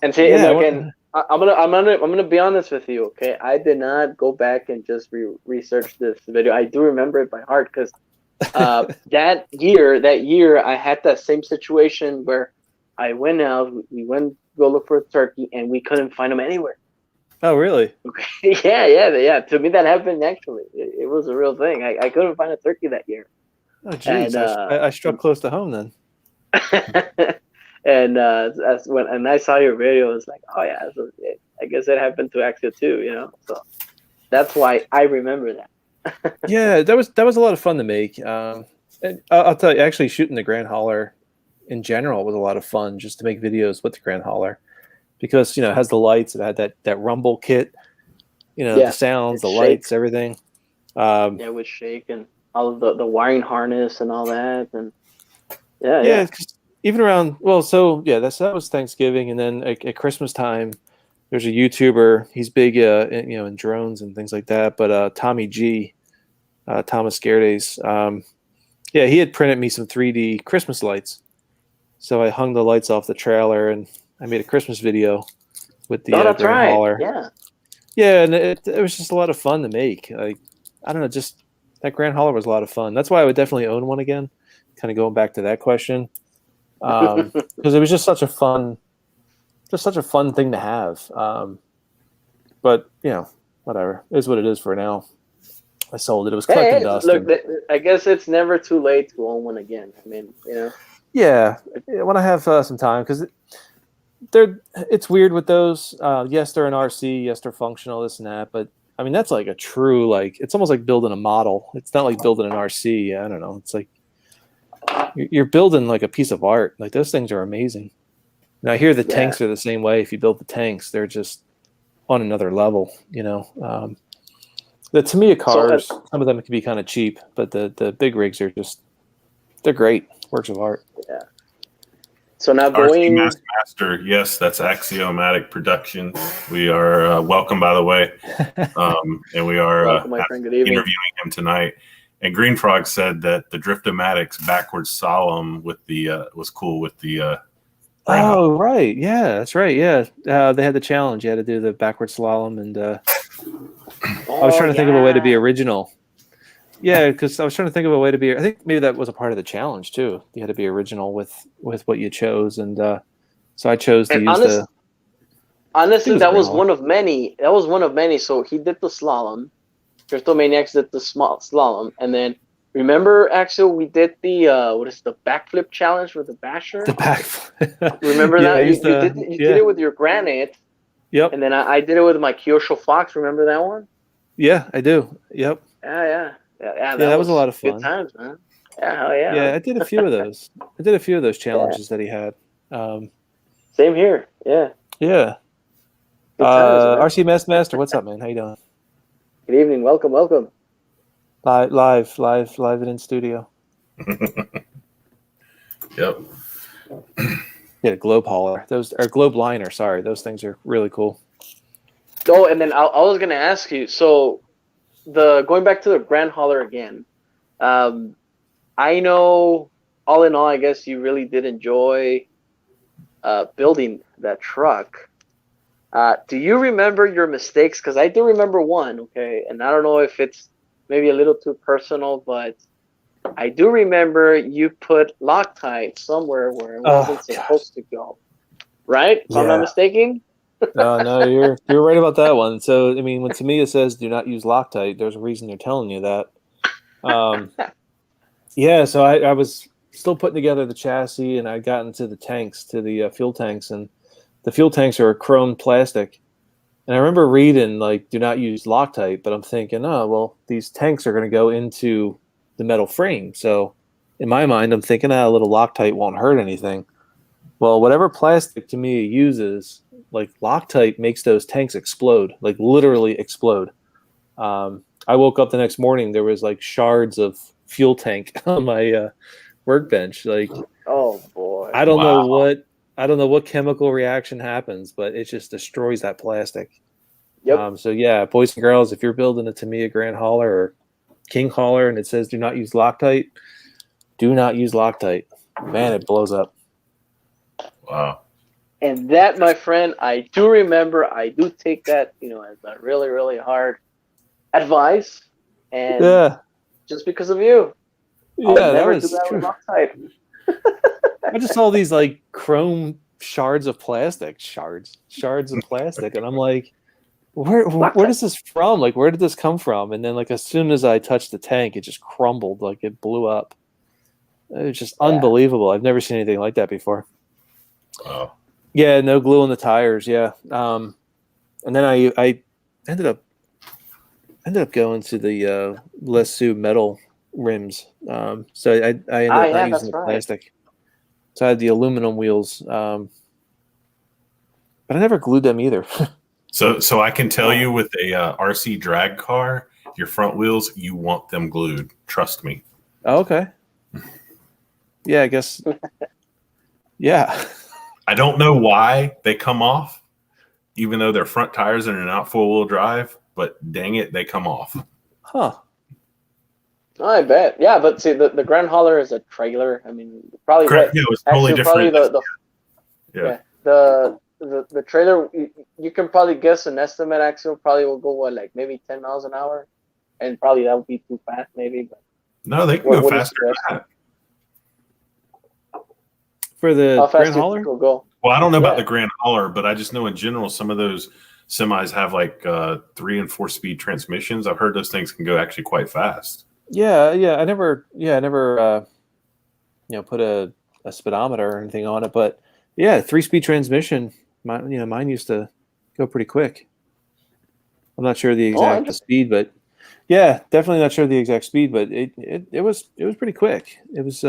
Speaker 2: And see, again, I'm gonna be honest with you. Okay, I did not go back and just research this video. I do remember it by heart because that year I had that same situation where I went out. We went to go look for a turkey and we couldn't find them anywhere.
Speaker 3: Oh, really?
Speaker 2: Okay. Yeah. To me, that happened actually. It was a real thing. I couldn't find a turkey that year.
Speaker 3: Oh, geez. I struck close to home then.
Speaker 2: And when I saw your video, it's like, oh yeah, so I guess it happened to Axio too, So that's why I remember that.
Speaker 3: Yeah, that was a lot of fun to make. And I'll tell you, actually, shooting the Grand Hauler in general was a lot of fun, just to make videos with the Grand Hauler, because it has the lights, it had that rumble kit, the sounds, the lights, everything.
Speaker 2: With shake and all of the wiring harness and all that, and
Speaker 3: even around that was Thanksgiving, and then at Christmas time, there's a YouTuber. He's big, in drones and things like that. But Tommy G, Thomas Gerdes, he had printed me some 3D Christmas lights, so I hung the lights off the trailer, and I made a Christmas video with the Grand Hauler. Yeah, and it was just a lot of fun to make. Like, I don't know, just that Grand Hauler was a lot of fun. That's why I would definitely own one again. Kind of going back to that question, because it was just such a fun thing to have. But whatever, it is what it is for now. I sold it. It was collecting dust.
Speaker 2: Look, I guess it's never too late to own one again. I mean,
Speaker 3: Yeah, when I have some time, because it's weird with those. Yes, they're an RC. Yes, they're functional. This and that. But I mean, that's like a true it's almost like building a model. It's not like building an RC. I don't know. It's like you're building like a piece of art. Like, those things are amazing. Now, I hear the tanks are the same way. If you build the tanks, they're just on another level. The Tamiya cars, some of them can be kind of cheap, but the big rigs are they're great works of art.
Speaker 2: Yeah. So now going
Speaker 1: Master, yes, that's Axiomatic Productions. We are welcome, by the way, and we are interviewing him tonight. And Green Frog said that the Drift-O-Matic's backwards slalom with the was cool with the Grand Hauler.
Speaker 3: Oh, right. Yeah, that's right. Yeah. They had the challenge. You had to do the backward slalom. And I was trying to think of a way to be original. Yeah, because I was trying to think of a way to be. I think maybe that was a part of the challenge, too. You had to be original with what you chose. And so I chose to use the.
Speaker 2: Honestly, that was one of many. That was one of many. So he did the slalom. Cryptomaniacs did the small slalom. And then, remember, Axel, we did the backflip challenge with the basher?
Speaker 3: The backflip.
Speaker 2: Remember that? You did it with your granite.
Speaker 3: Yep.
Speaker 2: And then I did it with my Kyosho Fox. Remember that one?
Speaker 3: Yeah, I do. Yep.
Speaker 2: Yeah.
Speaker 3: That was a lot of fun.
Speaker 2: Good times, man. Yeah, hell yeah.
Speaker 3: Yeah, I did a few of those. I did a few of those challenges that he had.
Speaker 2: Same here. Yeah.
Speaker 3: Yeah.
Speaker 2: Good times,
Speaker 3: RC Master, what's up, man? How you doing?
Speaker 2: Good evening. Welcome.
Speaker 3: Live and in studio.
Speaker 1: Yep.
Speaker 3: Yeah, globe hauler. Those are globe liner. Sorry, those things are really cool.
Speaker 2: Oh, and then I was gonna ask you. So, going back to the Grand Hauler again. I know, all in all, I guess you really did enjoy building that truck. Do you remember your mistakes? Because I do remember one. Okay, and I don't know if it's maybe a little too personal, but I do remember you put Loctite somewhere where it wasn't supposed to go. Right? If I'm not mistaken.
Speaker 3: No, you're right about that one. So, I mean, when Tamiya says do not use Loctite, there's a reason they're telling you that. Yeah, so I was still putting together the chassis, and I got into the tanks, to the fuel tanks, and the fuel tanks are chrome plastic. And I remember reading, like, do not use Loctite, but I'm thinking, oh, well, these tanks are going to go into the metal frame. So in my mind, I'm thinking, a little Loctite won't hurt anything. Well, whatever plastic Tamiya uses, like, Loctite makes those tanks explode, like literally explode. I woke up the next morning, there was like shards of fuel tank on my workbench. Like,
Speaker 2: oh boy,
Speaker 3: I don't know what chemical reaction happens, but it just destroys that plastic.
Speaker 2: Yep.
Speaker 3: So yeah, boys and girls, if you're building a Tamiya Grand Hauler or King Hauler and it says do not use Loctite, do not use Loctite. Man, it blows up.
Speaker 1: Wow.
Speaker 2: And that, my friend, I do remember. I do take that, as a really, really hard advice. And just because of you, I'll never do that with Loctite.
Speaker 3: I just saw these like chrome shards of plastic, shards of plastic, and I'm like, where is this from? Like, where did this come from? And then, like, as soon as I touched the tank, it just crumbled, like it blew up. It was just unbelievable. I've never seen anything like that before.
Speaker 1: Wow.
Speaker 3: Yeah, no glue in the tires. Yeah, and then I ended up going to the Lesu metal rims. So I ended up not using the plastic. So I had the aluminum wheels, but I never glued them either.
Speaker 1: So I can tell you, with a RC drag car, your front wheels, you want them glued. Trust me.
Speaker 3: Oh, okay. Yeah, I guess. Yeah.
Speaker 1: I don't know why they come off, even though they're front tires and they're not four-wheel drive, but dang it, they come off.
Speaker 3: Huh.
Speaker 2: I bet. Yeah, but see, the Grand Hauler is a trailer. I mean, probably
Speaker 1: it was totally different.
Speaker 2: The trailer, you can probably guess an estimate. Axel probably will go like maybe 10 miles an hour, and probably that would be too fast, maybe. But
Speaker 1: no, they can go faster than that.
Speaker 3: For the
Speaker 2: How fast
Speaker 3: Grand
Speaker 2: do you
Speaker 3: Hauler?
Speaker 2: think it'll go?
Speaker 1: Well, I don't know about the Grand Hauler, but I just know in general some of those semis have like 3 and 4 speed transmissions. I've heard those things can go actually quite fast.
Speaker 3: Yeah. I never put a speedometer or anything on it, but yeah, 3-speed transmission. Mine used to go pretty quick. I'm not sure the exact speed, but yeah, definitely not sure the exact speed, but it was pretty quick. It was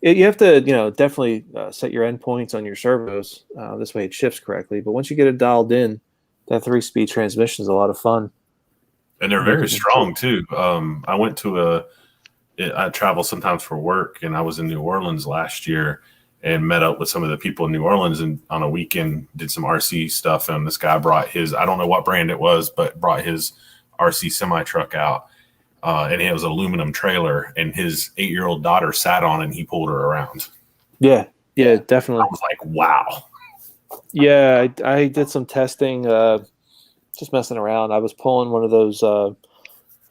Speaker 3: you have to definitely set your endpoints on your servos. This way it shifts correctly. But once you get it dialed in, that 3-speed transmission is a lot of fun.
Speaker 1: And they're very strong too. I travel sometimes for work, and I was in New Orleans last year and met up with some of the people in New Orleans, and on a weekend did some RC stuff. And this guy brought his, I don't know what brand it was, but brought his RC semi truck out. and it was an aluminum trailer, and his 8-year-old daughter sat on it, and he pulled her around.
Speaker 3: Yeah,
Speaker 2: Yeah.
Speaker 3: definitely.
Speaker 1: I was like, wow.
Speaker 3: Yeah, I did some testing, just messing around. I was pulling one of those,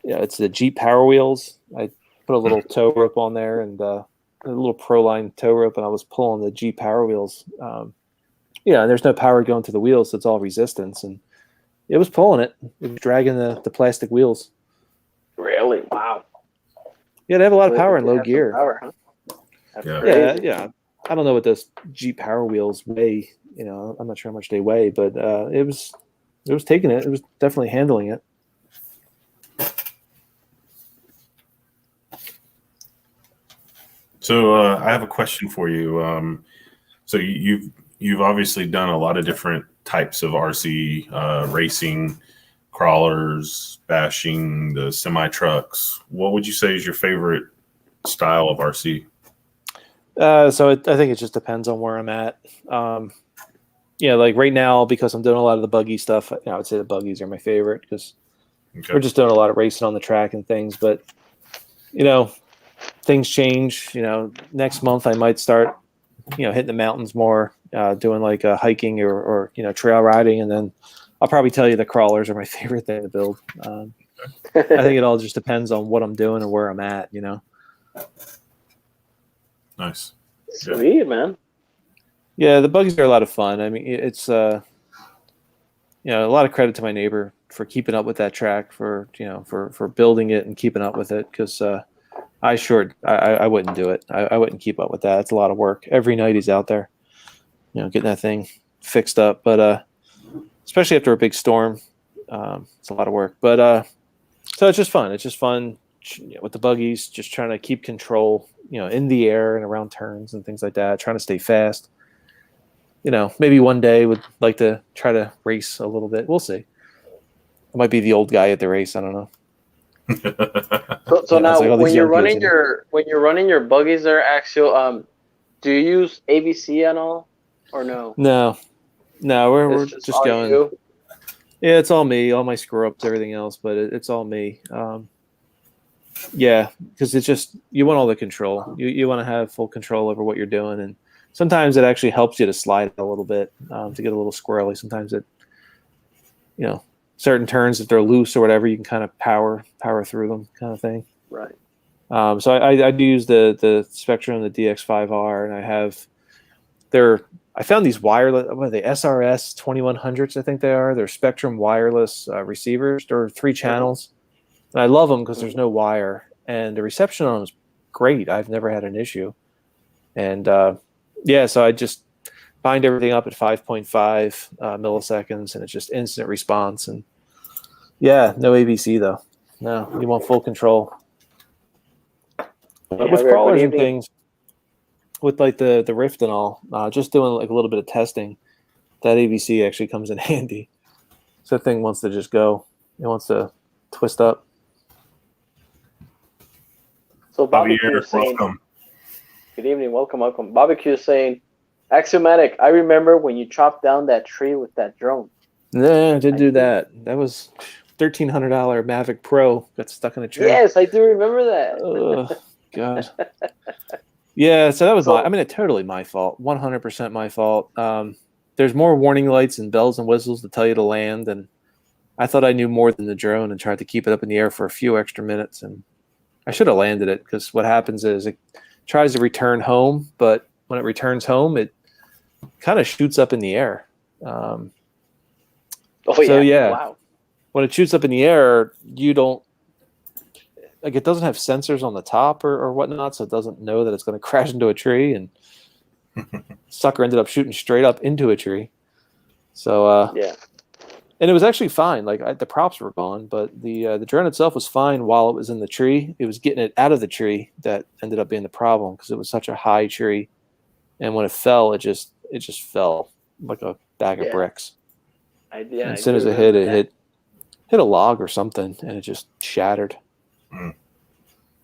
Speaker 3: it's the Jeep Power Wheels. I put a little tow rope on there and a little Proline tow rope, and I was pulling the Jeep Power Wheels. And there's no power going to the wheels, so it's all resistance, and it was pulling it. It was dragging the plastic wheels.
Speaker 2: Really? Wow.
Speaker 3: Yeah, they have a lot of power in
Speaker 2: They
Speaker 3: low
Speaker 2: have some
Speaker 3: gear.
Speaker 2: power, huh? That's
Speaker 1: Yeah.
Speaker 2: crazy.
Speaker 3: Yeah. I don't know what those Jeep Power Wheels weigh. I'm not sure how much they weigh, but it was taking it. It was definitely handling it.
Speaker 1: So I have a question for you. So you've obviously done a lot of different types of RC racing, crawlers, bashing, the semi trucks. What would you say is your favorite style of RC?
Speaker 3: I think it just depends on where I'm at. Like right now, because I'm doing a lot of the buggy stuff, I would say the buggies are my favorite because we're just doing a lot of racing on the track and things. But things change. Next month I might start, hitting the mountains more, doing like hiking or trail riding, and then I'll probably tell you the crawlers are my favorite thing to build. I think it all just depends on what I'm doing and where I'm at.
Speaker 1: Nice.
Speaker 2: Sweet, man.
Speaker 3: Yeah, the buggies are a lot of fun. I mean, it's a lot of credit to my neighbor for keeping up with that track, for building it and keeping up with it, because I wouldn't do it. I wouldn't keep up with that. It's a lot of work. Every night he's out there, getting that thing fixed up. But especially after a big storm, it's a lot of work. But so it's just fun. It's just fun with the buggies, just trying to keep control, in the air and around turns and things like that, trying to stay fast. Maybe one day would like to try to race a little bit. We'll see. I might be the old guy at the race. I don't know.
Speaker 2: So now,
Speaker 3: like
Speaker 2: when you're running your buggies there, Axel, do you use ABC and all, or no?
Speaker 3: No, we're just
Speaker 2: all
Speaker 3: going.
Speaker 2: you?
Speaker 3: Yeah, it's all me, all my screw ups, everything else, but it's all me. Because it's just you want all the control. You want to have full control over what you're doing, and sometimes it actually helps you to slide a little bit, to get a little squirrely. Sometimes certain turns, if they're loose or whatever, you can kind of power through them, kind of thing.
Speaker 2: Right.
Speaker 3: So I do use the Spectrum, the DX5R, and I found these wireless, what are they, SRS 2100s, I think they are. They're Spectrum wireless receivers. They're 3 channels. And I love them because there's no wire. And the reception on them is great. I've never had an issue. And so I just bind everything up at 5.5 milliseconds, and it's just instant response. And no ABC though. No, you want full control. But with crawlers and things, with like the Rift and all, just doing like a little bit of testing, that ABC actually comes in handy. So that thing wants to just go. It wants to twist up.
Speaker 2: So Barbecue is saying, welcome. Good evening, welcome. Barbecue is saying, Axiomatic, I remember when you chopped down that tree with that drone.
Speaker 3: Nah, I didn't do that. That was $1,300 Mavic Pro got stuck in a tree.
Speaker 2: Yes, I do remember that.
Speaker 3: Oh, God. Yeah, so that was totally my fault. 100% my fault. There's more warning lights and bells and whistles to tell you to land, and I thought I knew more than the drone and tried to keep it up in the air for a few extra minutes, and I should have landed it, because what happens is it tries to return home, but when it returns home, it kind of shoots up in the air. Wow. When it shoots up in the air, you don't, like, it doesn't have sensors on the top or whatnot, so it doesn't know that it's going to crash into a tree, and sucker ended up shooting straight up into a tree. So and it was actually fine. Like, the props were gone, but the drone itself was fine while it was in the tree. It was getting it out of the tree that ended up being the problem, because it was such a high tree, and when it fell, it just fell like a bag of bricks. As soon as it hit a log or something, and it just shattered.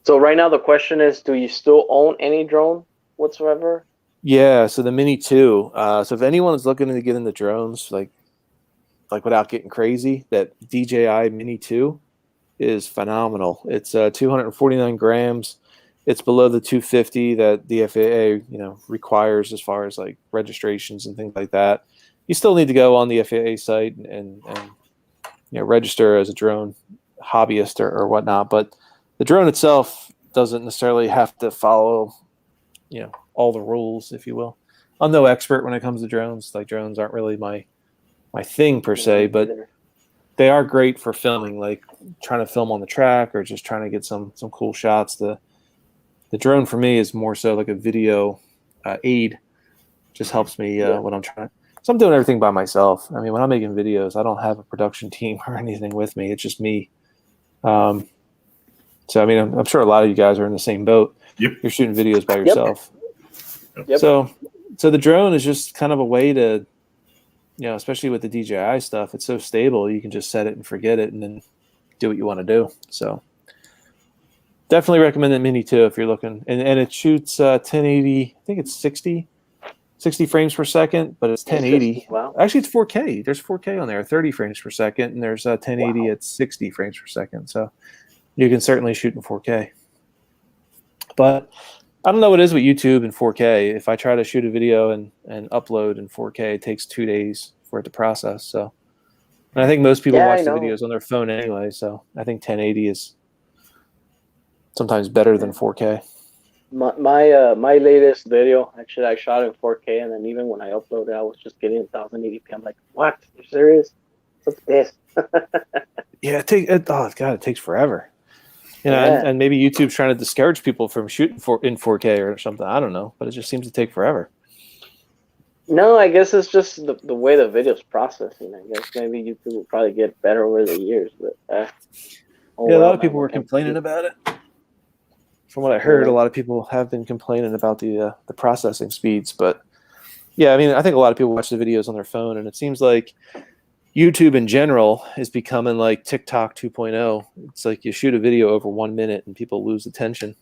Speaker 2: So right now the question is, do you still own any drone whatsoever?
Speaker 3: Yeah, so the Mini 2. So if anyone is looking to get into drones, like without getting crazy, that DJI Mini 2 is phenomenal. It's 249 grams. It's below the 250 that the FAA, requires as far as like registrations and things like that. You still need to go on the FAA site and register as a drone hobbyist or whatnot. But the drone itself doesn't necessarily have to follow, all the rules, if you will. I'm no expert when it comes to drones. Like drones aren't really my thing per se, but they are great for filming, like trying to film on the track or just trying to get some cool shots. The drone for me is more so like a video aid. Just helps me when I'm trying. So I'm doing everything by myself. I mean, when I'm making videos, I don't have a production team or anything with me. It's just me. So I mean, I'm sure a lot of you guys are in the same boat.
Speaker 1: Yep.
Speaker 3: You're shooting videos by yourself.
Speaker 2: Yep.
Speaker 3: So the drone is just kind of a way to, especially with the DJI stuff, it's so stable. You can just set it and forget it and then do what you want to do. So definitely recommend the Mini too if you're looking. And it shoots 1080, I think it's 60 frames per second, but it's 1080.
Speaker 2: Wow.
Speaker 3: Actually, it's 4K. There's 4K on there, 30 frames per second, and there's 1080 at 60 frames per second. So you can certainly shoot in 4K. But I don't know what it is with YouTube and 4K. If I try to shoot a video and upload in 4K, it takes 2 days for it to process. So, and I think most people watch the videos on their phone anyway. So I think 1080 is sometimes better than 4K.
Speaker 2: My latest video, actually, I shot in 4K, and then even when I uploaded, I was just getting 1080p. I'm like, what? Are you serious? What's this?
Speaker 3: Yeah, it takes forever. And maybe YouTube's trying to discourage people from shooting in 4K or something. I don't know, but it just seems to take forever.
Speaker 2: No, I guess it's just the way the video's processing. I guess maybe YouTube will probably get better over the years, but
Speaker 3: a lot of people were complaining about it. From what I heard, a lot of people have been complaining about the processing speeds. But yeah, I mean, I think a lot of people watch the videos on their phone, and it seems like YouTube in general is becoming like TikTok 2.0. It's like you shoot a video over 1 minute and people lose attention.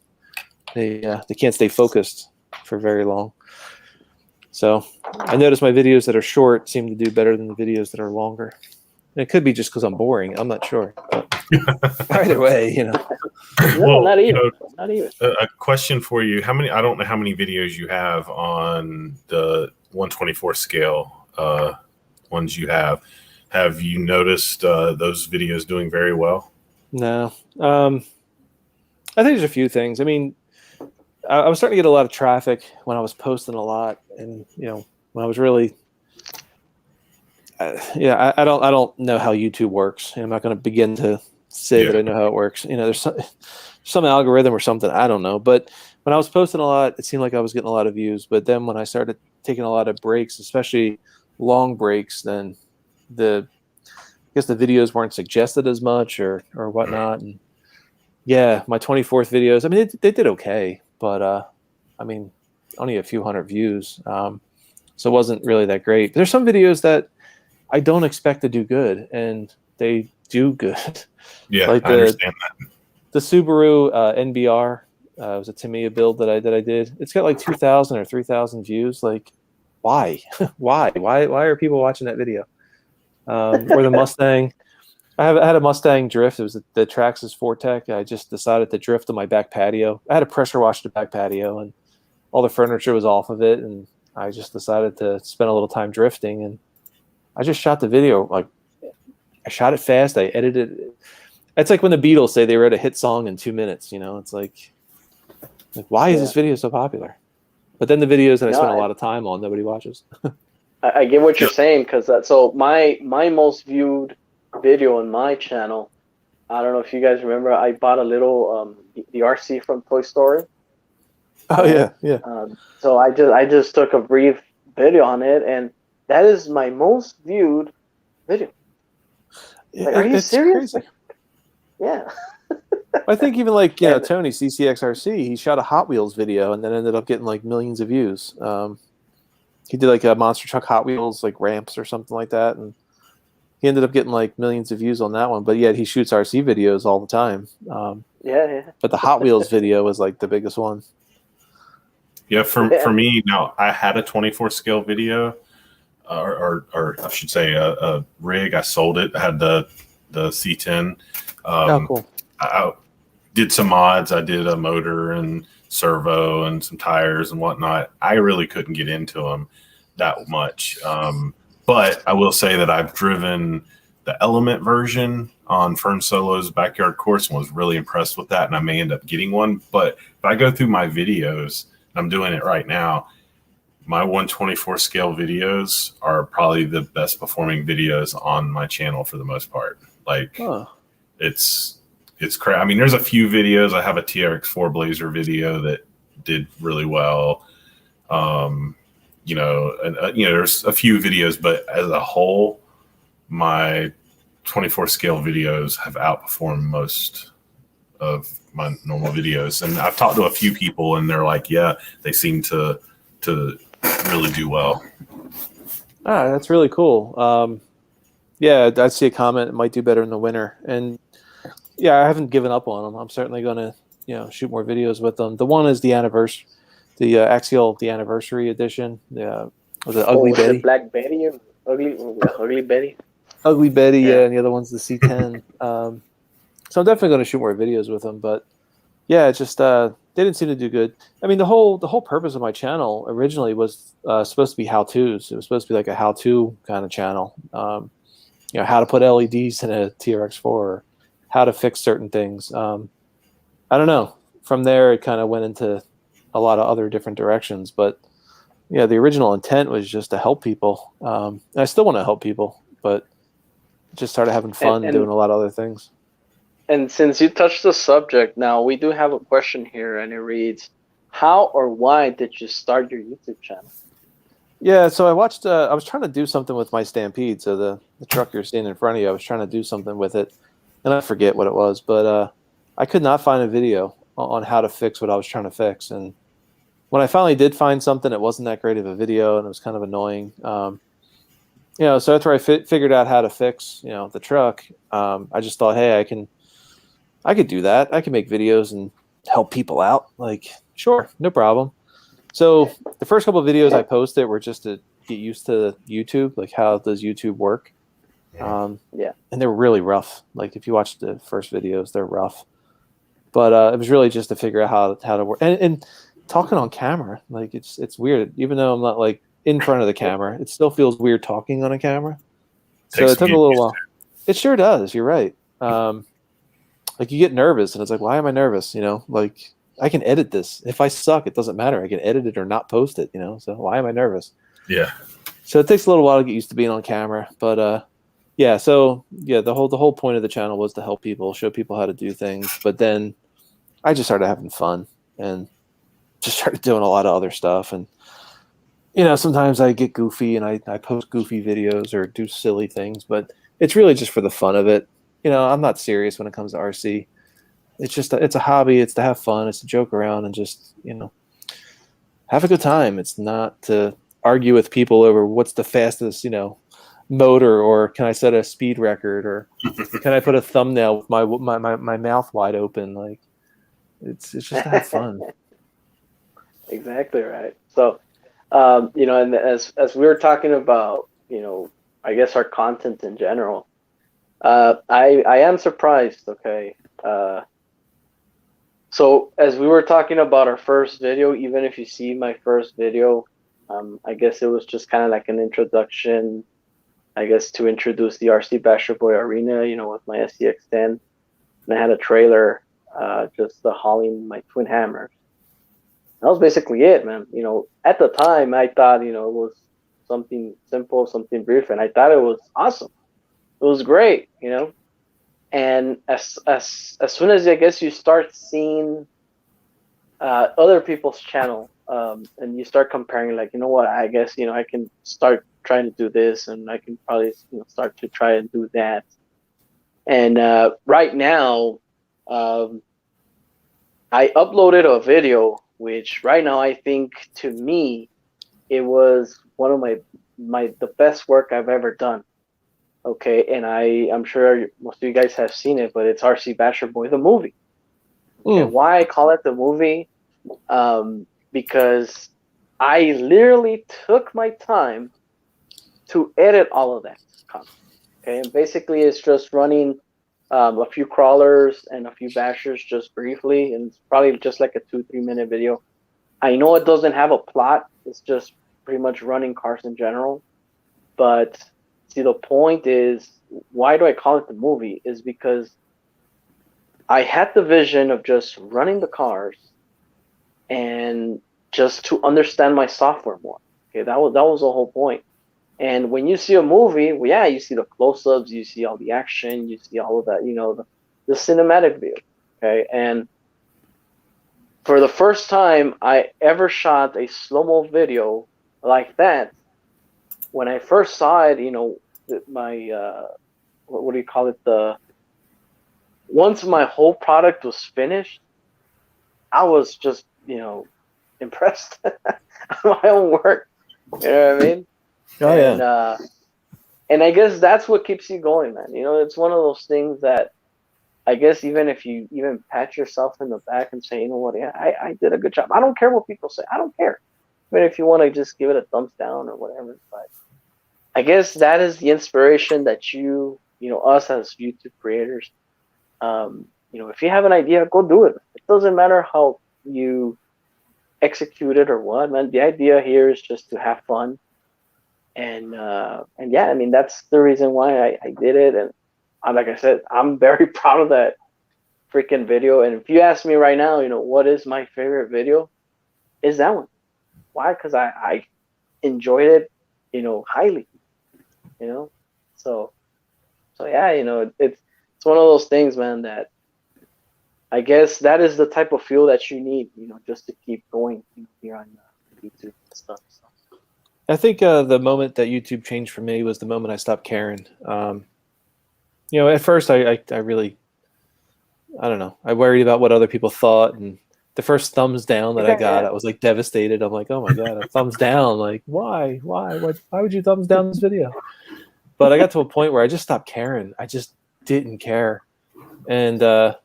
Speaker 3: They can't stay focused for very long. So I notice my videos that are short seem to do better than the videos that are longer. And it could be just because I'm boring. I'm not sure. But either way,
Speaker 2: No, not even. Not even.
Speaker 1: A question for you: I don't know how many videos you have on the 124 scale ones you have. Have you noticed those videos doing very well?
Speaker 3: No. I think there's a few things. I mean, I was starting to get a lot of traffic when I was posting a lot, and when I was really, I don't know how YouTube works. I'm not going to begin to say that I know how it works. There's some algorithm or something, I don't know. But when I was posting a lot, it seemed like I was getting a lot of views. But then when I started taking a lot of breaks, especially long breaks, then I guess the videos weren't suggested as much or whatnot. And yeah, my 24th videos, I mean, they did okay, but I mean, only a few hundred views. So it wasn't really that great. But there's some videos that I don't expect to do good, and they do good.
Speaker 1: Yeah,
Speaker 3: like
Speaker 1: I understand that.
Speaker 3: The Subaru NBR was a Tamiya build that I did. It's got like 2,000 or 3,000 views. Like, why? Why are people watching that video? Or the Mustang. I had a Mustang drift. It was the Traxxas Fortec. I just decided to drift on my back patio. I had a pressure wash the back patio, and all the furniture was off of it. And I just decided to spend a little time drifting. And I just shot the video. Like, I shot it fast. I edited it. It's like when the Beatles say they wrote a hit song in 2 minutes. It's like why is this video so popular? But then the videos that I spend a lot of time on, nobody watches.
Speaker 2: I get what you're saying, because so my most viewed video on my channel, I don't know if you guys remember, I bought a little the RC from Toy Story.
Speaker 3: Oh yeah.
Speaker 2: So I just took a brief video on it, and that is my most viewed video. Like, are you serious?
Speaker 3: Crazy.
Speaker 2: Yeah.
Speaker 3: I think even like Tony CCXRC, he shot a Hot Wheels video and then ended up getting like millions of views. He did like a monster truck Hot Wheels like ramps or something like that, and he ended up getting like millions of views on that one. But yet he shoots RC videos all the time.
Speaker 2: Yeah.
Speaker 3: But the Hot Wheels video was like the biggest one.
Speaker 1: Yeah, for me, now I had a 24 scale video, or I should say a rig. I sold it. I had the the C10.
Speaker 3: Oh, cool.
Speaker 1: I did some mods. I did a motor and servo and some tires and whatnot. I really couldn't get into them that much. But I will say that I've driven the Element version on Fern Solo's backyard course and was really impressed with that. And I may end up getting one. But if I go through my videos, I'm doing it right now, my 124 scale videos are probably the best performing videos on my channel for the most part. Like, it's crazy. I mean, there's a few videos. I have a TRX4 Blazer video that did really well. There's a few videos, but as a whole, my 24 scale videos have outperformed most of my normal videos. And I've talked to a few people, and they're like, yeah, they seem to really do well.
Speaker 3: That's really cool. Yeah, I see a comment. It might do better in the winter, and yeah, I haven't given up on them. I'm certainly going to, shoot more videos with them. The one is the anniversary, the anniversary edition. Was it Ugly Betty?
Speaker 2: The Black Betty or Ugly Betty?
Speaker 3: Ugly Betty, yeah, and the other one's the C10. So I'm definitely going to shoot more videos with them. But yeah, it's just they didn't seem to do good. I mean, the whole purpose of my channel originally was supposed to be how-tos. It was supposed to be like a how-to kind of channel. How to put LEDs in a TRX4, or how to fix certain things. I don't know. From there, it kind of went into a lot of other different directions. But yeah, the original intent was just to help people. And I still want to help people, but just started having fun doing a lot of other things.
Speaker 2: And since you touched the subject, now we do have a question here, and it reads, how or why did you start your YouTube channel?
Speaker 3: Yeah, so I watched, I was trying to do something with my Stampede. So the truck you're seeing in front of you, I was trying to do something with it. And I forget what it was, but I could not find a video on how to fix what I was trying to fix. And when I finally did find something, it wasn't that great of a video, and it was kind of annoying. So after I figured out how to fix, the truck, I just thought, hey, I could do that. I can make videos and help people out. Like, sure, no problem. So the first couple of videos I posted were just to get used to YouTube, like how does YouTube work? And they were really rough. Like if you watch the first videos, they're rough. But it was really just to figure out how to work. And talking on camera, like it's weird. Even though I'm not like in front of the camera, it still feels weird talking on a camera. So it took a little while. It sure does. You're right. Like you get nervous, and it's like, why am I nervous? Like I can edit this. If I suck, it doesn't matter. I can edit it or not post it. So why am I nervous?
Speaker 1: Yeah.
Speaker 3: So it takes a little while to get used to being on camera, but yeah. So yeah, the whole point of the channel was to help people, show people how to do things. But then I just started having fun and just started doing a lot of other stuff. And sometimes I get goofy and I post goofy videos or do silly things, but it's really just for the fun of it. I'm not serious when it comes to RC. It's just it's a hobby. It's to have fun. It's to joke around and just have a good time. It's not to argue with people over what's the fastest motor, or can I set a speed record, or can I put a thumbnail with my mouth wide open. Like it's just to have fun.
Speaker 2: Exactly right. So and as we were talking about I guess our content in general, I am surprised. Okay. So as we were talking about our first video, even if you see my first video, I guess it was just kind of like an introduction, I guess, to introduce the RC Basher Boy Arena, with my SCX10. And I had a trailer, just hauling my twin hammers. That was basically it, man. At the time, I thought, it was something simple, something brief, and I thought it was awesome. It was great, And as soon as I guess you start seeing other people's channel, and you start comparing, like, what, I guess I can start trying to do this, and I can probably start to try and do that. And right now, I uploaded a video, which right now I think, to me, it was one of the best work I've ever done. Okay, and I'm sure most of you guys have seen it, but it's RC Basher Boy, the movie. Okay, why I call it the movie? Because I literally took my time to edit all of that content. Okay, and basically it's just running a few crawlers and a few bashers just briefly, and it's probably just like a 2-3 minute video. I know it doesn't have a plot; it's just pretty much running cars in general. But see, the point is, why do I call it the movie? Is because I had the vision of just running the cars and just to understand my software more. Okay, that was the whole point. And when you see a movie, well, yeah, you see the close-ups, you see all the action, you see all of that, the cinematic view. Okay, and for the first time I ever shot a slow-mo video like that, when I first saw it, my what do you call it? Once my whole product was finished, I was just impressed on my own work. You know what I mean?
Speaker 3: Oh
Speaker 2: And
Speaker 3: yeah.
Speaker 2: and I guess that's what keeps you going, man. It's one of those things that I guess even if you even pat yourself in the back and say, you know what, yeah, I did a good job. I don't care what people say. I don't care. Even if you want to just give it a thumbs down or whatever. But I guess that is the inspiration that us as YouTube creators, if you have an idea, go do it. It doesn't matter how you execute it or what, man. The idea here is just to have fun. And yeah, I mean that's the reason why I did it, and like I said, I'm very proud of that freaking video. And if you ask me right now, what is my favorite video, is that one. Why? Because I enjoyed it, highly, you know. So yeah, it's one of those things, man. That I guess that is the type of fuel that you need, just to keep going, here on YouTube and stuff. So.
Speaker 3: I think the moment that YouTube changed for me was the moment I stopped caring. At first I really, I don't know, I worried about what other people thought, and the first thumbs down that I got,
Speaker 2: Yeah.
Speaker 3: I was like devastated. I'm like, oh my god, a thumbs down! Like, why? Why would you thumbs down this video? But I got to a point where I just stopped caring. I just didn't care, and I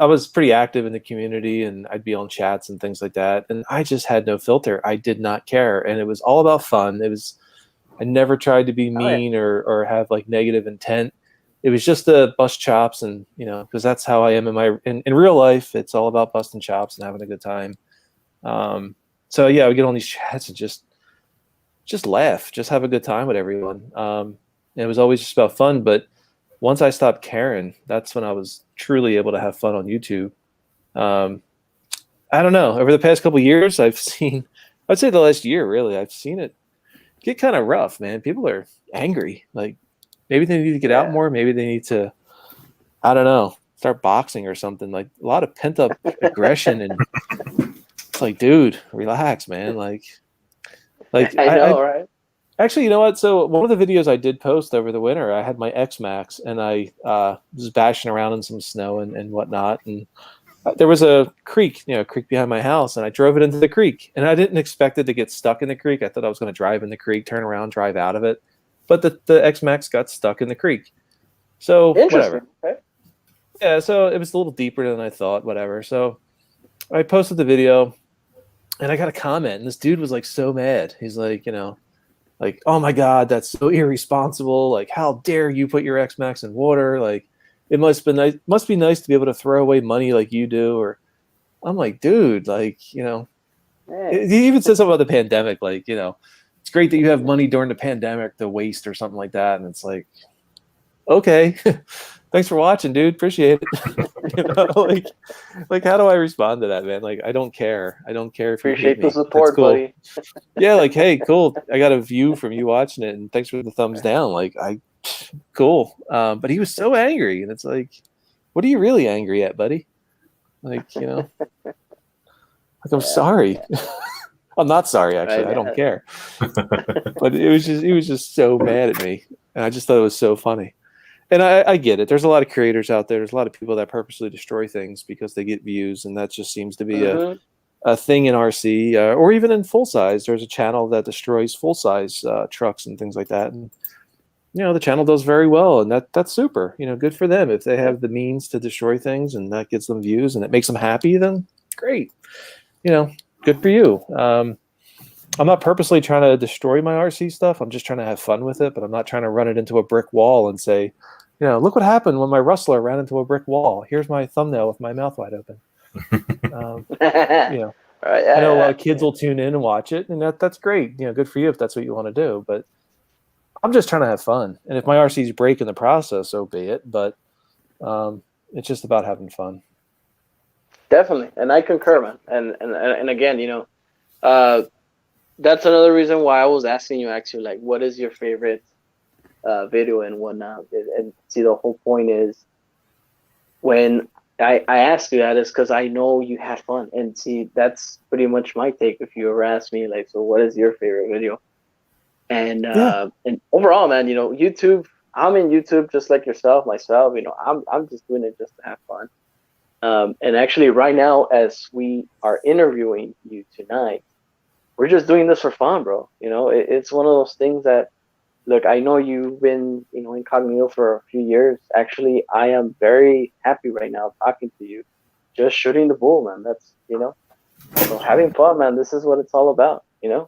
Speaker 3: was pretty active in the community, and I'd be on chats and things like that, and I just had no filter. I did not care, and it was all about fun. I never tried to be mean or have like negative intent. It was just to bust chops, and because that's how I am in real life. It's all about busting chops and having a good time. So yeah, I would get on these chats and just laugh, just have a good time with everyone. And it was always just about fun. But once I stopped caring, that's when I was truly able to have fun on YouTube. I don't know. Over the past couple of years, I'd say the last year, really, I've seen it get kind of rough, man. People are angry. Like, maybe they need to get out more. Maybe they need to, I don't know, start boxing or something. Like, a lot of pent up aggression, and it's like, dude, relax, man. Like
Speaker 2: I know, right?
Speaker 3: actually, you know what? So one of the videos I did post over the winter, I had my X Max, and I was bashing around in some snow and whatnot, and there was a creek, creek behind my house, and I drove it into the creek, and I didn't expect it to get stuck in the creek. I thought I was going to drive in the creek, turn around, drive out of it, but the X Max got stuck in the creek. So
Speaker 2: Interesting.
Speaker 3: whatever.
Speaker 2: Okay.
Speaker 3: Yeah, so it was a little deeper than I thought. Whatever. So I posted the video, and I got a comment, and this dude was like so mad. He's like, like, oh my god, that's so irresponsible. Like, how dare you put your X Max in water? Like, it must be nice to be able to throw away money like you do. Or I'm like, dude, like,
Speaker 2: Hey.
Speaker 3: he even said something about the pandemic, like, it's great that you have money during the pandemic to waste or something like that. And it's like, okay, thanks for watching, dude. Appreciate it. Like how do I respond to that, man? Like, I don't care. I don't care if you hate
Speaker 2: Appreciate the
Speaker 3: me. That's
Speaker 2: support,
Speaker 3: cool.
Speaker 2: buddy.
Speaker 3: Yeah, like, hey, cool. I got a view from you watching it, and thanks for the thumbs down. Like, cool. But he was so angry, and it's like, what are you really angry at, buddy? Like, like, I'm sorry. I'm not sorry, actually. I don't care. But he was just so mad at me, and I just thought it was so funny. And I get it. There's a lot of creators out there. There's a lot of people that purposely destroy things because they get views, and that just seems to be a thing in RC, or even in full size. There's a channel that destroys full size trucks and things like that, and the channel does very well, and that's super. Good for them. If they have the means to destroy things and that gets them views and it makes them happy, then great. Good for you. I'm not purposely trying to destroy my RC stuff. I'm just trying to have fun with it, but I'm not trying to run it into a brick wall and say, look what happened when my Rustler ran into a brick wall. Here's my thumbnail with my mouth wide open. You know,
Speaker 2: Right,
Speaker 3: I know a lot
Speaker 2: yeah,
Speaker 3: of kids will tune in and watch it, and that's great. Good for you if that's what you want to do. But I'm just trying to have fun, and if my RCs break in the process, so be it. But it's just about having fun.
Speaker 2: definitely, and I concur, man. And again, that's another reason why I was asking you actually, like, what is your favorite video and whatnot. And see, the whole point is when I asked you that is because I know you had fun. And see, that's pretty much my take. If you ever ask me, like, so what is your favorite video? And and overall, man, YouTube. I'm in YouTube just like yourself, myself. I'm just doing it just to have fun. And actually, right now, as we are interviewing you tonight, we're just doing this for fun, bro. It's one of those things that, look, I know you've been, incognito for a few years. Actually, I am very happy right now talking to you, just shooting the bull, man. That's, so having fun, man. This is what it's all about,
Speaker 3: Yeah,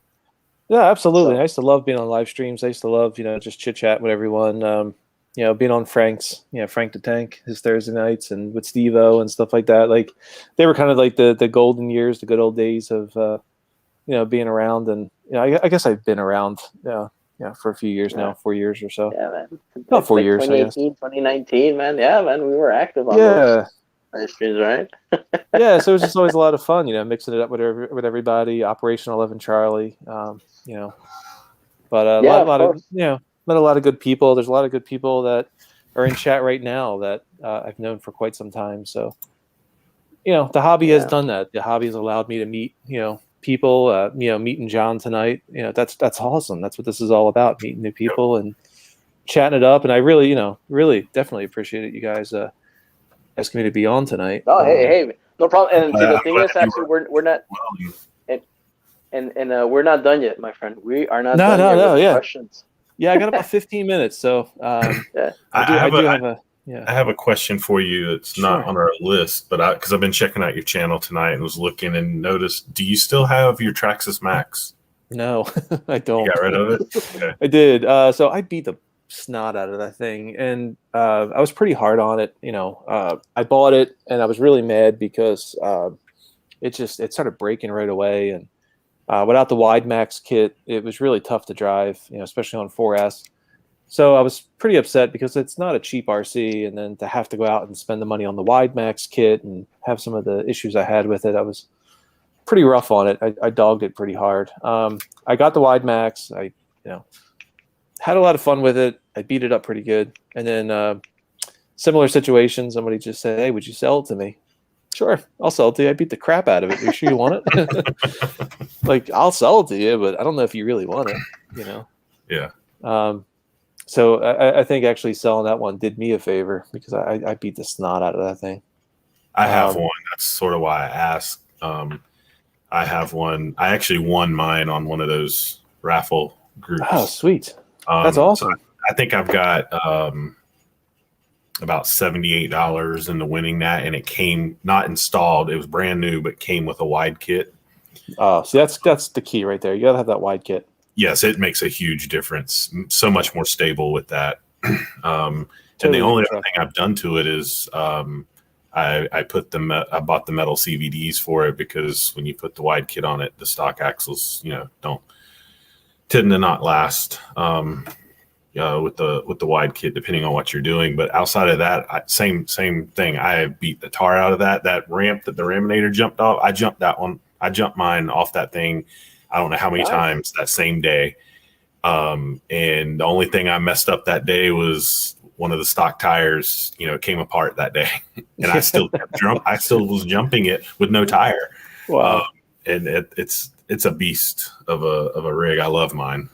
Speaker 3: absolutely.
Speaker 2: So,
Speaker 3: I used to love being on live streams. I used to love, just chit chat with everyone. Being on Frank's, Frank the Tank, his Thursday nights, and with Steve-O and stuff like that. Like, they were kind of like the golden years, the good old days of, being around. And I guess I've been around, for a few years now, 4 years or so.
Speaker 2: yeah, man.
Speaker 3: About 4
Speaker 2: Like
Speaker 3: years, I guess.
Speaker 2: 2018, 2019, man. Yeah, man. We were active on those
Speaker 3: Yeah,
Speaker 2: live streams, right?
Speaker 3: yeah. So it was just always a lot of fun, mixing it up with everybody. Operation 11 Charlie, But a
Speaker 2: Yeah, of
Speaker 3: lot of
Speaker 2: course.
Speaker 3: met a lot of good people. There's a lot of good people that are in chat right now that I've known for quite some time. So the hobby has
Speaker 2: Yeah.
Speaker 3: done that. The hobby has allowed me to meet people. Meeting John tonight. That's awesome. That's what this is all about: meeting new people and chatting it up. And I really really definitely appreciate it. You guys asking me to be on tonight.
Speaker 2: Oh, hey, no problem. And see, the
Speaker 1: I'm
Speaker 2: thing
Speaker 1: glad
Speaker 2: is,
Speaker 1: you
Speaker 2: actually, we're not,
Speaker 1: well.
Speaker 2: and we're not done yet, my friend. We are not
Speaker 3: No,
Speaker 2: done yet with the
Speaker 3: yeah.
Speaker 2: questions.
Speaker 3: Yeah, I got about 15 minutes, so
Speaker 2: Yeah.
Speaker 3: I do have a yeah.
Speaker 1: I have a question for you that's not
Speaker 3: Sure.
Speaker 1: on our list, but because I've been checking out your channel tonight and was looking and noticed, do you still have your Traxxas Max?
Speaker 3: No, I
Speaker 1: You
Speaker 3: don't.
Speaker 1: got rid of it? Okay.
Speaker 3: I did. So I beat the snot out of that thing, and I was pretty hard on it. I bought it, and I was really mad because it started breaking right away, and without the wide max kit, it was really tough to drive. Especially on 4S. So I was pretty upset because it's not a cheap RC, and then to have to go out and spend the money on the wide max kit and have some of the issues I had with it, I was pretty rough on it. I dogged it pretty hard. I got the wide max. I had a lot of fun with it. I beat it up pretty good, and then similar situation. Somebody just said, "Hey, would you sell it to me?" Sure, I'll sell it to you. I beat the crap out of it. Are you sure you want it? Like, I'll sell it to you, but I don't know if you really want it.
Speaker 1: Yeah.
Speaker 3: So I think actually selling that one did me a favor because I beat the snot out of that thing.
Speaker 1: I have one. That's sort of why I asked. I have one. I actually won mine on one of those raffle groups.
Speaker 3: Oh, sweet. That's awesome.
Speaker 1: So I think I've got about $78 into winning that, and it came not installed. It was brand new, but came with a wide kit.
Speaker 3: Oh, see, that's the key right there. You gotta have that wide kit.
Speaker 1: Yes, it makes a huge difference. So much more stable with that. And
Speaker 3: Totally
Speaker 1: the only
Speaker 3: different
Speaker 1: other thing I've done to it is I bought the metal CVDs for it because when you put the wide kit on it, the stock axles don't tend to not last with the wide kit, depending on what you're doing. But outside of that, same thing. I beat the tar out of that ramp that the Raminator jumped off. I jumped that one. I jumped mine off that thing. I don't know how many times that same day. And the only thing I messed up that day was one of the stock tires, came apart that day, and I still was jumping it with no tire.
Speaker 3: Wow.
Speaker 1: And it's a beast of a rig. I love mine.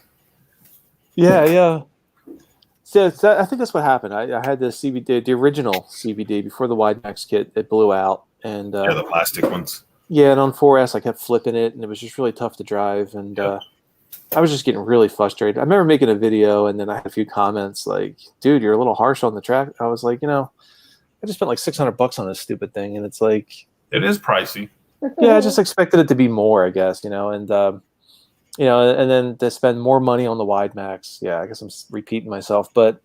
Speaker 3: Yeah. So I think that's what happened. I had the CVD, the original CVD before the wide max kit. It blew out, and
Speaker 1: The plastic ones.
Speaker 3: Yeah, and on 4S I kept flipping it, and it was just really tough to drive, and I was just getting really frustrated. I remember making a video, and then I had a few comments like, "Dude, you're a little harsh on the track." I was like, I just spent like $600 on this stupid thing, and it's like,
Speaker 1: it is pricey.
Speaker 3: Yeah, I just expected it to be more, I guess, and and then to spend more money on the wide max. Yeah, I guess I'm repeating myself, but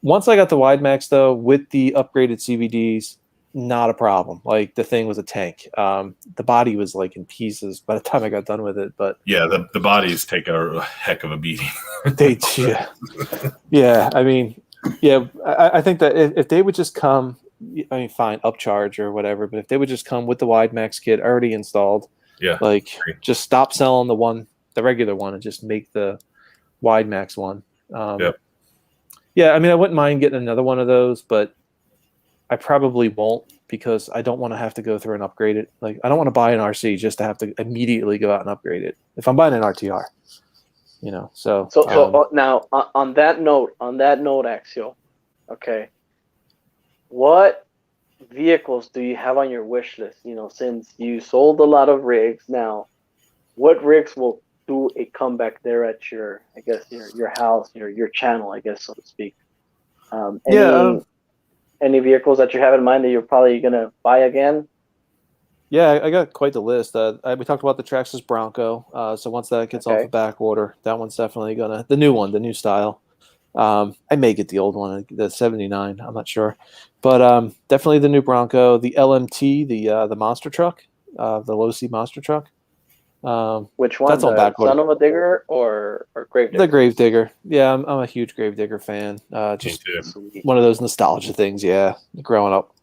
Speaker 3: once I got the wide max though, with the upgraded CVDs, not a problem. Like the thing was a tank. The body was like in pieces by the time I got done with it. But
Speaker 1: yeah, the bodies take a heck of a beating.
Speaker 3: they, yeah. I mean, yeah. I think that if they would just come, I mean, fine, upcharge or whatever. But if they would just come with the wide max kit already installed,
Speaker 1: Yeah,
Speaker 3: like just stop selling the regular one, and just make the wide max one.
Speaker 1: Yep.
Speaker 3: Yeah, I mean, I wouldn't mind getting another one of those, but I probably won't because I don't want to have to go through and upgrade it. Like, I don't want to buy an RC just to have to immediately go out and upgrade it. If I'm buying an RTR, So
Speaker 2: now on that note, Axel, okay, what vehicles do you have on your wish list? Since you sold a lot of rigs, now what rigs will do a comeback there at your, I guess, your house, your channel, I guess, so to speak? Any vehicles that you have in mind that you're probably gonna buy again?
Speaker 3: Yeah, I got quite the list. We talked about the Traxxas Bronco. So once that gets off the back order, that one's definitely the new one, the new style. I may get the old one, the 79. I'm not sure, but definitely the new Bronco, the LMT, the monster truck, the low C monster truck.
Speaker 2: Which one?
Speaker 3: That's on back order.
Speaker 2: Son of a Digger or Gravedigger?
Speaker 3: The Gravedigger. Yeah, I'm a huge Gravedigger fan. Just one of those nostalgia things. Yeah, growing up,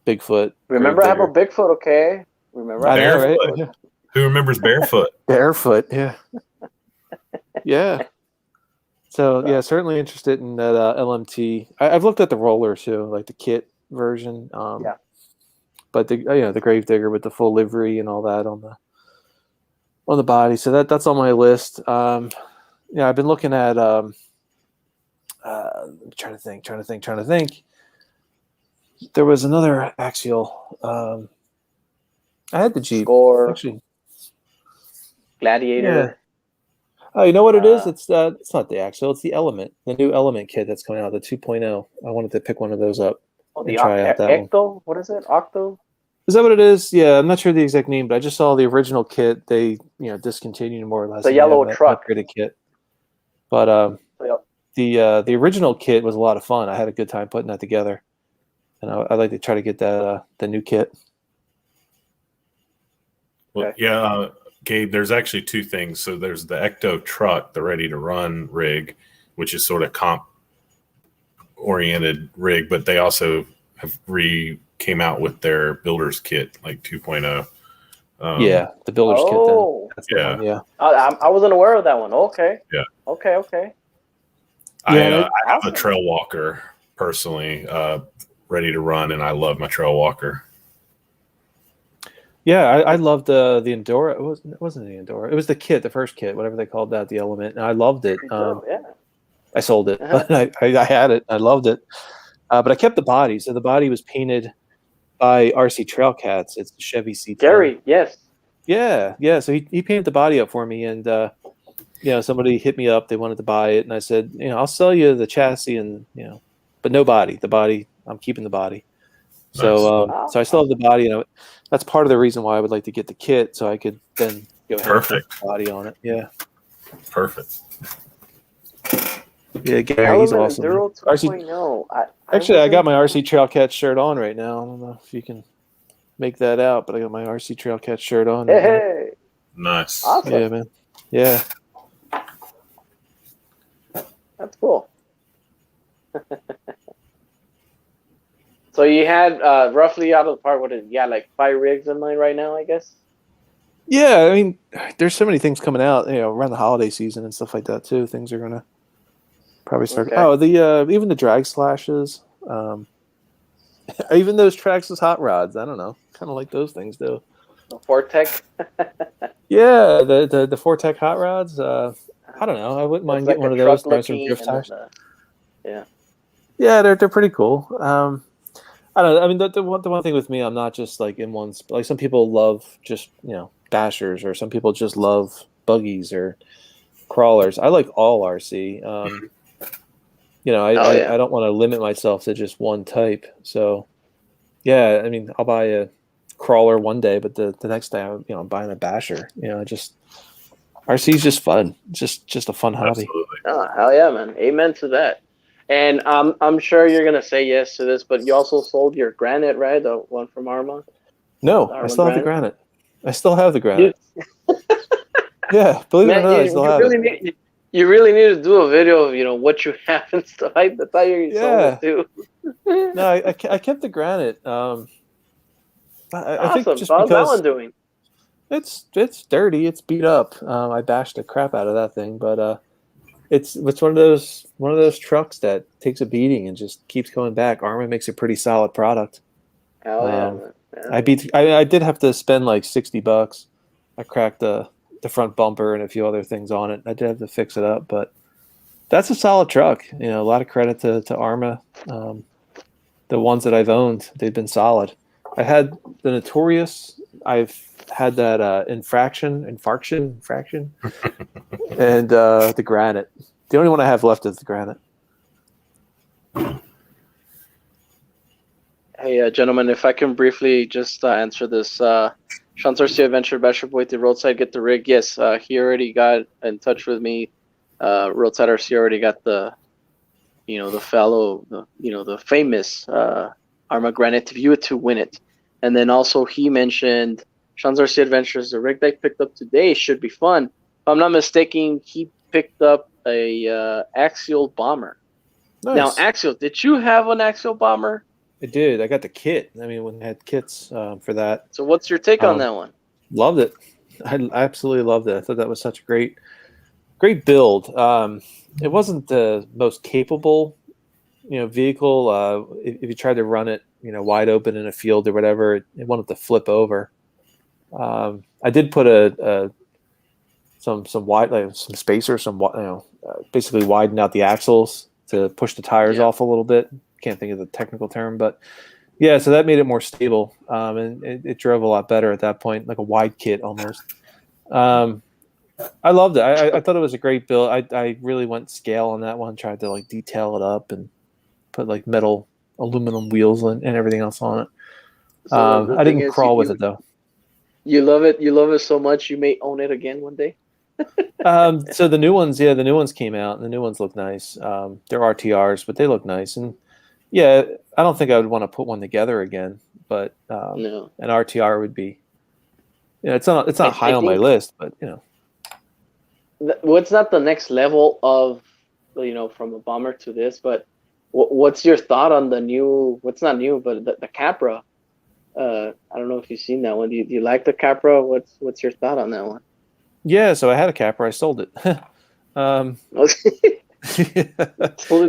Speaker 3: Bigfoot.
Speaker 2: Remember, I have a Bigfoot. Okay, remember.
Speaker 3: I know, right?
Speaker 1: Yeah. Who remembers Barefoot?
Speaker 3: Barefoot. Yeah. Yeah. So yeah, certainly interested in that LMT. I've looked at the roller too, like the kit version.
Speaker 2: Yeah.
Speaker 3: But the Gravedigger with the full livery and all that on the body. So that's on my list. I've been looking at trying to think. There was another Axial. I had the Jeep.
Speaker 2: Score.
Speaker 3: Actually.
Speaker 2: Gladiator.
Speaker 3: Yeah. Oh, you know what it is? It's not the Axial. It's the Element, the new Element kit that's coming out, the 2.0. I wanted to pick one of those up and try out that
Speaker 2: Octo?
Speaker 3: one.
Speaker 2: What is it? Octo?
Speaker 3: Is that what it is? Yeah, I'm not sure the exact name, but I just saw the original kit. They discontinued more or less.
Speaker 2: The yellow truck.
Speaker 3: Upgraded kit. But the original kit was a lot of fun. I had a good time putting that together, and I'd like to try to get that the new kit.
Speaker 1: Well,
Speaker 2: Okay.
Speaker 1: yeah, Gabe, there's actually two things. So there's the Ecto truck, the ready to run rig, which is sort of comp oriented rig, but they also have came out with their builder's kit, like 2.0.
Speaker 3: Yeah, the builder's kit. Then. That's the one, yeah.
Speaker 2: I wasn't aware of that one. Okay.
Speaker 1: Yeah.
Speaker 2: Okay.
Speaker 1: I have a trail walker personally, ready to run, and I love my trail walker.
Speaker 3: Yeah, I loved the Endura. It wasn't the Endura. It was the kit, the first kit, whatever they called that, the Element. And I loved it.
Speaker 2: Yeah.
Speaker 3: I sold it. I had it. I loved it. But I kept the body. So the body was painted by RC Trail Cats. It's the Chevy C10.
Speaker 2: Gary, yes.
Speaker 3: Yeah. So he painted the body up for me, and somebody hit me up. They wanted to buy it, and I said, I'll sell you the chassis, and but no body. The body, I'm keeping the body. So so I still have the body, and that's part of the reason why I would like to get the kit, so I could then go ahead and put the body on it. Yeah.
Speaker 1: Perfect.
Speaker 3: Yeah, Gary, he's awesome. Actually, I got my RC Trail Cat shirt on right now. I don't know if you can make that out, but I got my RC Trail Cat shirt on.
Speaker 2: Hey.
Speaker 1: Nice.
Speaker 2: Awesome.
Speaker 3: Yeah, man. Yeah.
Speaker 2: That's cool. So you had roughly out of the park, like 5 rigs in mind right now, I guess?
Speaker 3: Yeah, I mean, there's so many things coming out, around the holiday season and stuff like that too. Things are gonna probably start. Okay. Oh, the even the drag slashes, even those Traxxas hot rods. I don't know, kind of like those things though.
Speaker 2: The Fortec.
Speaker 3: Yeah, the Fortec hot rods. I don't know. I wouldn't mind getting one of those. Some drift tires. Yeah, they're pretty cool. I don't know. I mean, the one thing with me, I'm not just like in one. Like some people love just bashers, or some people just love buggies or crawlers. I like all RC. I don't want to limit myself to just one type. So, yeah, I mean, I'll buy a crawler one day, but the next day, I'm buying a basher. I RC is just fun. Just a fun hobby.
Speaker 1: Absolutely.
Speaker 2: Oh, hell yeah, man. Amen to that. And I'm sure you're gonna say yes to this, but you also sold your granite, right? The one from Arma.
Speaker 3: No,
Speaker 2: The
Speaker 3: I
Speaker 2: Arma
Speaker 3: still have the
Speaker 2: granite.
Speaker 3: granite. I still have the
Speaker 2: You,
Speaker 3: granite. Yeah, believe it or
Speaker 2: man,
Speaker 3: not, I still have
Speaker 2: really
Speaker 3: it.
Speaker 2: need you really need to do a video of what you have and stuff. I thought you sold it
Speaker 3: Yeah.
Speaker 2: too.
Speaker 3: No, I kept the granite. I think
Speaker 2: Awesome.
Speaker 3: just
Speaker 2: So how's that one
Speaker 3: because
Speaker 2: doing?
Speaker 3: it's dirty, it's beat up. I bashed the crap out of that thing, but it's one of those trucks that takes a beating and just keeps coming back. Arma makes a pretty solid product.
Speaker 2: Hell yeah,
Speaker 3: Um,
Speaker 2: man.
Speaker 3: I did have to spend like $60. I cracked the front bumper and a few other things on it. I did have to fix it up, but that's a solid truck. A lot of credit to Arma. The ones that I've owned, they've been solid. I had the Notorious. I've had that infraction, and the Granite. The only one I have left is the Granite.
Speaker 2: Hey, gentlemen, if I can briefly just answer this. Sean Garcia Adventure Basher Boy the Roadside Get the Rig. Yes, he already got in touch with me. Roadside RC already got the the famous Arma Granite to view it to win it. And then also he mentioned Sean Garcia Adventures, the rig that I picked up today should be fun. If I'm not mistaken, he picked up a Axial bomber.
Speaker 3: Nice.
Speaker 2: Now, Axial, did you have an Axial bomber?
Speaker 3: I did. I got the kit. I mean, when I had kits for that.
Speaker 2: So what's your take on that one?
Speaker 3: Loved it. I absolutely loved it. I thought that was such a great build. It wasn't the most capable, vehicle. If you tried to run it, wide open in a field or whatever, it wanted to flip over. I did put some wide, like some spacer, basically widen out the axles to push the tires off a little bit. Can't think of the technical term, but yeah, so that made it more stable, and it drove a lot better at that point, like a wide kit almost. I loved it. I thought it was a great build. I really went scale on that one, tried to like detail it up and put like metal aluminum wheels and everything else on it.
Speaker 2: So the
Speaker 3: I
Speaker 2: thing
Speaker 3: didn't
Speaker 2: is,
Speaker 3: crawl with it though.
Speaker 2: You love it. You love it so much you may own it again one day.
Speaker 3: So the new ones came out, and the new ones look nice. They're RTRs, but they look nice. And yeah, I don't think I would want to put one together again, but
Speaker 2: No.
Speaker 3: an RTR would be. It's not high on my list, but
Speaker 2: What's not the next level of, from a bomber to this, but what's your thought on the new? What's not new, but the Capra. I don't know if you've seen that one. Do you like the Capra? What's your thought on that one?
Speaker 3: Yeah, so I had a Capra. I sold it.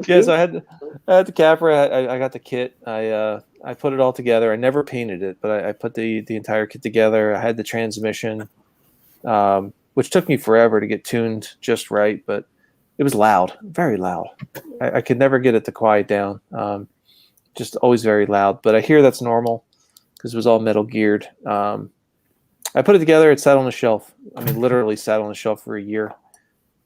Speaker 3: Yes, I had the Capra. I got the kit. I put it all together. I never painted it, but I put the entire kit together. I had the transmission, which took me forever to get tuned just right, but it was loud, very loud. I could never get it to quiet down. Just always very loud. But I hear that's normal because it was all metal geared. I put it together. It sat on the shelf. I mean, literally sat on the shelf for a year,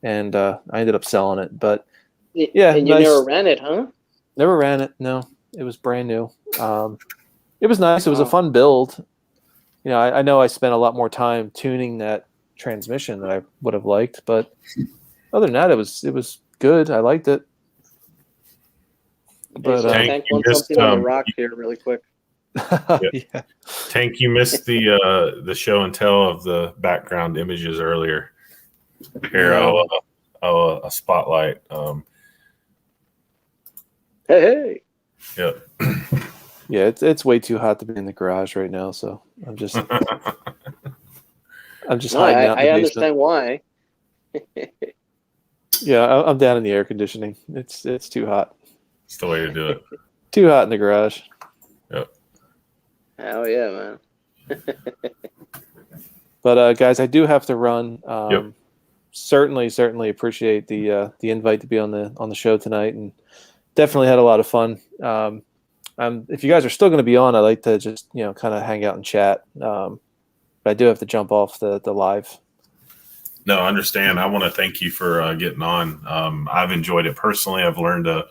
Speaker 3: and I ended up selling it. But yeah,
Speaker 2: and you never ran it, huh?
Speaker 3: Never ran it. No, it was brand new. It was nice. It was a fun build. I know I spent a lot more time tuning that transmission than I would have liked, but other than that, it was good. I liked it.
Speaker 2: But Tank wants something on the rock here, really quick.
Speaker 3: Yeah.
Speaker 1: Tank, you missed the show and tell of the background images earlier. Here, a spotlight.
Speaker 2: Hey.
Speaker 1: Yep.
Speaker 3: Yeah, it's way too hot to be in the garage right now, so I'm just hiding out.
Speaker 2: I understand why.
Speaker 3: Yeah, I'm down in the air conditioning. It's too hot.
Speaker 1: It's the way to do it.
Speaker 3: Too hot in the garage.
Speaker 1: Yep.
Speaker 2: Hell yeah, man.
Speaker 3: But guys, I do have to run.
Speaker 1: Yep.
Speaker 3: Certainly appreciate the invite to be on the show tonight, and definitely had a lot of fun. If you guys are still going to be on, I'd like to just kind of hang out and chat. But I do have to jump off the live.
Speaker 1: No, I understand. I want to thank you for getting on. I've enjoyed it personally. I've learned a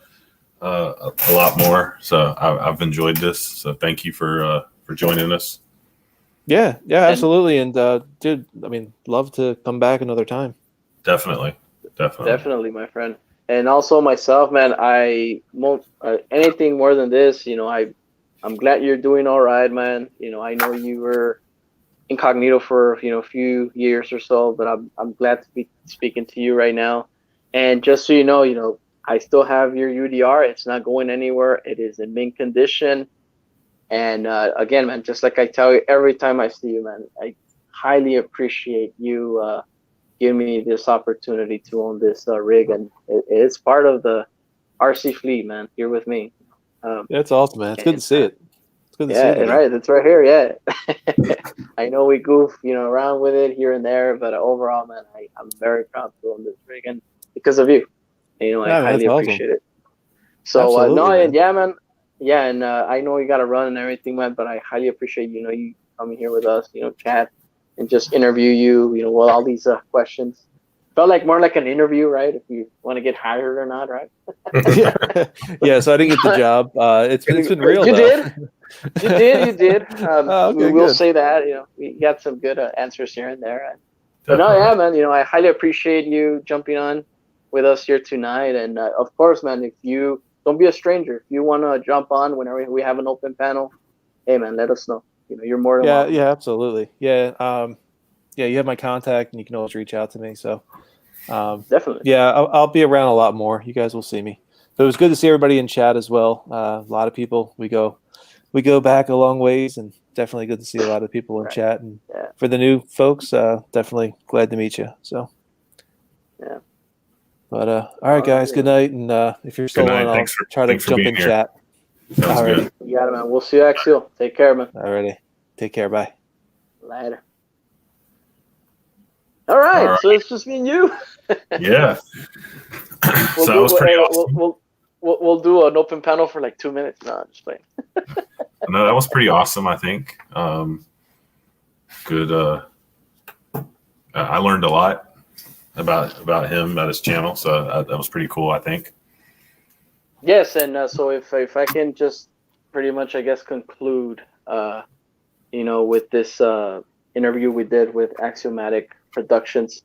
Speaker 1: lot more, so I've enjoyed this. So thank you for joining us.
Speaker 3: Yeah,
Speaker 2: And
Speaker 3: absolutely. And dude, I mean, love to come back another time.
Speaker 1: Definitely.
Speaker 2: definitely, my friend. And also myself, man. Anything more than this, I'm glad you're doing all right, man. I know you were incognito for a few years or so, but I'm glad to be speaking to you right now. And just so I still have your UDR. It's not going anywhere. It is in mint condition. And again, man, just like I tell you every time I see you, man, I highly appreciate you giving me this opportunity to own this rig, and it's part of the RC fleet, man. Here with me.
Speaker 3: It's awesome, man. It's good to
Speaker 2: And
Speaker 3: see it. It's good to see
Speaker 2: yeah,
Speaker 3: it again.
Speaker 2: right. It's right here. Yeah. I know we goof, around with it here and there, but overall, man, I'm very proud to own this rig, and because of you, I
Speaker 3: Yeah, man,
Speaker 2: highly
Speaker 3: that's awesome.
Speaker 2: appreciate it. So no,
Speaker 3: Absolutely,
Speaker 2: and
Speaker 3: man.
Speaker 2: yeah, man, yeah, and I know you got to run and everything, man, but I highly appreciate you coming here with us, chat and just interview you, with all these questions. Felt like more like an interview, right? If you want to get hired or not, right?
Speaker 3: Yeah, yeah. So I didn't get the job. It's been real
Speaker 2: You
Speaker 3: though.
Speaker 2: did. You did.
Speaker 3: Oh,
Speaker 2: We
Speaker 3: okay,
Speaker 2: will
Speaker 3: good.
Speaker 2: say that. We got some good answers here and there. But no,
Speaker 1: Definitely.
Speaker 2: yeah, man. I highly appreciate you jumping on with us here tonight. And of course, man, if you don't be a stranger, if you want to jump on whenever we have an open panel, hey, man, let us know. You're more than
Speaker 3: Yeah,
Speaker 2: welcome.
Speaker 3: yeah, absolutely. Yeah, yeah. You have my contact, and you can always reach out to me. So,
Speaker 2: Definitely.
Speaker 3: yeah, I'll be around a lot more. You guys will see me. But it was good to see everybody in chat as well. A lot of people. We go back a long ways, and definitely good to see a lot of people in
Speaker 2: Right.
Speaker 3: chat. And
Speaker 2: Yeah.
Speaker 3: for the new folks, definitely glad to meet you. So,
Speaker 2: Yeah.
Speaker 3: but all right, guys, good night. And if you're
Speaker 1: Good
Speaker 3: still on,
Speaker 1: night.
Speaker 3: I'll try to
Speaker 1: Thanks for
Speaker 3: jump
Speaker 1: being
Speaker 3: in
Speaker 1: here.
Speaker 3: chat.
Speaker 1: Sounds
Speaker 3: Alrighty,
Speaker 1: good.
Speaker 2: You got it, man. We'll see you, Axial. Take care, man.
Speaker 3: alrighty. Take care. Bye.
Speaker 2: Later. All
Speaker 1: All
Speaker 2: right.
Speaker 1: right.
Speaker 2: So it's just me and you.
Speaker 1: Yeah.
Speaker 2: We'll
Speaker 1: So that
Speaker 2: do.
Speaker 1: was pretty awesome.
Speaker 2: We'll do an open panel for like 2 minutes. No, I'm just playing.
Speaker 1: No, that was pretty awesome, I think. Good. I learned a lot about him, about his channel. So that was pretty cool, I think.
Speaker 2: Yes, and so if I can just pretty much, I guess, conclude, with this interview we did with Axiomatic Productions.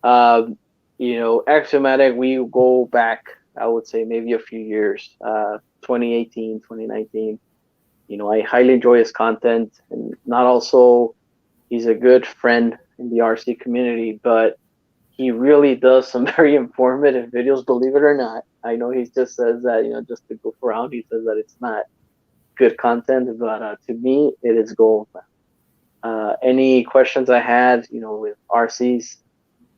Speaker 2: Axiomatic, we go back, I would say maybe a few years, 2018, 2019. I highly enjoy his content, and not also he's a good friend in the RC community, but he really does some very informative videos, believe it or not. I know he just says that, just to goof around, he says that it's not good content, but to me, it is gold. Any questions I had, with RCs,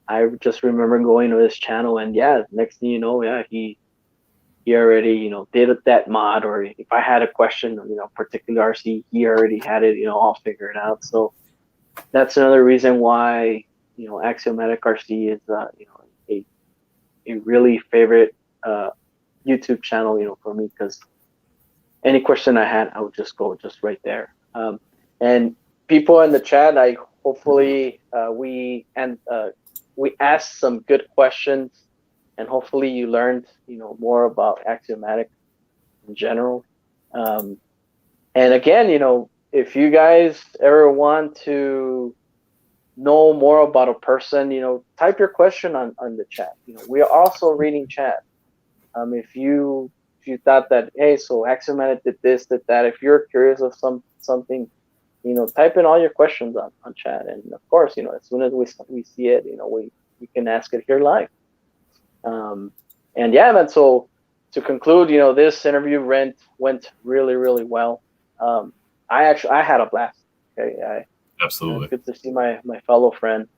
Speaker 2: I just remember going to his channel, and yeah, next thing you know, yeah, he already, did that mod, or if I had a question, particular RC, he already had it, all figured out. So that's another reason why, Axiomatic RC is, a really favorite YouTube channel, for me, because any question I had, I would just go just right there. And people in the chat, I hopefully we asked some good questions, and hopefully you learned, more about Axiomatic in general. And again, if you guys ever want to know more about a person, type your question on the chat. We are also reading chat. If you thought that, hey, so Axiomatic did this, did that, if you're curious of something, type in all your questions on chat, and of course, as soon as we see it, we can ask it here live. And yeah, man. So to conclude, this interview went really, really well. I had a blast. Okay, it's
Speaker 1: Absolutely.
Speaker 2: good to see my fellow friend,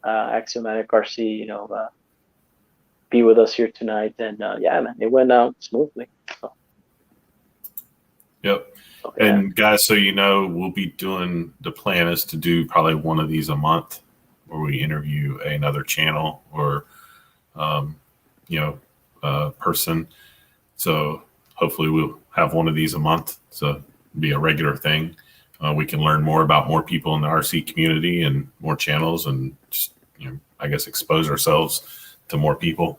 Speaker 2: Axiomatic RC, be with us here tonight, and yeah, man, it went out smoothly. So,
Speaker 1: Yep.
Speaker 2: yeah.
Speaker 1: And guys, so we'll be doing, the plan is to do probably one of these a month where we interview another channel or, person. So hopefully we'll have one of these a month. So it'll be a regular thing. We can learn more about more people in the RC community and more channels, and just, I guess, expose ourselves to more people.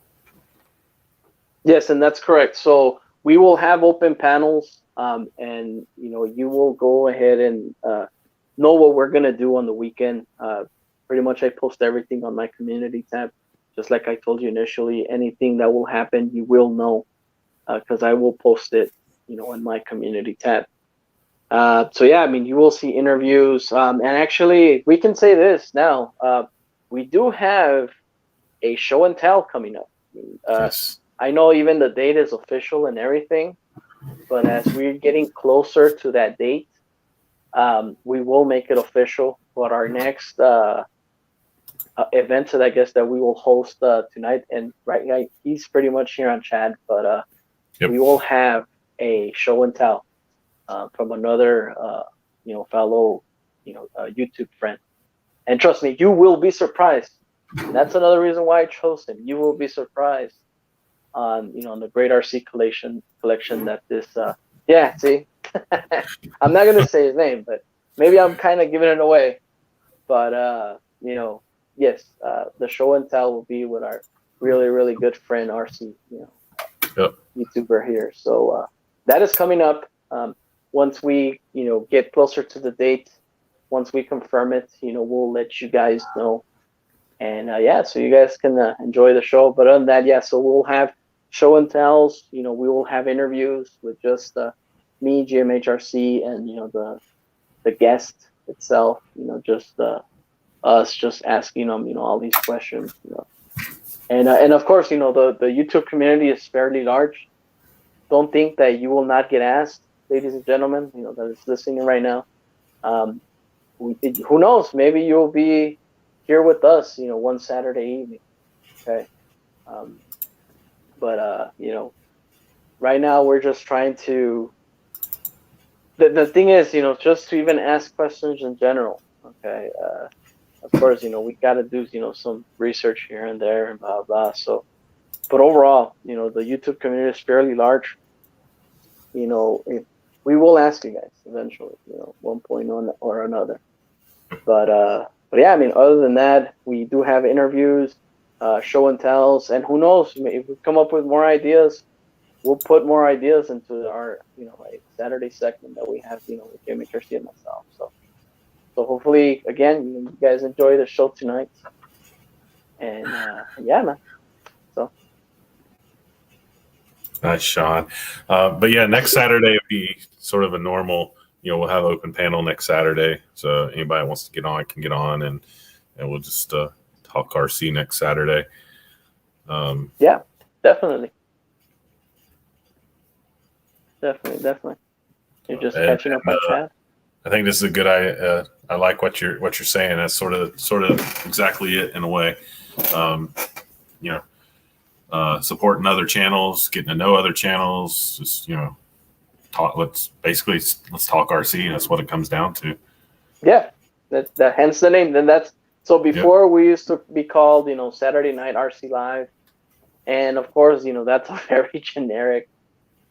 Speaker 2: Yes, and that's correct. So we will have open panels, and you will go ahead and know what we're gonna do on the weekend. Pretty much, I post everything on my community tab, just like I told you initially. Anything that will happen, you will know, because I will post it, in my community tab. So yeah, I mean, you will see interviews, and actually, we can say this now. We do have a show and tell coming up.
Speaker 1: Yes.
Speaker 2: I know even the date is official and everything, but as we're getting closer to that date, we will make it official. But our next event that I guess that we will host tonight, and he's pretty much here on chat, but
Speaker 1: Yep.
Speaker 2: we will have a show and tell from another fellow YouTube friend. And trust me, you will be surprised. And that's another reason why I chose him. You will be surprised on the great RC collection that this yeah, see. I'm not gonna say his name, but maybe I'm kind of giving it away. But yes, the show and tell will be with our really, really good friend RC,
Speaker 1: Yep.
Speaker 2: YouTuber here. So that is coming up. Once we get closer to the date, once we confirm it, we'll let you guys know. And yeah, so you guys can enjoy the show. But other than that, yeah, so we'll have show and tells. We will have interviews with just me, GMHRC, and the guest itself. Just us just asking them all these questions. And of course, the YouTube community is fairly large. Don't think that you will not get asked, ladies and gentlemen. That is listening right now. Who knows? Maybe you'll be here with us, one Saturday evening. Okay. But right now we're just trying to. The thing is, just to even ask questions in general. Okay. Of course, we got to do, some research here and there and blah blah. So, but overall, the YouTube community is fairly large. If we will ask you guys eventually, one point or another. But yeah, I mean, other than that, we do have interviews, show and tells, and who knows, if we come up with more ideas, we'll put more ideas into our, like Saturday segment that we have, with Jimmy, Kirsty, and myself. So hopefully, again, you guys enjoy the show tonight. And yeah, man. So.
Speaker 1: Nice, Sean. But yeah, next Saturday will be sort of a normal. We'll have open panel next Saturday, so anybody wants to get on can get on, and we'll just talk RC next Saturday.
Speaker 2: Yeah, definitely. Definitely. You're just catching up on chat.
Speaker 1: I think this is a good. I like what you're saying. That's sort of exactly it in a way. Supporting other channels, getting to know other channels. Just let's talk RC. That's what it comes down to.
Speaker 2: Yeah, that hence the name. Then that's so. Before we used to be called Saturday Night RC Live, and of course that's a very generic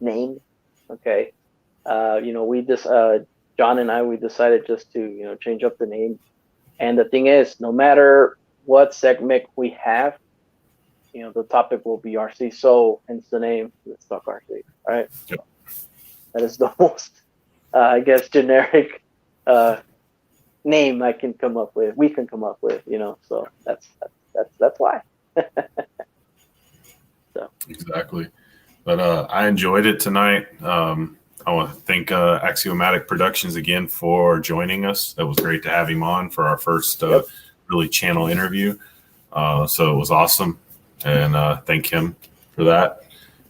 Speaker 2: name. Okay, we just John and I, we decided just to change up the name. And the thing is, no matter what segment we have, the topic will be RC. So hence the name. Let's talk RC. All right.
Speaker 1: Yep.
Speaker 2: That is the most, I guess, generic name I can come up with. We can come up with. So that's why. So.
Speaker 1: Exactly. But I enjoyed it tonight. I want to thank Axiomatic Productions again for joining us. That was great to have him on for our first really channel interview. So it was awesome, and thank him for that.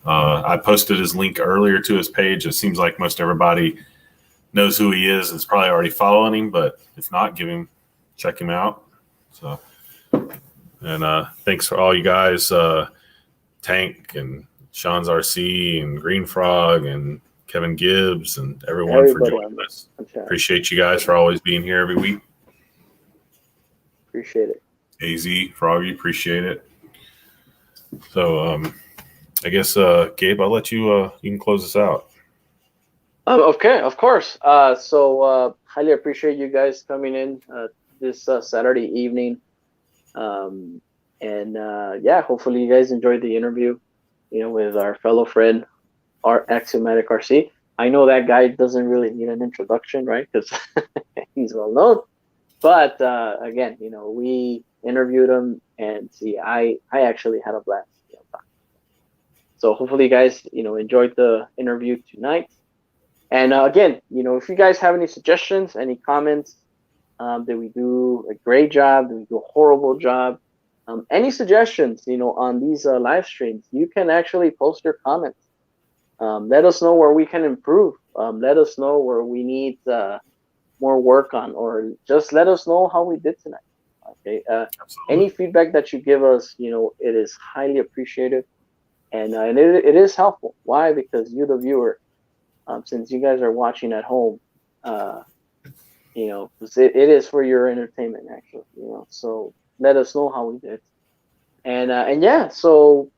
Speaker 1: I posted his link earlier to his page. It seems like most everybody knows who he is and is probably already following him, but if not, check him out. So, and thanks for all you guys, Tank and Sean's RC and Green Frog and Kevin Gibbs and everybody for joining us. Appreciate you guys for always being here every week.
Speaker 2: Appreciate it.
Speaker 1: AZ, Froggy, appreciate it. So I guess Gabe, I'll let you you can close us out.
Speaker 2: Okay, of course. So highly appreciate you guys coming in this Saturday evening. And yeah, hopefully you guys enjoyed the interview, with our fellow friend, our Axiomatic RC. I know that guy doesn't really need an introduction, right? Because he's well known. But again, we interviewed him, and see, I actually had a blast. So hopefully, you guys, enjoyed the interview tonight. And again, if you guys have any suggestions, any comments, did we do a great job? Did we do a horrible job? Any suggestions, on these live streams, you can actually post your comments. Let us know where we can improve. Let us know where we need more work on, or just let us know how we did tonight. Okay. Any feedback that you give us, it is highly appreciated, and it is helpful. Why? Because you, the viewer, since you guys are watching at home, it is for your entertainment, actually. So let us know how we did, and yeah. So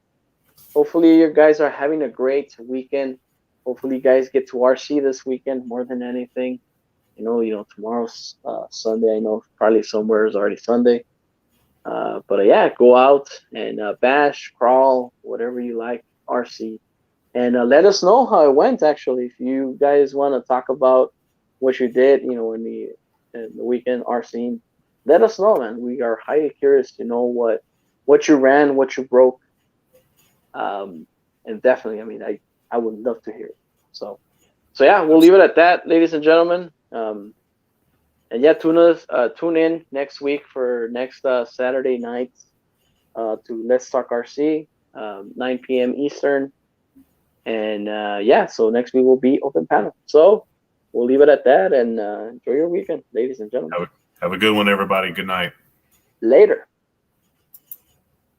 Speaker 2: hopefully you guys are having a great weekend. Hopefully you guys get to RC this weekend more than anything. Tomorrow's Sunday. I know probably somewhere is already Sunday. But yeah, go out and bash, crawl, whatever you like, RC. And let us know how it went, actually. If you guys want to talk about what you did, in the weekend RC, let us know, man. We are highly curious to know what you ran, what you broke. And definitely, I would love to hear it. So yeah, we'll leave it at that, ladies and gentlemen. And yeah, tune in next week for next Saturday night to Let's Talk RC, 9 p.m. Eastern. And yeah, so next week will be open panel. So we'll leave it at that, and enjoy your weekend, ladies and gentlemen.
Speaker 1: Have a good one, everybody. Good night.
Speaker 2: Later.